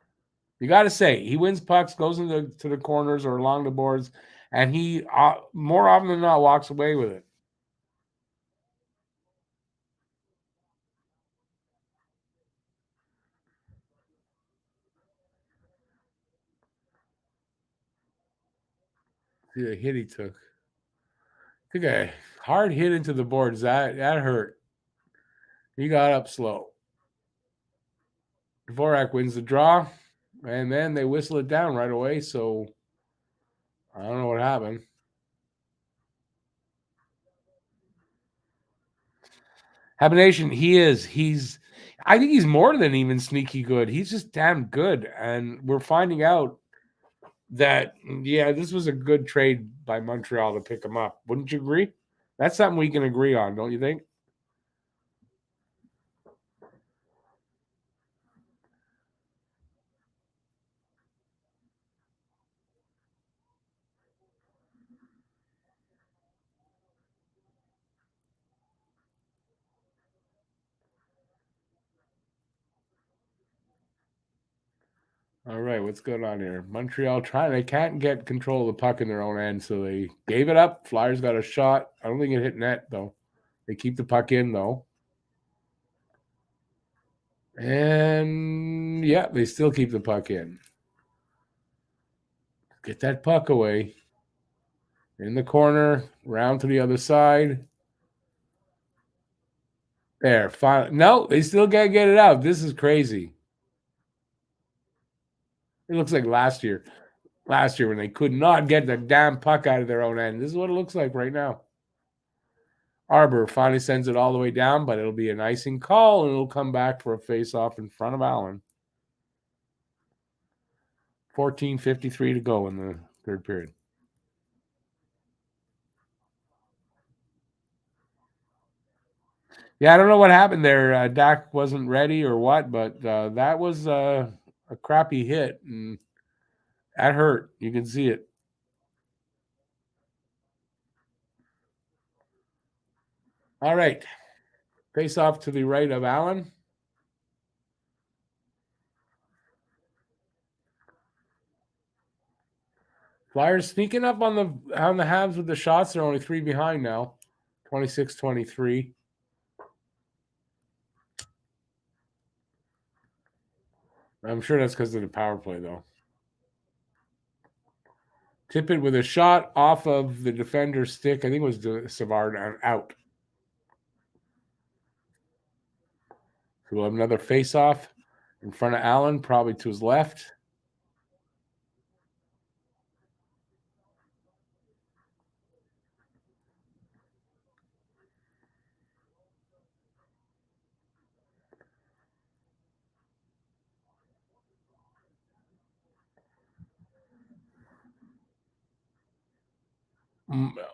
You got to say, he wins pucks, goes into the corners or along the boards, and he more often than not walks away with it. See the hit he took. Took a hard hit into the boards. That hurt. He got up slow. Dvorak wins the draw, and then they whistle it down right away. So I don't know what happened. Habination, I think he's more than even sneaky good. He's just damn good. And we're finding out that, yeah, this was a good trade by Montreal to pick him up. Wouldn't you agree? That's something we can agree on, don't you think? All right, what's going on here? Montreal they can't get control of the puck in their own end, so they gave it up. Flyers got a shot. I don't think it hit net, though. They keep the puck in, though. And, yeah, they still keep the puck in. Get that puck away. In the corner, round to the other side. There, no, they still can't get it out. This is crazy. It looks like last year. Last year when they could not get the damn puck out of their own end. This is what it looks like right now. Arbor finally sends it all the way down, but it'll be an icing call, and it'll come back for a face-off in front of Allen. 14:53 to go in the third period. Yeah, I don't know what happened there. Dak wasn't ready or what, but that was a crappy hit, and that hurt. You can see it. All right. Face off to the right of Allen. Flyers sneaking up on the Habs with the shots. They're only 3 behind now. 26-23. I'm sure that's because of the power play, though. Tippett with a shot off of the defender's stick. I think it was Savard out. So we'll have another face-off in front of Allen, probably to his left.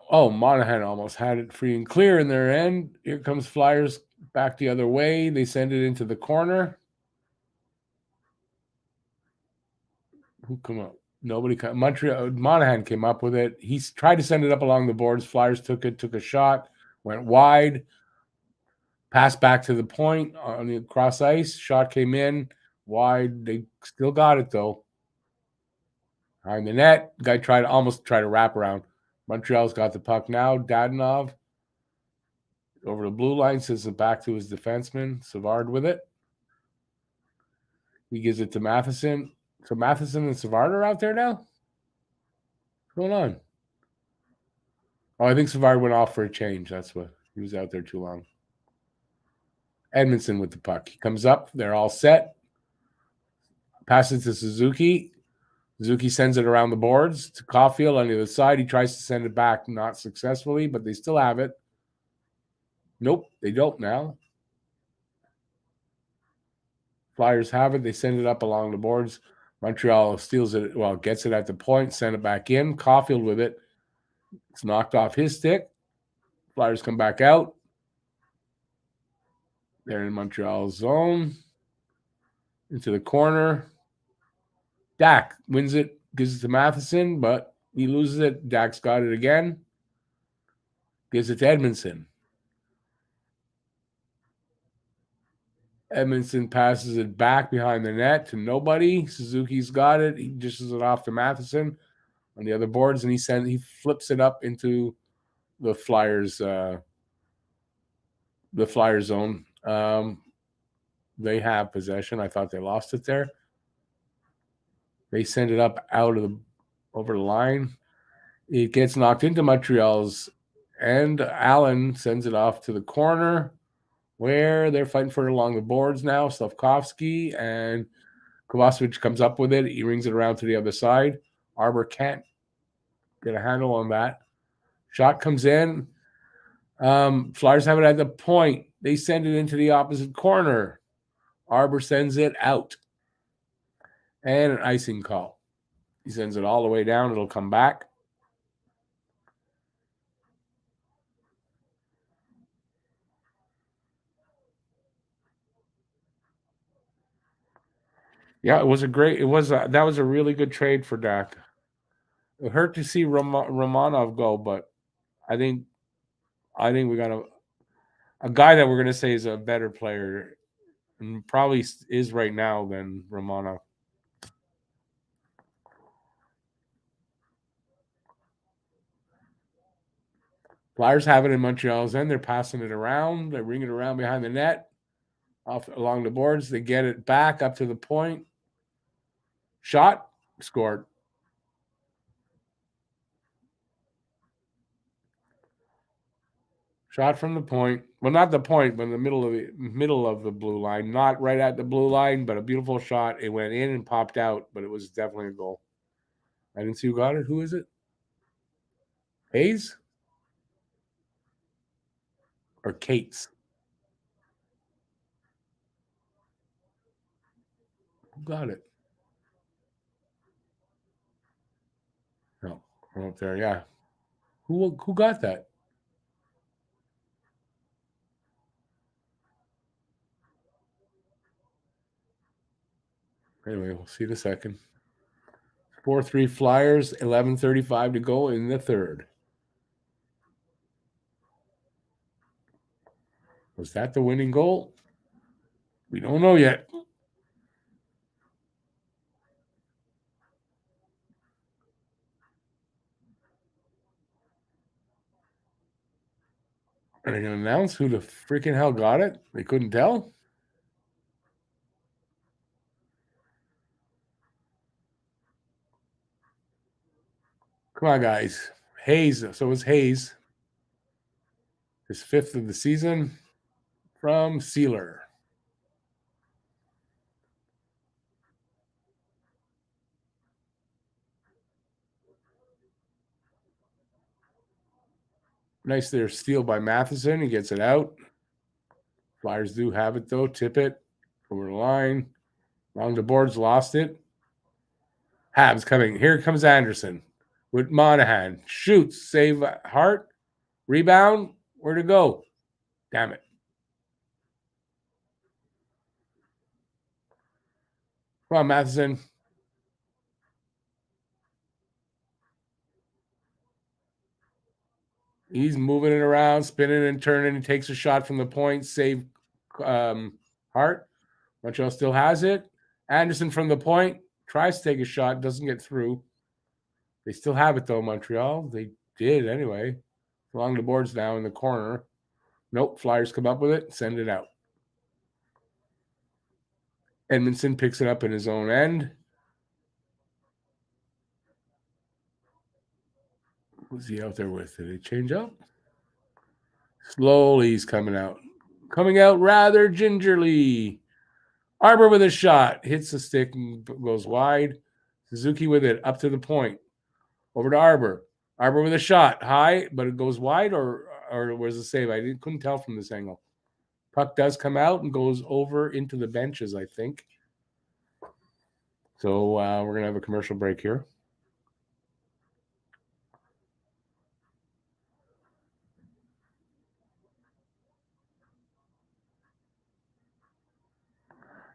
Oh, Monahan almost had it free and clear in their end. Here comes Flyers back the other way. They send it into the corner. Who come up? Nobody. Montreal. Monahan came up with it. He tried to send it up along the boards. Flyers took it, took a shot, went wide, passed back to the point on the cross ice. Shot came in wide. They still got it though. Behind the net, guy almost tried to wrap around. Montreal's got the puck now. Dadonov over the blue line, sends it back to his defenseman. Savard with it. He gives it to Matheson. So Matheson and Savard are out there now? What's going on? Oh, I think Savard went off for a change. That's what he was out there too long. Edmondson with the puck. He comes up. They're all set. Passes to Suzuki. Suzuki sends it around the boards to Caulfield on the other side. He tries to send it back, not successfully, but they still have it. Nope, they don't now. Flyers have it. They send it up along the boards. Montreal steals it, gets it at the point, send it back in. Caulfield with it. It's knocked off his stick. Flyers come back out. They're in Montreal's zone. Into the corner. Dak wins it, gives it to Matheson, but he loses it. Dak's got it again. Gives it to Edmondson. Edmondson passes it back behind the net to nobody. Suzuki's got it. He dishes it off to Matheson on the other boards, and he flips it up into the Flyers zone. They have possession. I thought they lost it there. They send it up over the line. It gets knocked into Montreal's, and Allen sends it off to the corner where they're fighting for it along the boards now. Slavkovsky and Kovacevic comes up with it. He rings it around to the other side. Arbor can't get a handle on that. Shot comes in. Flyers have it at the point. They send it into the opposite corner. Arbor sends it out. And an icing call. He sends it all the way down. It'll come back. Yeah, that was a really good trade for Dak. It hurt to see Romanov go, but I think we got a guy that we're going to say is a better player and probably is right now than Romanov. Flyers have it in Montreal's end. They're passing it around. They ring it around behind the net, off along the boards. They get it back up to the point. Shot, scored. Shot from the point. Well, not the point, but in the middle of the blue line. Not right at the blue line, but a beautiful shot. It went in and popped out, but it was definitely a goal. I didn't see who got it. Who is it? Hayes? Or Cates? Who got it? No, I'm up there. Yeah. Who got that? Anyway, we'll see in a second. 4-3 Flyers, 11:35 to go in the third. Was that the winning goal? We don't know yet. Are they going to announce who the freaking hell got it? They couldn't tell? Come on, guys. Hayes. So it was Hayes. His 5th of the season from Sealer. Nice there steal by Matheson. He gets it out. Flyers do have it, though. Tip it over the line. Along the boards, lost it. Habs coming. Here comes Anderson with Monahan. Shoots. Save Hart. Rebound. Where to go? Damn it. Come on, Matheson. He's moving it around, spinning and turning. He takes a shot from the point. Save Hart. Montreal still has it. Anderson from the point. Tries to take a shot. Doesn't get through. They still have it, though, Montreal. They did anyway. Along the boards now in the corner. Nope. Flyers come up with it. Send it out. Edmondson picks it up in his own end. Who's he out there with? Did he change up? Slowly he's coming out. Coming out rather gingerly. Arbor with a shot. Hits the stick and goes wide. Suzuki with it. Up to the point. Over to Arbor. Arbor with a shot. High, but it goes wide or was the save? I couldn't tell from this angle. Puck does come out and goes over into the benches, I think. So we're going to have a commercial break here.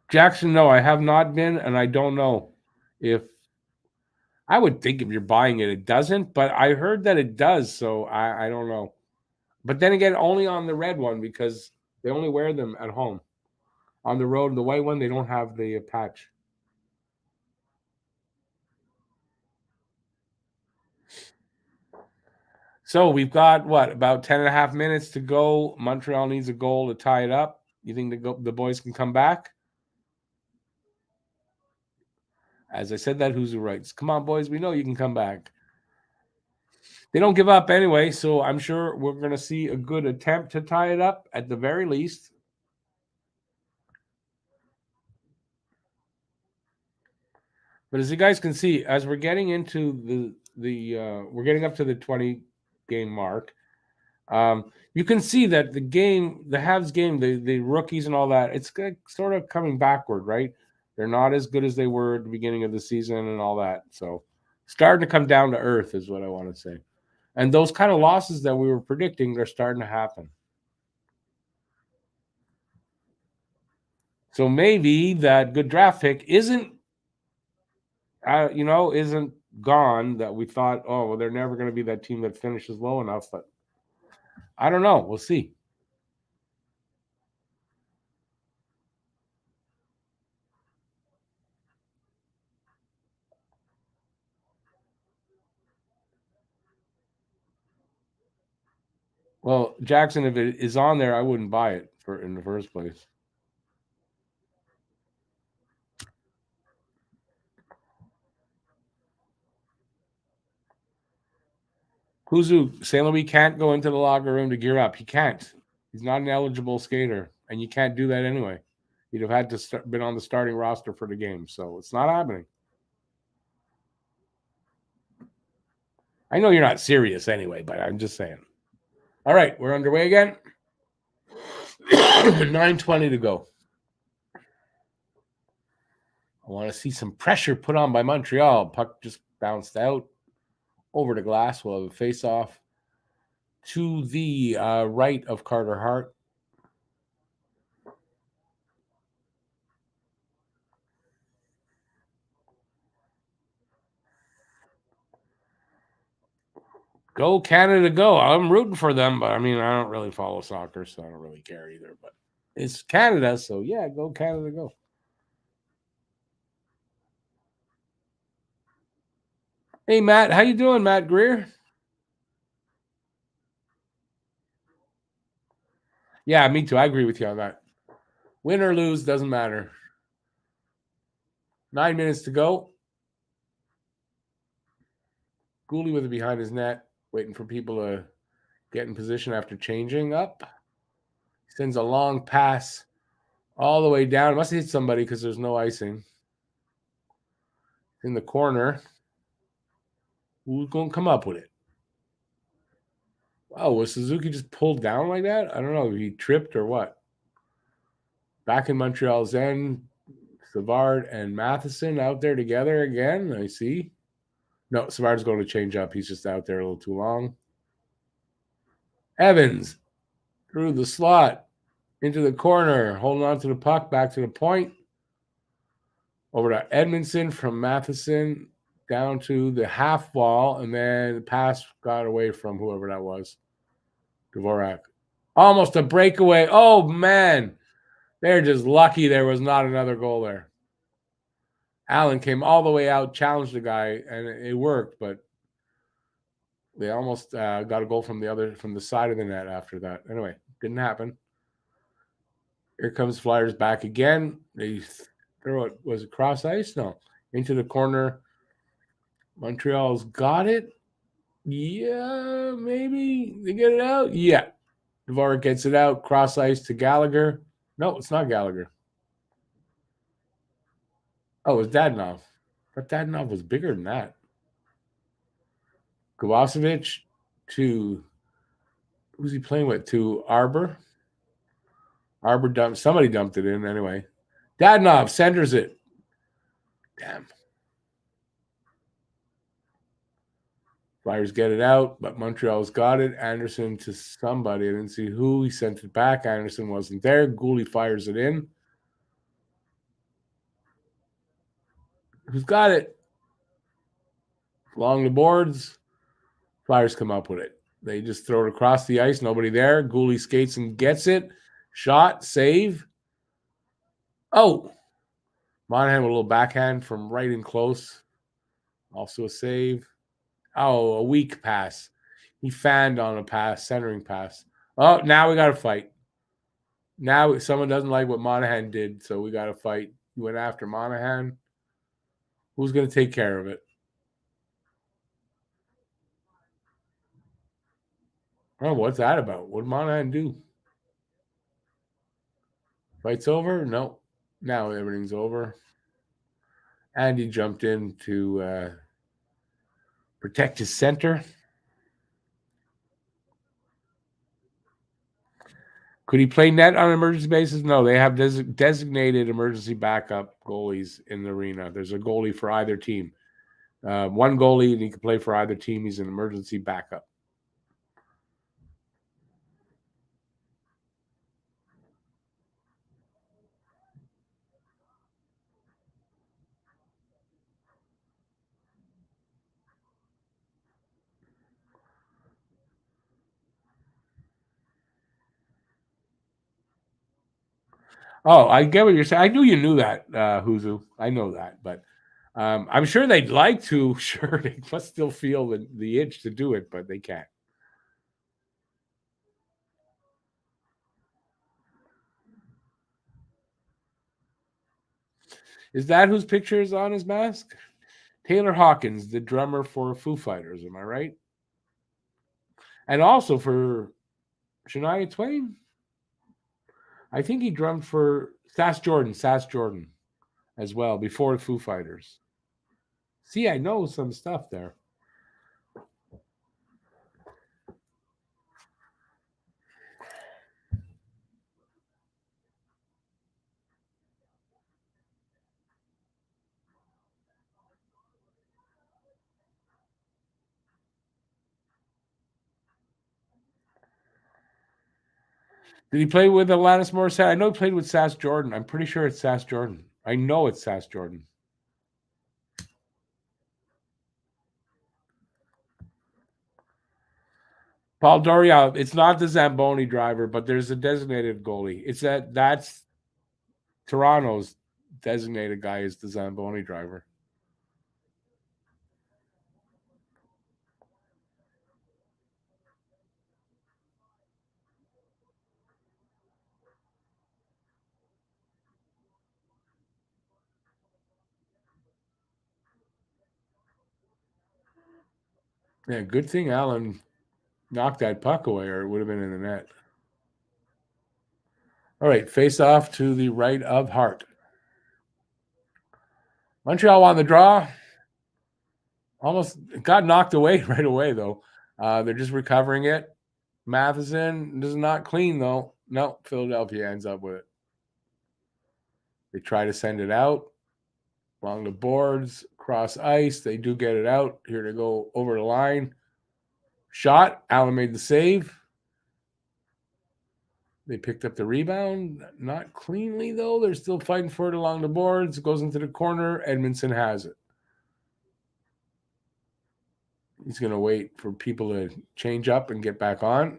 Jackson, no, I have not been, and I don't know if I would think if you're buying it, it doesn't, but I heard that it does, so I don't know. But then again, only on the red one because they only wear them at home. On the road, the white one, they don't have the patch. So we've got what about 10 and a half minutes to go. Montreal needs a goal to tie it up. You think the boys can come back? As I said that, who's who writes? Come on, boys, we know you can come back. They don't give up anyway, so I'm sure we're going to see a good attempt to tie it up at the very least. But as you guys can see, as we're getting into we're getting up to the 20 game mark. You can see that the Habs game, the rookies and all that, it's sort of coming backward, right? They're not as good as they were at the beginning of the season and all that. So starting to come down to earth is what I want to say. And those kind of losses that we were predicting, they're starting to happen. So maybe that good draft pick isn't gone, that we thought, oh, well, they're never going to be that team that finishes low enough. But I don't know. We'll see. Well, Jackson, if it is on there, I wouldn't buy it in the first place. Kuzu, St. Louis can't go into the locker room to gear up. He can't. He's not an eligible skater, and you can't do that anyway. He'd have had to been on the starting roster for the game, so it's not happening. I know you're not serious anyway, but I'm just saying. All right, we're underway again. 9:20 to go. I want to see some pressure put on by Montreal. Puck just bounced out over the glass. We'll have a face-off to the right of Carter Hart. Go Canada, go. I'm rooting for them, but I mean, I don't really follow soccer, so I don't really care either. But it's Canada, so yeah, go Canada, go. Hey, Matt, how you doing, Matt Greer? Yeah, me too. I agree with you on that. Win or lose, doesn't matter. 9 minutes to go. Gooley with it behind his net, waiting for people to get in position after changing up. Sends a long pass all the way down. It must have hit somebody because there's no icing. In the corner. Who's going to come up with it? Oh, was Suzuki just pulled down like that? I don't know. He tripped or what? Back in Montreal's end, Savard and Matheson out there together again. I see. No, Savard's going to change up. He's just out there a little too long. Evans through the slot into the corner, holding on to the puck, back to the point. Over to Edmondson from Matheson down to the half wall, and then the pass got away from whoever that was. Dvorak. Almost a breakaway. Oh, man. They're just lucky there was not another goal there. Allen came all the way out, challenged the guy, and it worked, but they almost got a goal from the side of the net after that. Anyway, didn't happen. Here comes Flyers back again. They throw it. Was it cross ice? No. Into the corner. Montreal's got it. Yeah, maybe they get it out. Yeah. Dvorak gets it out. Cross ice to Gallagher. No, it's not Gallagher. Oh, it was Dadonov. But Dadonov was bigger than that. Kovacevic to who's he playing with? To Arbor. Arbor dumped. Somebody dumped it in anyway. Dadonov centers it. Damn. Flyers get it out, but Montreal's got it. Anderson to somebody. I didn't see who. He sent it back. Anderson wasn't there. Gooley fires it in. Who's got it? Along the boards. Flyers come up with it. They just throw it across the ice. Nobody there. Gooley skates and gets it. Shot. Save. Oh. Monahan with a little backhand from right in close. Also a save. Oh, a weak pass. He fanned on a pass, centering pass. Oh, now we got to fight. Now someone doesn't like what Monahan did, so we got to fight. He went after Monahan. Who's going to take care of it? Oh, what's that about? What did Monahan do? Fight's over? No. Now everything's over. And he jumped in to protect his center. Could he play net on an emergency basis? No, they have designated emergency backup goalies in the arena. There's a goalie for either team. One goalie, and he can play for either team. He's an emergency backup. Oh, I get what you're saying. I knew you knew that, Huzu. I know that, but I'm sure they'd like to. Sure, they must still feel the itch to do it, but they can't. Is that whose picture is on his mask? Taylor Hawkins, the drummer for Foo Fighters. Am I right? And also for Shania Twain. I think he drummed for Sass Jordan as well before Foo Fighters. See, I know some stuff there. Did he play with Alanis Morissette? I know he played with Sass Jordan. I'm pretty sure it's Sass Jordan. I know it's Sass Jordan. Paul Doria, it's not the Zamboni driver, but there's a designated goalie. It's that's Toronto's designated guy is the Zamboni driver. Yeah, good thing Allen knocked that puck away, or it would have been in the net. All right, face off to the right of Hart. Montreal won the draw. Almost got knocked away right away, though. They're just recovering it. Matheson is not clean, though. No, Philadelphia ends up with it. They try to send it out along the boards, cross ice. They do get it out. Here to go over the line. Shot. Allen made the save. They picked up the rebound. Not cleanly, though. They're still fighting for it along the boards. It goes into the corner. Edmondson has it. He's going to wait for people to change up and get back on.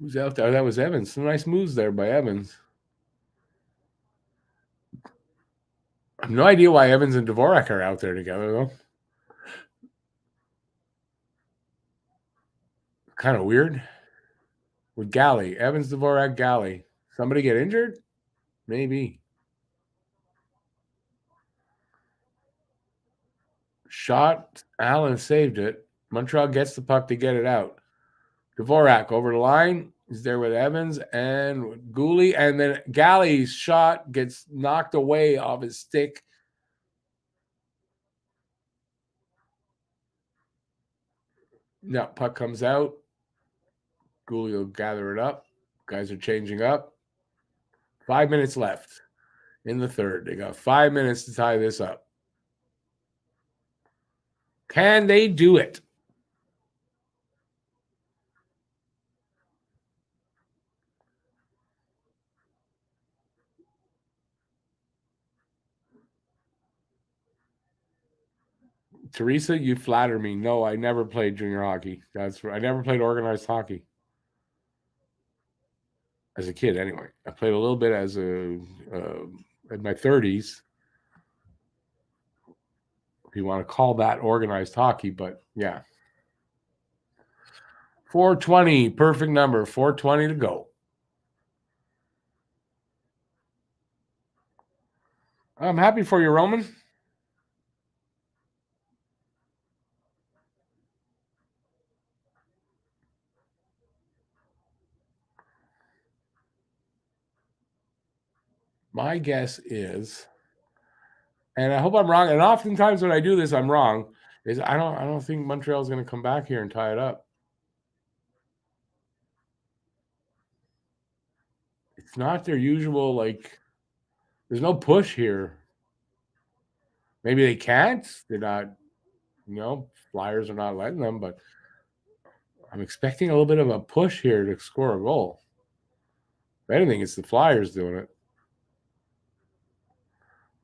Who's out there? That was Evans. Some nice moves there by Evans. I have no idea why Evans and Dvorak are out there together, though. Kind of weird. With Galley. Evans, Dvorak, Galley. Somebody get injured? Maybe. Shot. Allen saved it. Montreal gets the puck to get it out. Dvorak over the line. He's there with Evans and Gooley. And then Galley's shot gets knocked away off his stick. No, puck comes out. Gooley will gather it up. Guys are changing up. 5 minutes left in the third. They got 5 minutes to tie this up. Can they do it? Teresa, you flatter me. No, I never played junior hockey. I never played organized hockey. As a kid, anyway. I played a little bit as in my 30s. If you want to call that organized hockey, but yeah. 420, perfect number. 420 to go. I'm happy for you, Roman. My guess is, and I hope I'm wrong, and oftentimes when I do this, I'm wrong, is I don't think Montreal's going to come back here and tie it up. It's not their usual, like, there's no push here. Maybe they can't. They're not, Flyers are not letting them, but I'm expecting a little bit of a push here to score a goal. If anything, it's the Flyers doing it.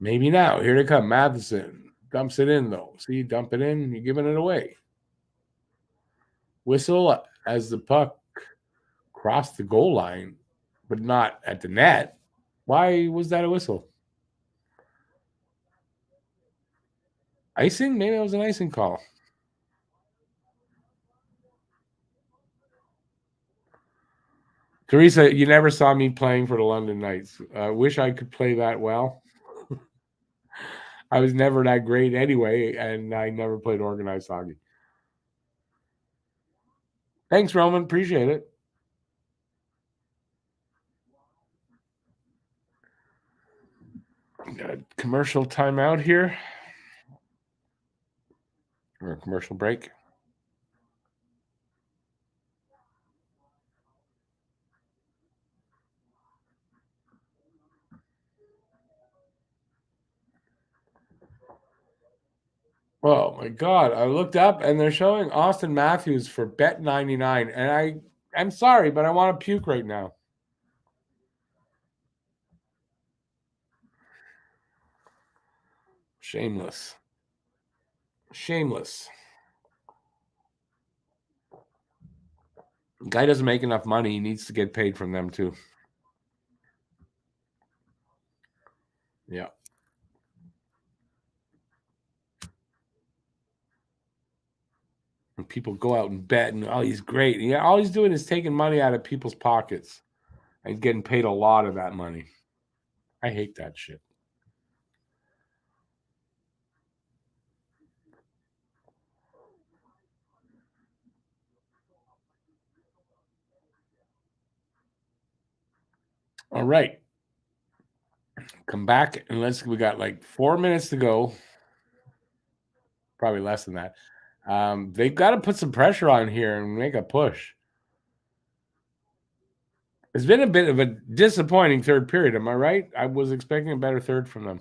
Maybe now. Here they come. Matheson dumps it in, though. See, dump it in. You're giving it away. Whistle as the puck crossed the goal line, but not at the net. Why was that a whistle? Icing? Maybe it was an icing call. Teresa, you never saw me playing for the London Knights. I wish I could play that well. I was never that great anyway, and I never played organized hockey. Thanks, Roman. Appreciate it. Got a commercial timeout here, or a commercial break. Oh my God. I looked up and they're showing Austin Matthews for Bet99. And I'm sorry, but I want to puke right now. Shameless. Shameless. Guy doesn't make enough money. He needs to get paid from them too. Yeah. And people go out and bet and oh, he's great. Yeah, all he's doing is taking money out of people's pockets. and getting paid a lot of that money. I hate that shit. All right. Come back and we got like 4 minutes to go. Probably less than that. They've got to put some pressure on here and make a push. It's been a bit of a disappointing third period. Am I right? I was expecting a better third from them.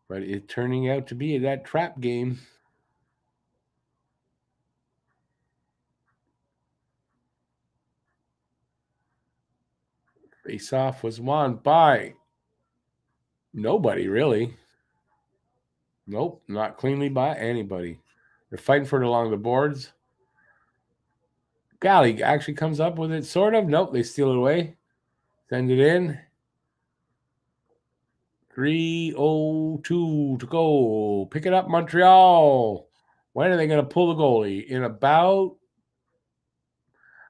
But it's turning out to be that trap game. Face off was won by nobody, really. Nope, not cleanly by anybody. They're fighting for it along the boards. Galley actually comes up with it, sort of. Nope, they steal it away. Send it in. 3:02 to go. Pick it up, Montreal. When are they going to pull the goalie? In about,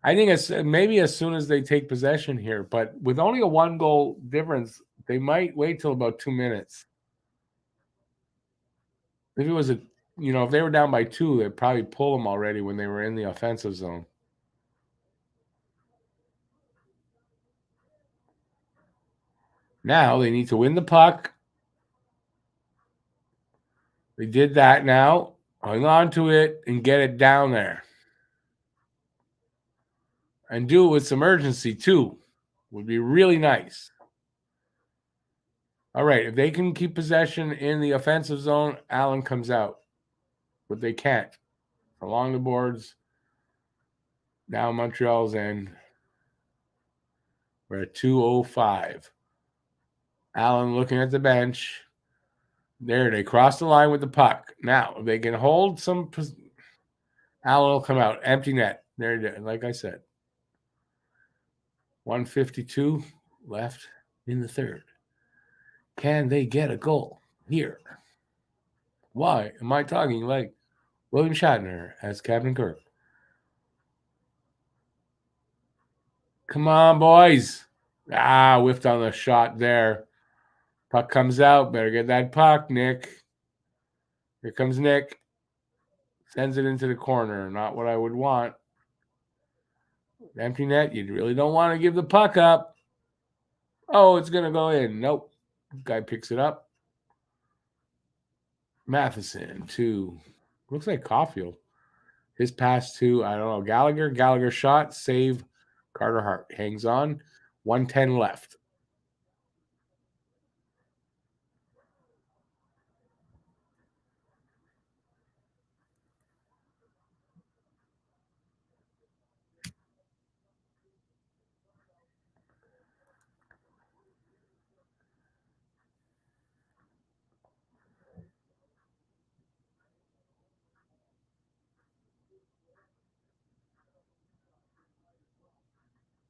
I think it's maybe as soon as they take possession here. But with only a 1-goal difference, they might wait till about 2 minutes. If it was if they were down by 2, they'd probably pull them already when they were in the offensive zone. Now they need to win the puck. They did that now. Hang on to it and get it down there. And do it with some urgency, too. Would be really nice. All right. If they can keep possession in the offensive zone, Allen comes out. But they can't. Along the boards. Now Montreal's in. We're at 2:05. Allen looking at the bench. There, they cross the line with the puck. Now, if they can hold some, Allen will come out. Empty net. There, like I said. 1:52 left in the third. Can they get a goal here? Why am I talking like William Shatner as Captain Kirk? Come on, boys. Whiffed on the shot there. Puck comes out. Better get that puck, Nick. Here comes Nick. Sends it into the corner. Not what I would want. Empty net. You really don't want to give the puck up. Oh, it's going to go in. Nope. Guy picks it up. Matheson to, looks like Caulfield. His pass to, I don't know, Gallagher. Gallagher shot, save. Carter Hart hangs on. 1:10 left.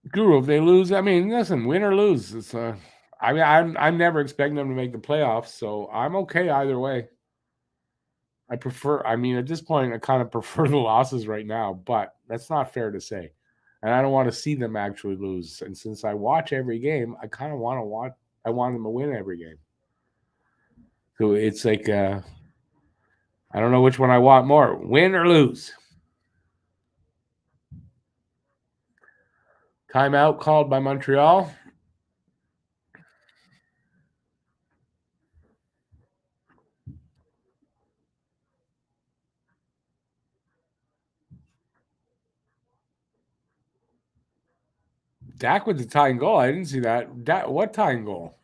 Guru, if they lose, I mean, listen, win or lose, it's I'm never expecting them to make the playoffs, so I'm okay either way. At this point, I kind of prefer the losses right now, but that's not fair to say. And I don't want to see them actually lose. And since I watch every game, I kind of I want them to win every game. So it's like, I don't know which one I want more, win or lose. Timeout called by Montreal. Dak with the tying goal. I didn't see that. What tying goal?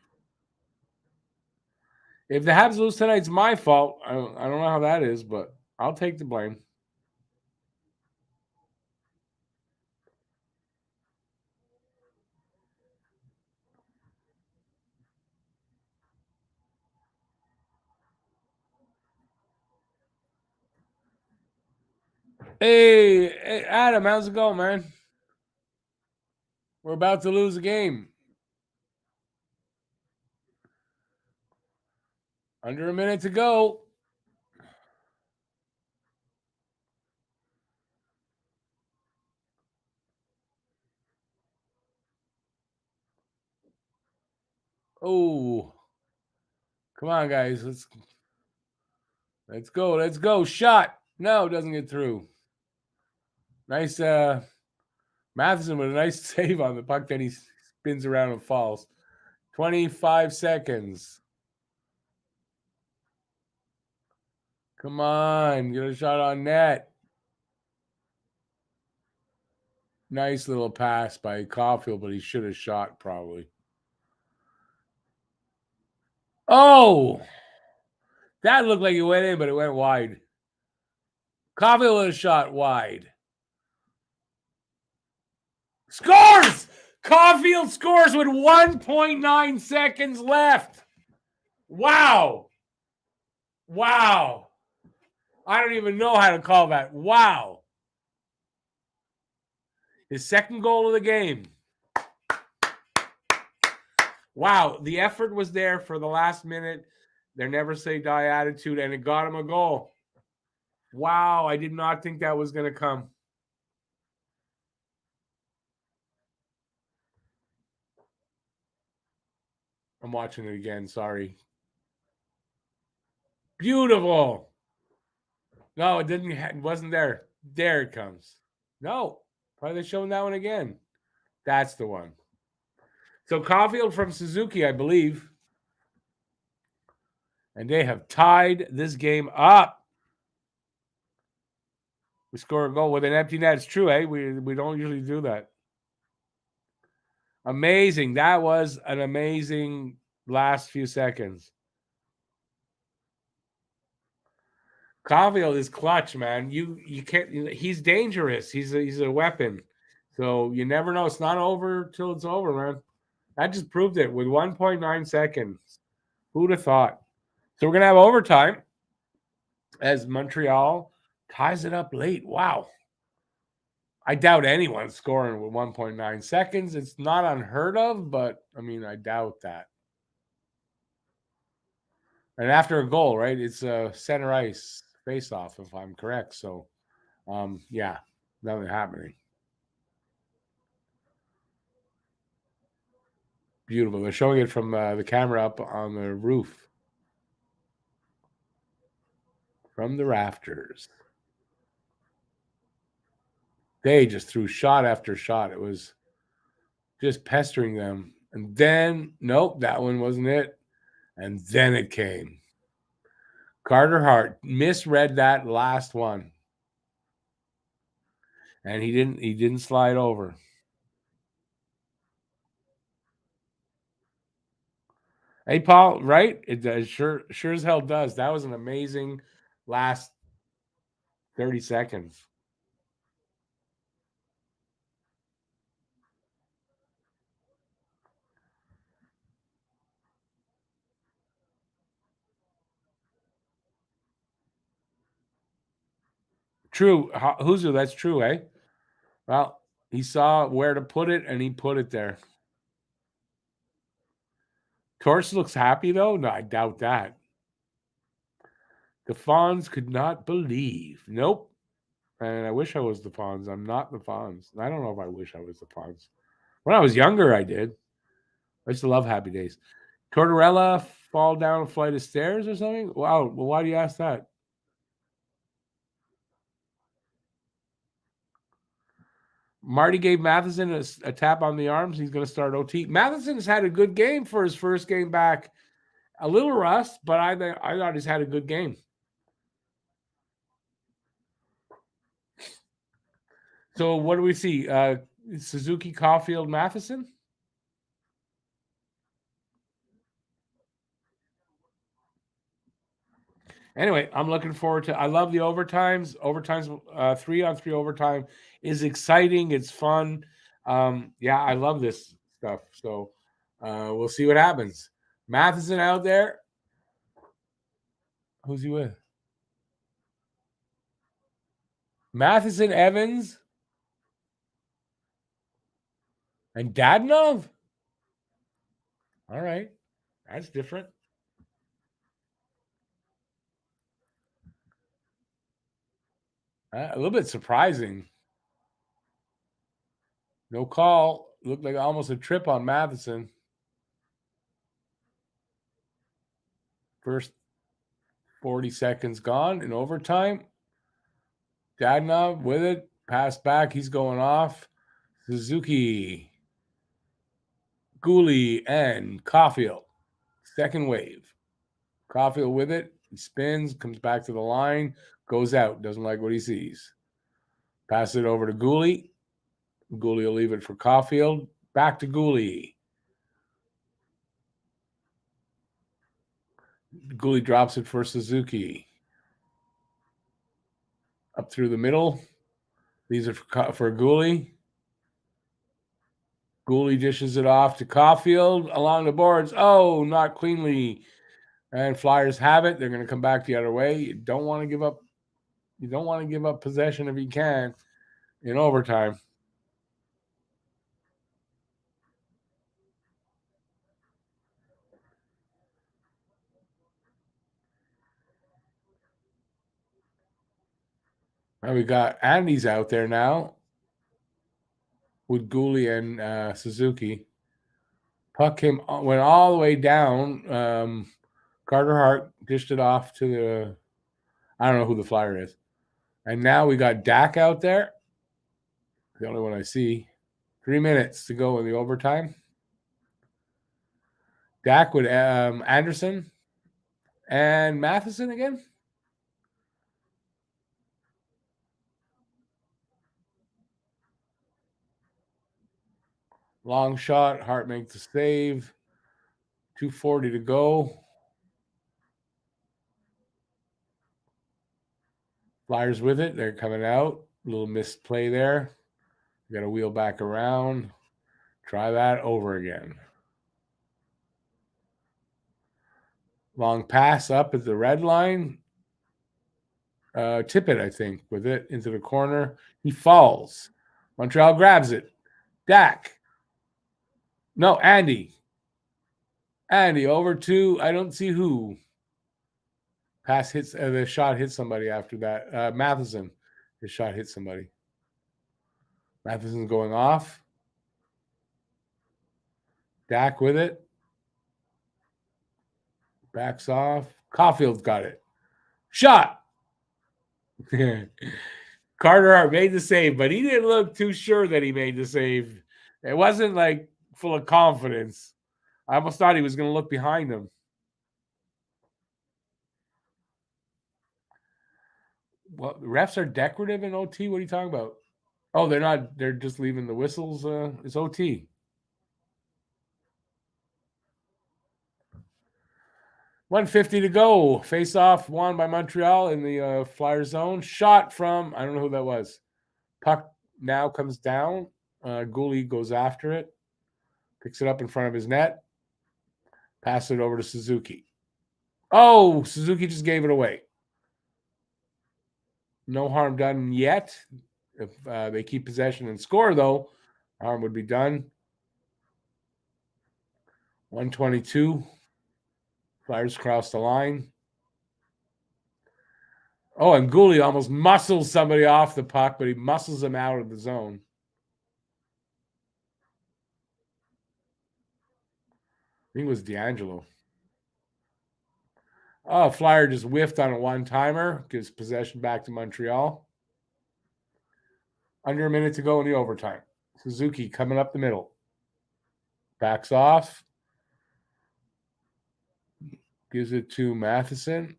If the Habs lose tonight, it's my fault. I don't know how that is, but I'll take the blame. Hey, Adam, how's it going, man? We're about to lose a game. Under a minute to go. Oh, come on, guys. Let's go. Let's go. Shot. No, doesn't get through. Nice Matheson with a nice save on the puck. Then he spins around and falls. 25 seconds. Come on. Get a shot on net. Nice little pass by Caulfield, but he should have shot probably. Oh! That looked like it went in, but it went wide. Caulfield would have shot wide. Scores! Caulfield scores with 1.9 seconds left. Wow. Wow. I don't even know how to call that. Wow. His second goal of the game. Wow. The effort was there for the last minute. Their never say die attitude, and it got him a goal. Wow. I did not think that was going to come. I'm watching it again. Sorry. Beautiful. No, it didn't. It wasn't there. There it comes. No. Probably they showing that one again. That's the one. So Caulfield from Suzuki, I believe. And they have tied this game up. We score a goal with an empty net. It's true, eh? We don't usually do that. Amazing. That was an amazing last few seconds. Caulfield is clutch, man. You can't. He's dangerous. He's a weapon. So you never know. It's not over till it's over, man. That just proved it with 1.9 seconds. Who'd have thought? So we're gonna have overtime as Montreal ties it up late. Wow. I doubt anyone's scoring with 1.9 seconds. It's not unheard of, but I mean, I doubt that. And after a goal, right? It's a center ice face-off, if I'm correct. So, yeah, nothing happening. Beautiful. They're showing it from the camera up on the roof, from the rafters. They just threw shot after shot. It was just pestering them. And then, nope, that one wasn't it. And then it came. Carter Hart misread that last one. And he didn't slide over. Hey, Paul, right? It does sure as hell does. That was an amazing last 30 seconds. True. Huzu, that's true, eh? Well, he saw where to put it and he put it there. Torch looks happy though? No, I doubt that. The Fonz could not believe. Nope. And I wish I was the Fonz. I'm not the Fonz. I don't know if I wish I was the Fonz. When I was younger, I did. I used to love Happy Days. Tortorella fall down a flight of stairs or something? Wow. Well, why do you ask that? Marty gave Matheson a tap on the arms. He's going to start OT. Matheson's had a good game for his first game back. A little rust, but I thought he's had a good game. So what do we see? Suzuki, Caulfield, Matheson? Anyway, I'm looking forward to. I love the overtimes. Overtimes, 3-on-3 overtime is exciting. It's fun. Yeah, I love this stuff. So we'll see what happens. Matheson out there. Who's he with? Matheson, Evans, and Dadonov. All right, that's different. A little bit surprising. No call. Looked like almost a trip on Matheson. First 40 seconds gone in overtime. Dadonov with it. Pass back. He's going off. Suzuki, Gooley, and Caulfield. Second wave. Caulfield with it. He spins, comes back to the line, goes out. Doesn't like what he sees. Pass it over to Gooley. Gooley will leave it for Caulfield. Back to Gooley. Gooley drops it for Suzuki. Up through the middle. These are for Gooley. Gooley dishes it off to Caulfield along the boards. Oh, not cleanly. And Flyers have it. They're going to come back the other way. You don't want to give up. You don't want to give up possession if you can in overtime. Now we got Andy's out there now with Gooley and Suzuki. Puck went all the way down. Carter Hart dished it off to the. I don't know who the Flyer is. And now we got Dak out there. The only one I see. 3 minutes to go in the overtime. Dak with Anderson and Matheson again. Long shot. Hart makes the save. 2:40 to go. Flyers with it. They're coming out. A little missed play there. Got to wheel back around. Try that over again. Long pass up at the red line. Tippett, I think, with it into the corner. He falls. Montreal grabs it. Dak. No, Andy. Andy over to, I don't see who. Pass hits, the shot hits somebody after that. Matheson. His shot hit somebody. Matheson's going off. Dak with it. Backs off. Caulfield's got it. Shot. Carter Hart made the save, but he didn't look too sure that he made the save. It wasn't like full of confidence. I almost thought he was going to look behind him. Well, the refs are decorative in OT. What are you talking about? Oh, they're not. They're just leaving the whistles. It's OT. 150 to go. Face off won by Montreal in the Flyer zone. Shot from, I don't know who that was. Puck now comes down. Gooley goes after it. Picks it up in front of his net. Pass it over to Suzuki. Oh, Suzuki just gave it away. No harm done yet. If they keep possession and score, though, harm would be done. 122. Flyers cross the line. Oh, and Gooley almost muscles somebody off the puck, but he muscles him out of the zone. I think it was D'Angelo. Oh, Flyer just whiffed on a one-timer. Gives possession back to Montreal. Under a minute to go in the overtime. Suzuki coming up the middle. Backs off. Gives it to Matheson.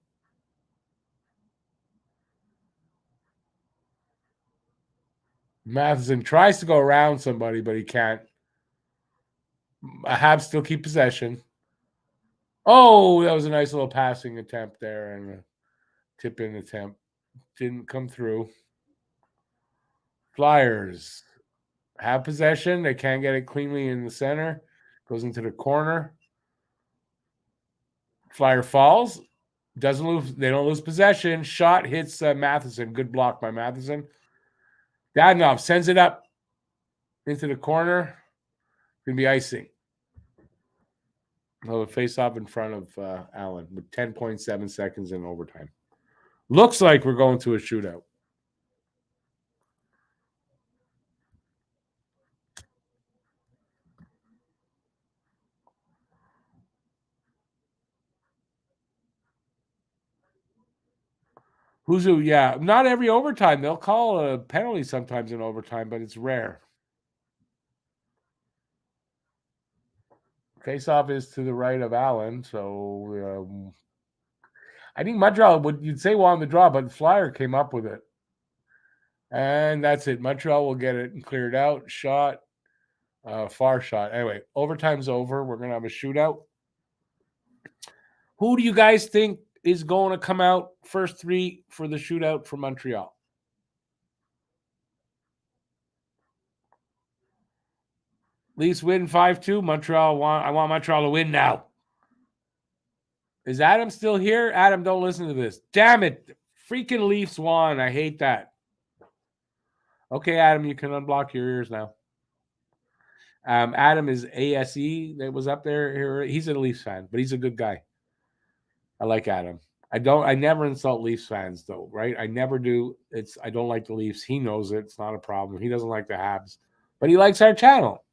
Matheson tries to go around somebody, but he can't. Habs still keep possession. Oh, that was a nice little passing attempt there and a tip-in attempt. Didn't come through. Flyers have possession. They can't get it cleanly in the center. Goes into the corner. Flyer falls. Doesn't lose. They don't lose possession. Shot hits Matheson. Good block by Matheson. Dadonov sends it up into the corner. Going to be icing. He'll face off in front of Allen with 10.7 seconds in overtime. Looks like we're going to a shootout. Who's who? Yeah, not every overtime. They'll call a penalty sometimes in overtime, but it's rare. Face-off is to the right of Allen, so I think Montreal you'd say won the draw, but Flyer came up with it. And that's it. Montreal will get it cleared out. Shot, far shot. Anyway, overtime's over. We're going to have a shootout. Who do you guys think is going to come out first three for the shootout for Montreal? Leafs win 5-2. I want Montreal to win now. Is Adam still here? Adam, don't listen to this. Damn it. Freaking Leafs won. I hate that. Okay, Adam, you can unblock your ears now. Adam is ASE that was up there. He's a Leafs fan, but he's a good guy. I like Adam. I never insult Leafs fans though, right? I never do. I don't like the Leafs. He knows it. It's not a problem. He doesn't like the Habs, but he likes our channel.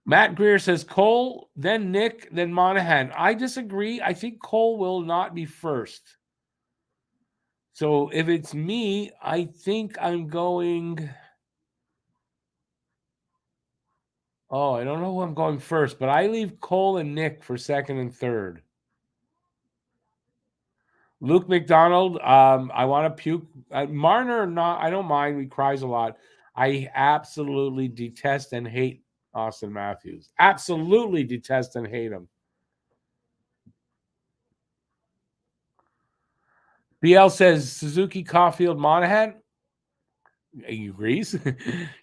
Matt Greer says Cole, then Nick, then Monahan. I disagree. I think Cole will not be first. So if it's me, I think I'm going. Oh, I don't know who I'm going first, but I leave Cole and Nick for second and third. Luke McDonald, I want to puke. Marner, not. I don't mind. He cries a lot. I absolutely detest and hate Austin Matthews. Absolutely detest and hate him. BL says Suzuki, Caulfield, Monahan. He agrees.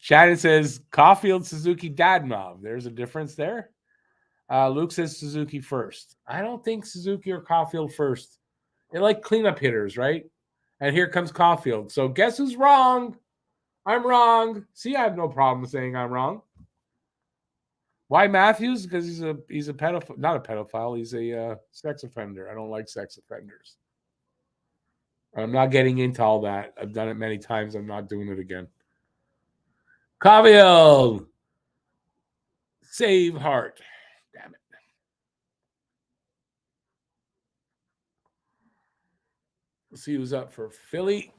Shannon says Caulfield, Suzuki, Dadonov. There's a difference there. Luke says Suzuki first. I don't think Suzuki or Caulfield first. They're like cleanup hitters, right? And here comes Caulfield. So guess who's wrong? I'm wrong. See, I have no problem saying I'm wrong. Why Matthews? Because he's a pedophile, not a pedophile. He's a sex offender. I don't like sex offenders. I'm not getting into all that. I've done it many times. I'm not doing it again. Caulfield, save Hart. Damn it. Let's see who's up for Philly.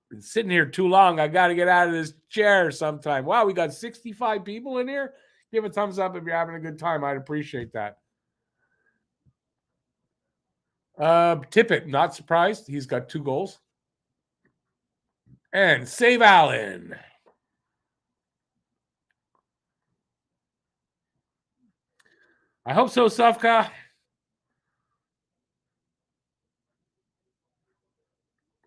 Been sitting here too long. I got to get out of this chair sometime. Wow, we got 65 people in here. Give a thumbs up if you're having a good time. I'd appreciate that. Tippett, not surprised. He's got 2 goals. And save Allen. I hope so, Sufka.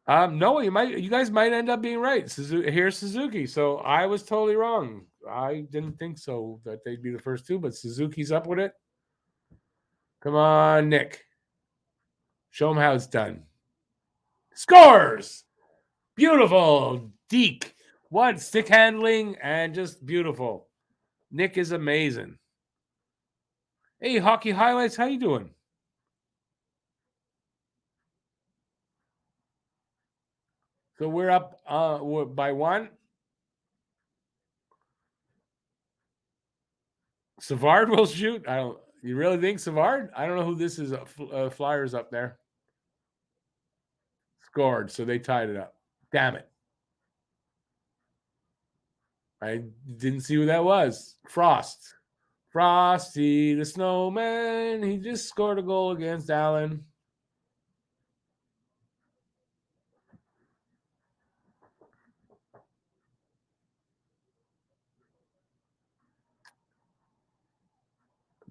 No, you guys might end up being right. Here's Suzuki. So I was totally wrong. I didn't think so that they'd be the first 2, but Suzuki's up with it. Come on, Nick. Show him how it's done. Scores! Beautiful. Deke. What? Stick handling and just beautiful. Nick is amazing. Hey, Hockey Highlights, how you doing? So we're up by 1. Savard will shoot. You really think Savard? I don't know who this is. Flyers up there. Scored, so they tied it up. Damn it. I didn't see who that was. Frost. Frosty the Snowman. He just scored a goal against Allen.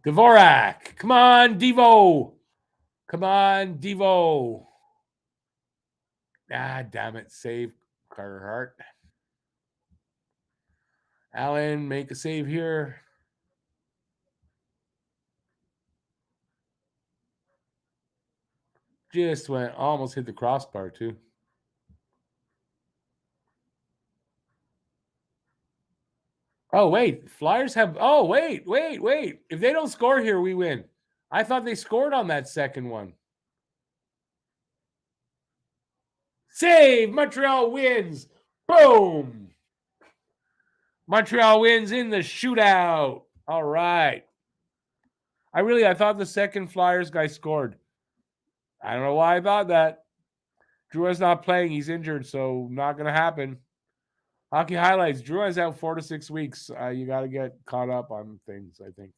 Dvorak. Come on, Devo. Come on, Devo. Ah, damn it. Save Carter Hart. Allen, make a save here. Just went, almost hit the crossbar, too. Oh, wait. Flyers have. Oh, wait. If they don't score here, we win. I thought they scored on that second one. Save! Montreal wins. Boom! Montreal wins in the shootout. All right. I thought the second Flyers guy scored. I don't know why I thought that. Drouin's not playing. He's injured, so not going to happen. Hockey highlights. Drouin's out 4 to 6 weeks. You got to get caught up on things, I think.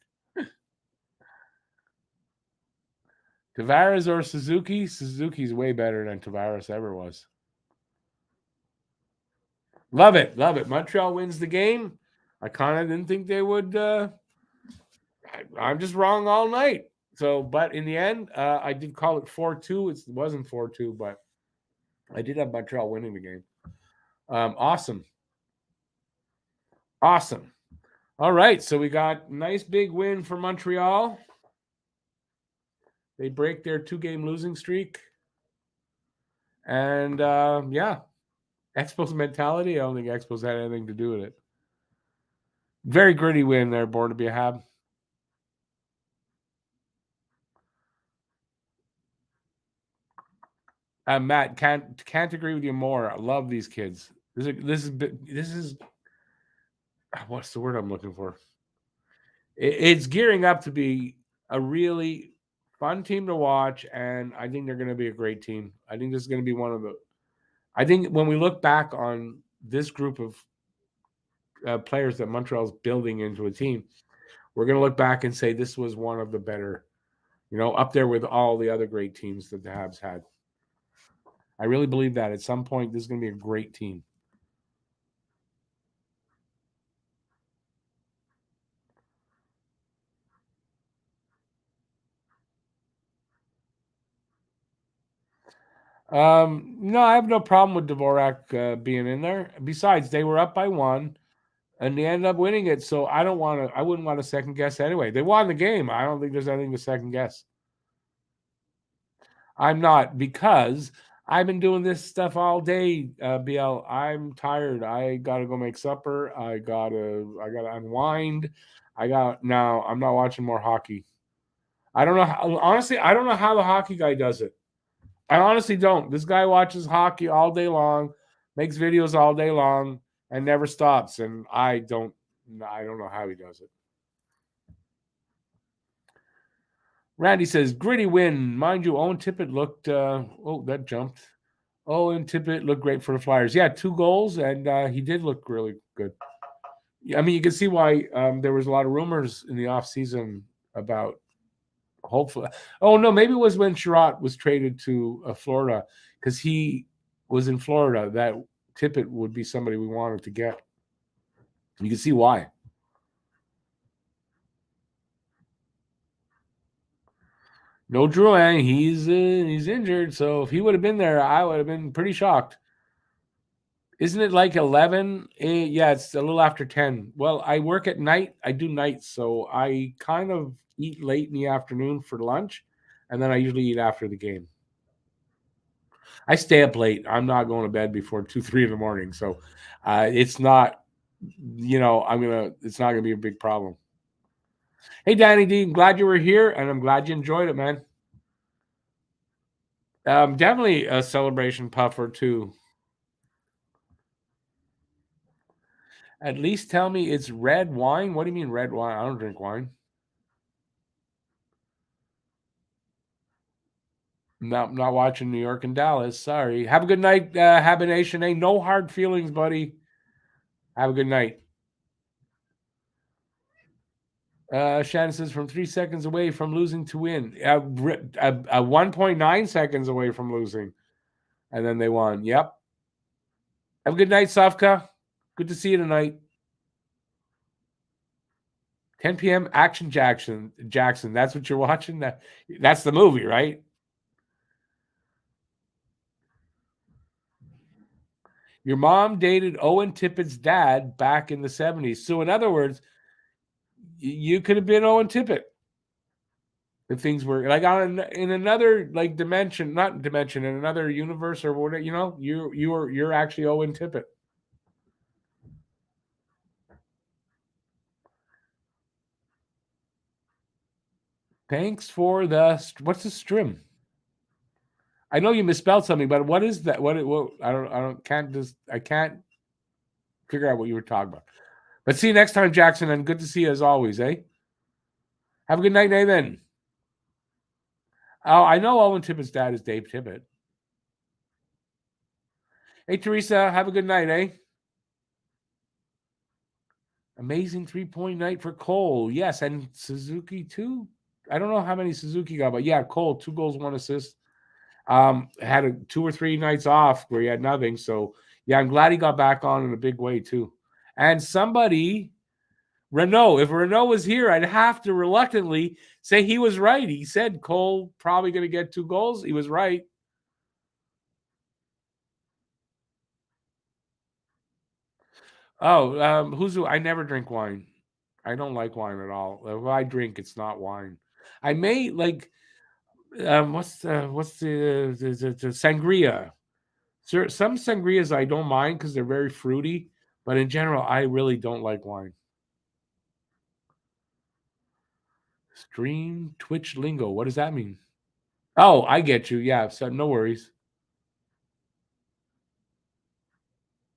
Tavares or Suzuki? Suzuki's way better than Tavares ever was. Love it. Love it. Montreal wins the game. I kind of didn't think they would. I'm just wrong all night. So, but in the end, I did call it 4-2. It wasn't 4-2, but I did have Montreal winning the game. Awesome. Awesome. All right. So we got nice big win for Montreal. They break their 2-game losing streak. And yeah, Expos mentality. I don't think Expos had anything to do with it. Very gritty win there, born to be a Hab. Matt, can't agree with you more. I love these kids. This is what's the word I'm looking for? It's gearing up to be a really fun team to watch, and I think they're going to be a great team. I think this is going to be one of the. I think when we look back on this group of players that Montreal's building into a team, we're going to look back and say this was one of the better, up there with all the other great teams that the Habs had. I really believe that at some point this is going to be a great team. No, I have no problem with Dvorak being in there. Besides, they were up by 1, and they ended up winning it. So I wouldn't want to second guess anyway. They won the game. I don't think there's anything to second guess. I'm not, because I've been doing this stuff all day, BL. I'm tired. I gotta go make supper. I gotta unwind. Now I'm not watching more hockey. I don't know. Honestly, I don't know how the hockey guy does it. I honestly don't. This guy watches hockey all day long, makes videos all day long, and never stops. And I don't know how he does it. Randy says, gritty win. Mind you, Owen Tippett looked, that jumped. Owen Tippett looked great for the Flyers. Yeah, 2 goals, and he did look really good. I mean, you can see why there was a lot of rumors in the offseason about hopefully. Oh, no, maybe it was when Sherratt was traded to Florida, because he was in Florida, that Tippett would be somebody we wanted to get. You can see why. No Drouin, he's injured, so if he would have been there, I would have been pretty shocked. Isn't it like 11? Yeah, it's a little after 10. Well, I work at night. I do nights, so I kind of eat late in the afternoon for lunch, and then I usually eat after the game. I stay up late. I'm not going to bed before 2, 3 in the morning, so it's not, it's not gonna be a big problem. Hey, Danny D, I'm glad you were here, and I'm glad you enjoyed it, man. Definitely a celebration puffer too. At least tell me it's red wine. What do you mean red wine? I don't drink wine. Not watching New York and Dallas. Sorry. Have a good night, Habination. Ain't no hard feelings, buddy. Have a good night. Shannon says from 3 seconds away from losing to win. 1.9 seconds away from losing. And then they won. Yep. Have a good night, Safka. Good to see you tonight. 10 p.m. Action Jackson. That's what you're watching? That's the movie, right? Your mom dated Owen Tippett's dad back in the 70s. So in other words, you could have been Owen Tippett if things were like in another dimension, not dimension, in another universe or whatever. You're actually Owen Tippett. Thanks for what's the strim? I know you misspelled something, but what is that? What I can't figure out what you were talking about. But see you next time, Jackson, and good to see you as always, eh? Have a good night, Nathan. Oh, I know Owen Tippett's dad is Dave Tippett. Hey, Teresa, have a good night, eh? Amazing 3-point night for Cole. Yes, and Suzuki too. I don't know how many Suzuki got, but yeah, Cole, 2 goals, 1 assist. Had 2 or 3 nights off where he had nothing. So yeah, I'm glad he got back on in a big way too. And somebody, Renault, if Renault was here, I'd have to reluctantly say he was right. He said Cole probably going to get 2 goals. He was right. Oh, I never drink wine. I don't like wine at all. If I drink, it's not wine. I may like what's the sangria? Some sangrias I don't mind because they're very fruity, but in general, I really don't like wine. Stream Twitch lingo. What does that mean? Oh, I get you. Yeah, so no worries.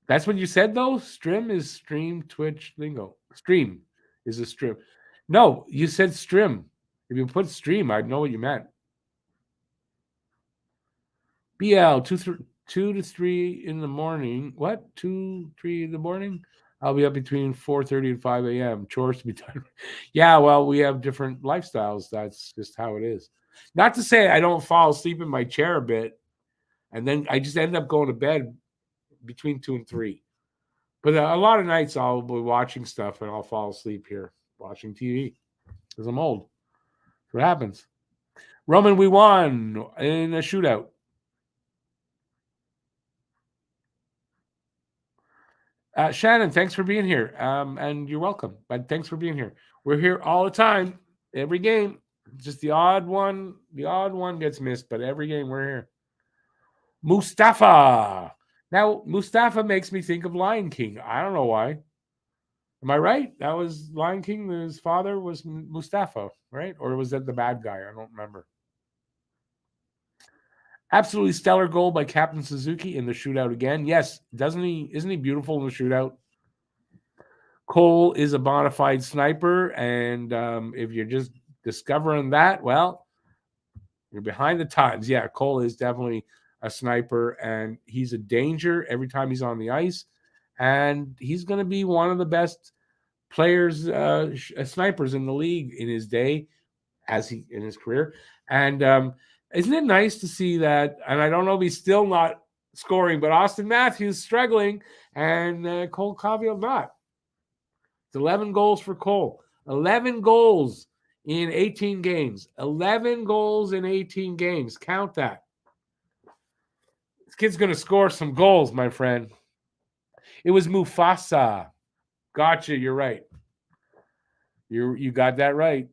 That's what you said though. Stream Twitch lingo. Stream is a stream. No, you said stream. If you put stream, I'd know what you meant. BL 2 to 3 in the morning. What? 2, 3 in the morning? I'll be up between 4:30 and 5 a.m. Chores to be done. Yeah, well, we have different lifestyles. That's just how it is. Not to say I don't fall asleep in my chair a bit, and then I just end up going to bed between 2 and 3. But a lot of nights I'll be watching stuff and I'll fall asleep here watching TV because I'm old. That's what happens. Roman, we won in a shootout. Shannon, thanks for being here. And you're welcome. But thanks for being here. We're here all the time, every game. Just the odd one gets missed, but every game we're here. Mustafa. Now, Mustafa makes me think of Lion King. I don't know why. Am I right? That was Lion King. His father was Mustafa, right? Or was that the bad guy? I don't remember. Absolutely stellar goal by Captain Suzuki in the shootout again. Yes, doesn't he? Isn't he beautiful in the shootout? Cole is a bona fide sniper, and if you're just discovering that, well, you're behind the times. Yeah, Cole is definitely a sniper, and he's a danger every time he's on the ice, and he's going to be one of the best players, snipers in the league in his day, as he in his career. And isn't it nice to see that? And I don't know if he's still not scoring, but Austin Matthews struggling, and Cole Caulfield not. It's 11 goals for Cole. 11 goals in 18 games. 11 goals in 18 games. Count that. This kid's going to score some goals, my friend. It was Mufasa. Gotcha. You're right. You got that right.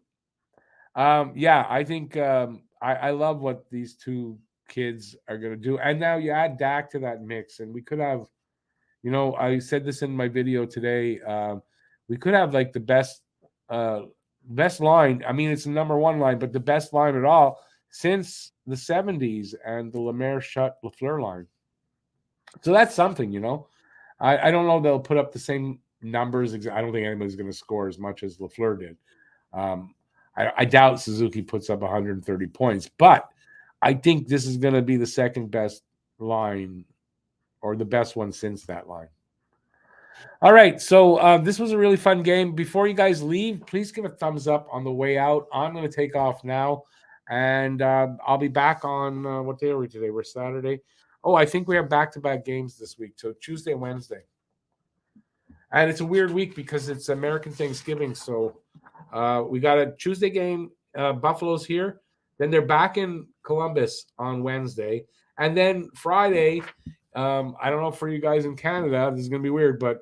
Yeah, I think I love what these two kids are going to do. And now you add Dak to that mix, and we could have, I said this in my video today. We could have like the best line. I mean, it's the number one line, but the best line at all since the 70s and the Lemaire Shut Lafleur line. So that's something, I don't know they'll put up the same numbers. I don't think anybody's going to score as much as Lafleur did. I doubt Suzuki puts up 130 points, but I think this is going to be the second best line or the best one since that line. All right, so this was a really fun game. Before you guys leave, please give a thumbs up on the way out. I'm going to take off now, and I'll be back on what day are we today? We're Saturday. Oh, I think we have back-to-back games this week, so Tuesday and Wednesday. And it's a weird week because it's American Thanksgiving, so we got a Tuesday game, Buffalo's here. Then they're back in Columbus on Wednesday. And then Friday, I don't know for you guys in Canada, this is going to be weird, but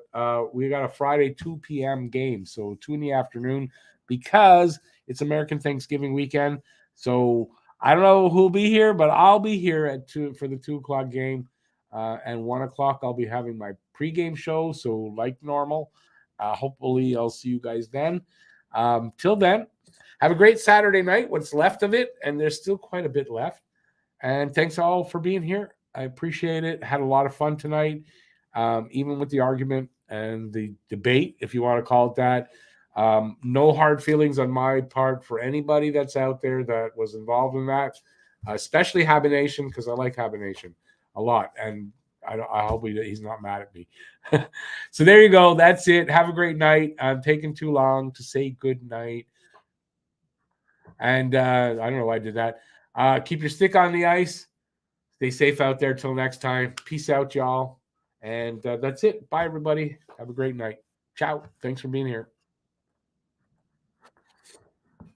we got a Friday 2 p.m. game. So 2 in the afternoon because it's American Thanksgiving weekend. So I don't know who'll be here, but I'll be here at 2 for the 2 o'clock game. And 1 o'clock, I'll be having my pregame show. So like normal, hopefully I'll see you guys then. Till then, have a great Saturday night, what's left of it. And there's still quite a bit left. And thanks all for being here. I appreciate it. Had a lot of fun tonight, even with the argument. and the debate, if you want to call it that. No hard feelings on my part for anybody that's out there that was involved in that, especially Habination, because I like Habination a lot, and I hope he's not mad at me. So there you go. That's it. Have a great night. I'm taking too long to say good night, and I don't know why I did that. Keep your stick on the ice. Stay safe out there. Till next time. Peace out, y'all. And that's it. Bye, everybody. Have a great night. Ciao. Thanks for being here.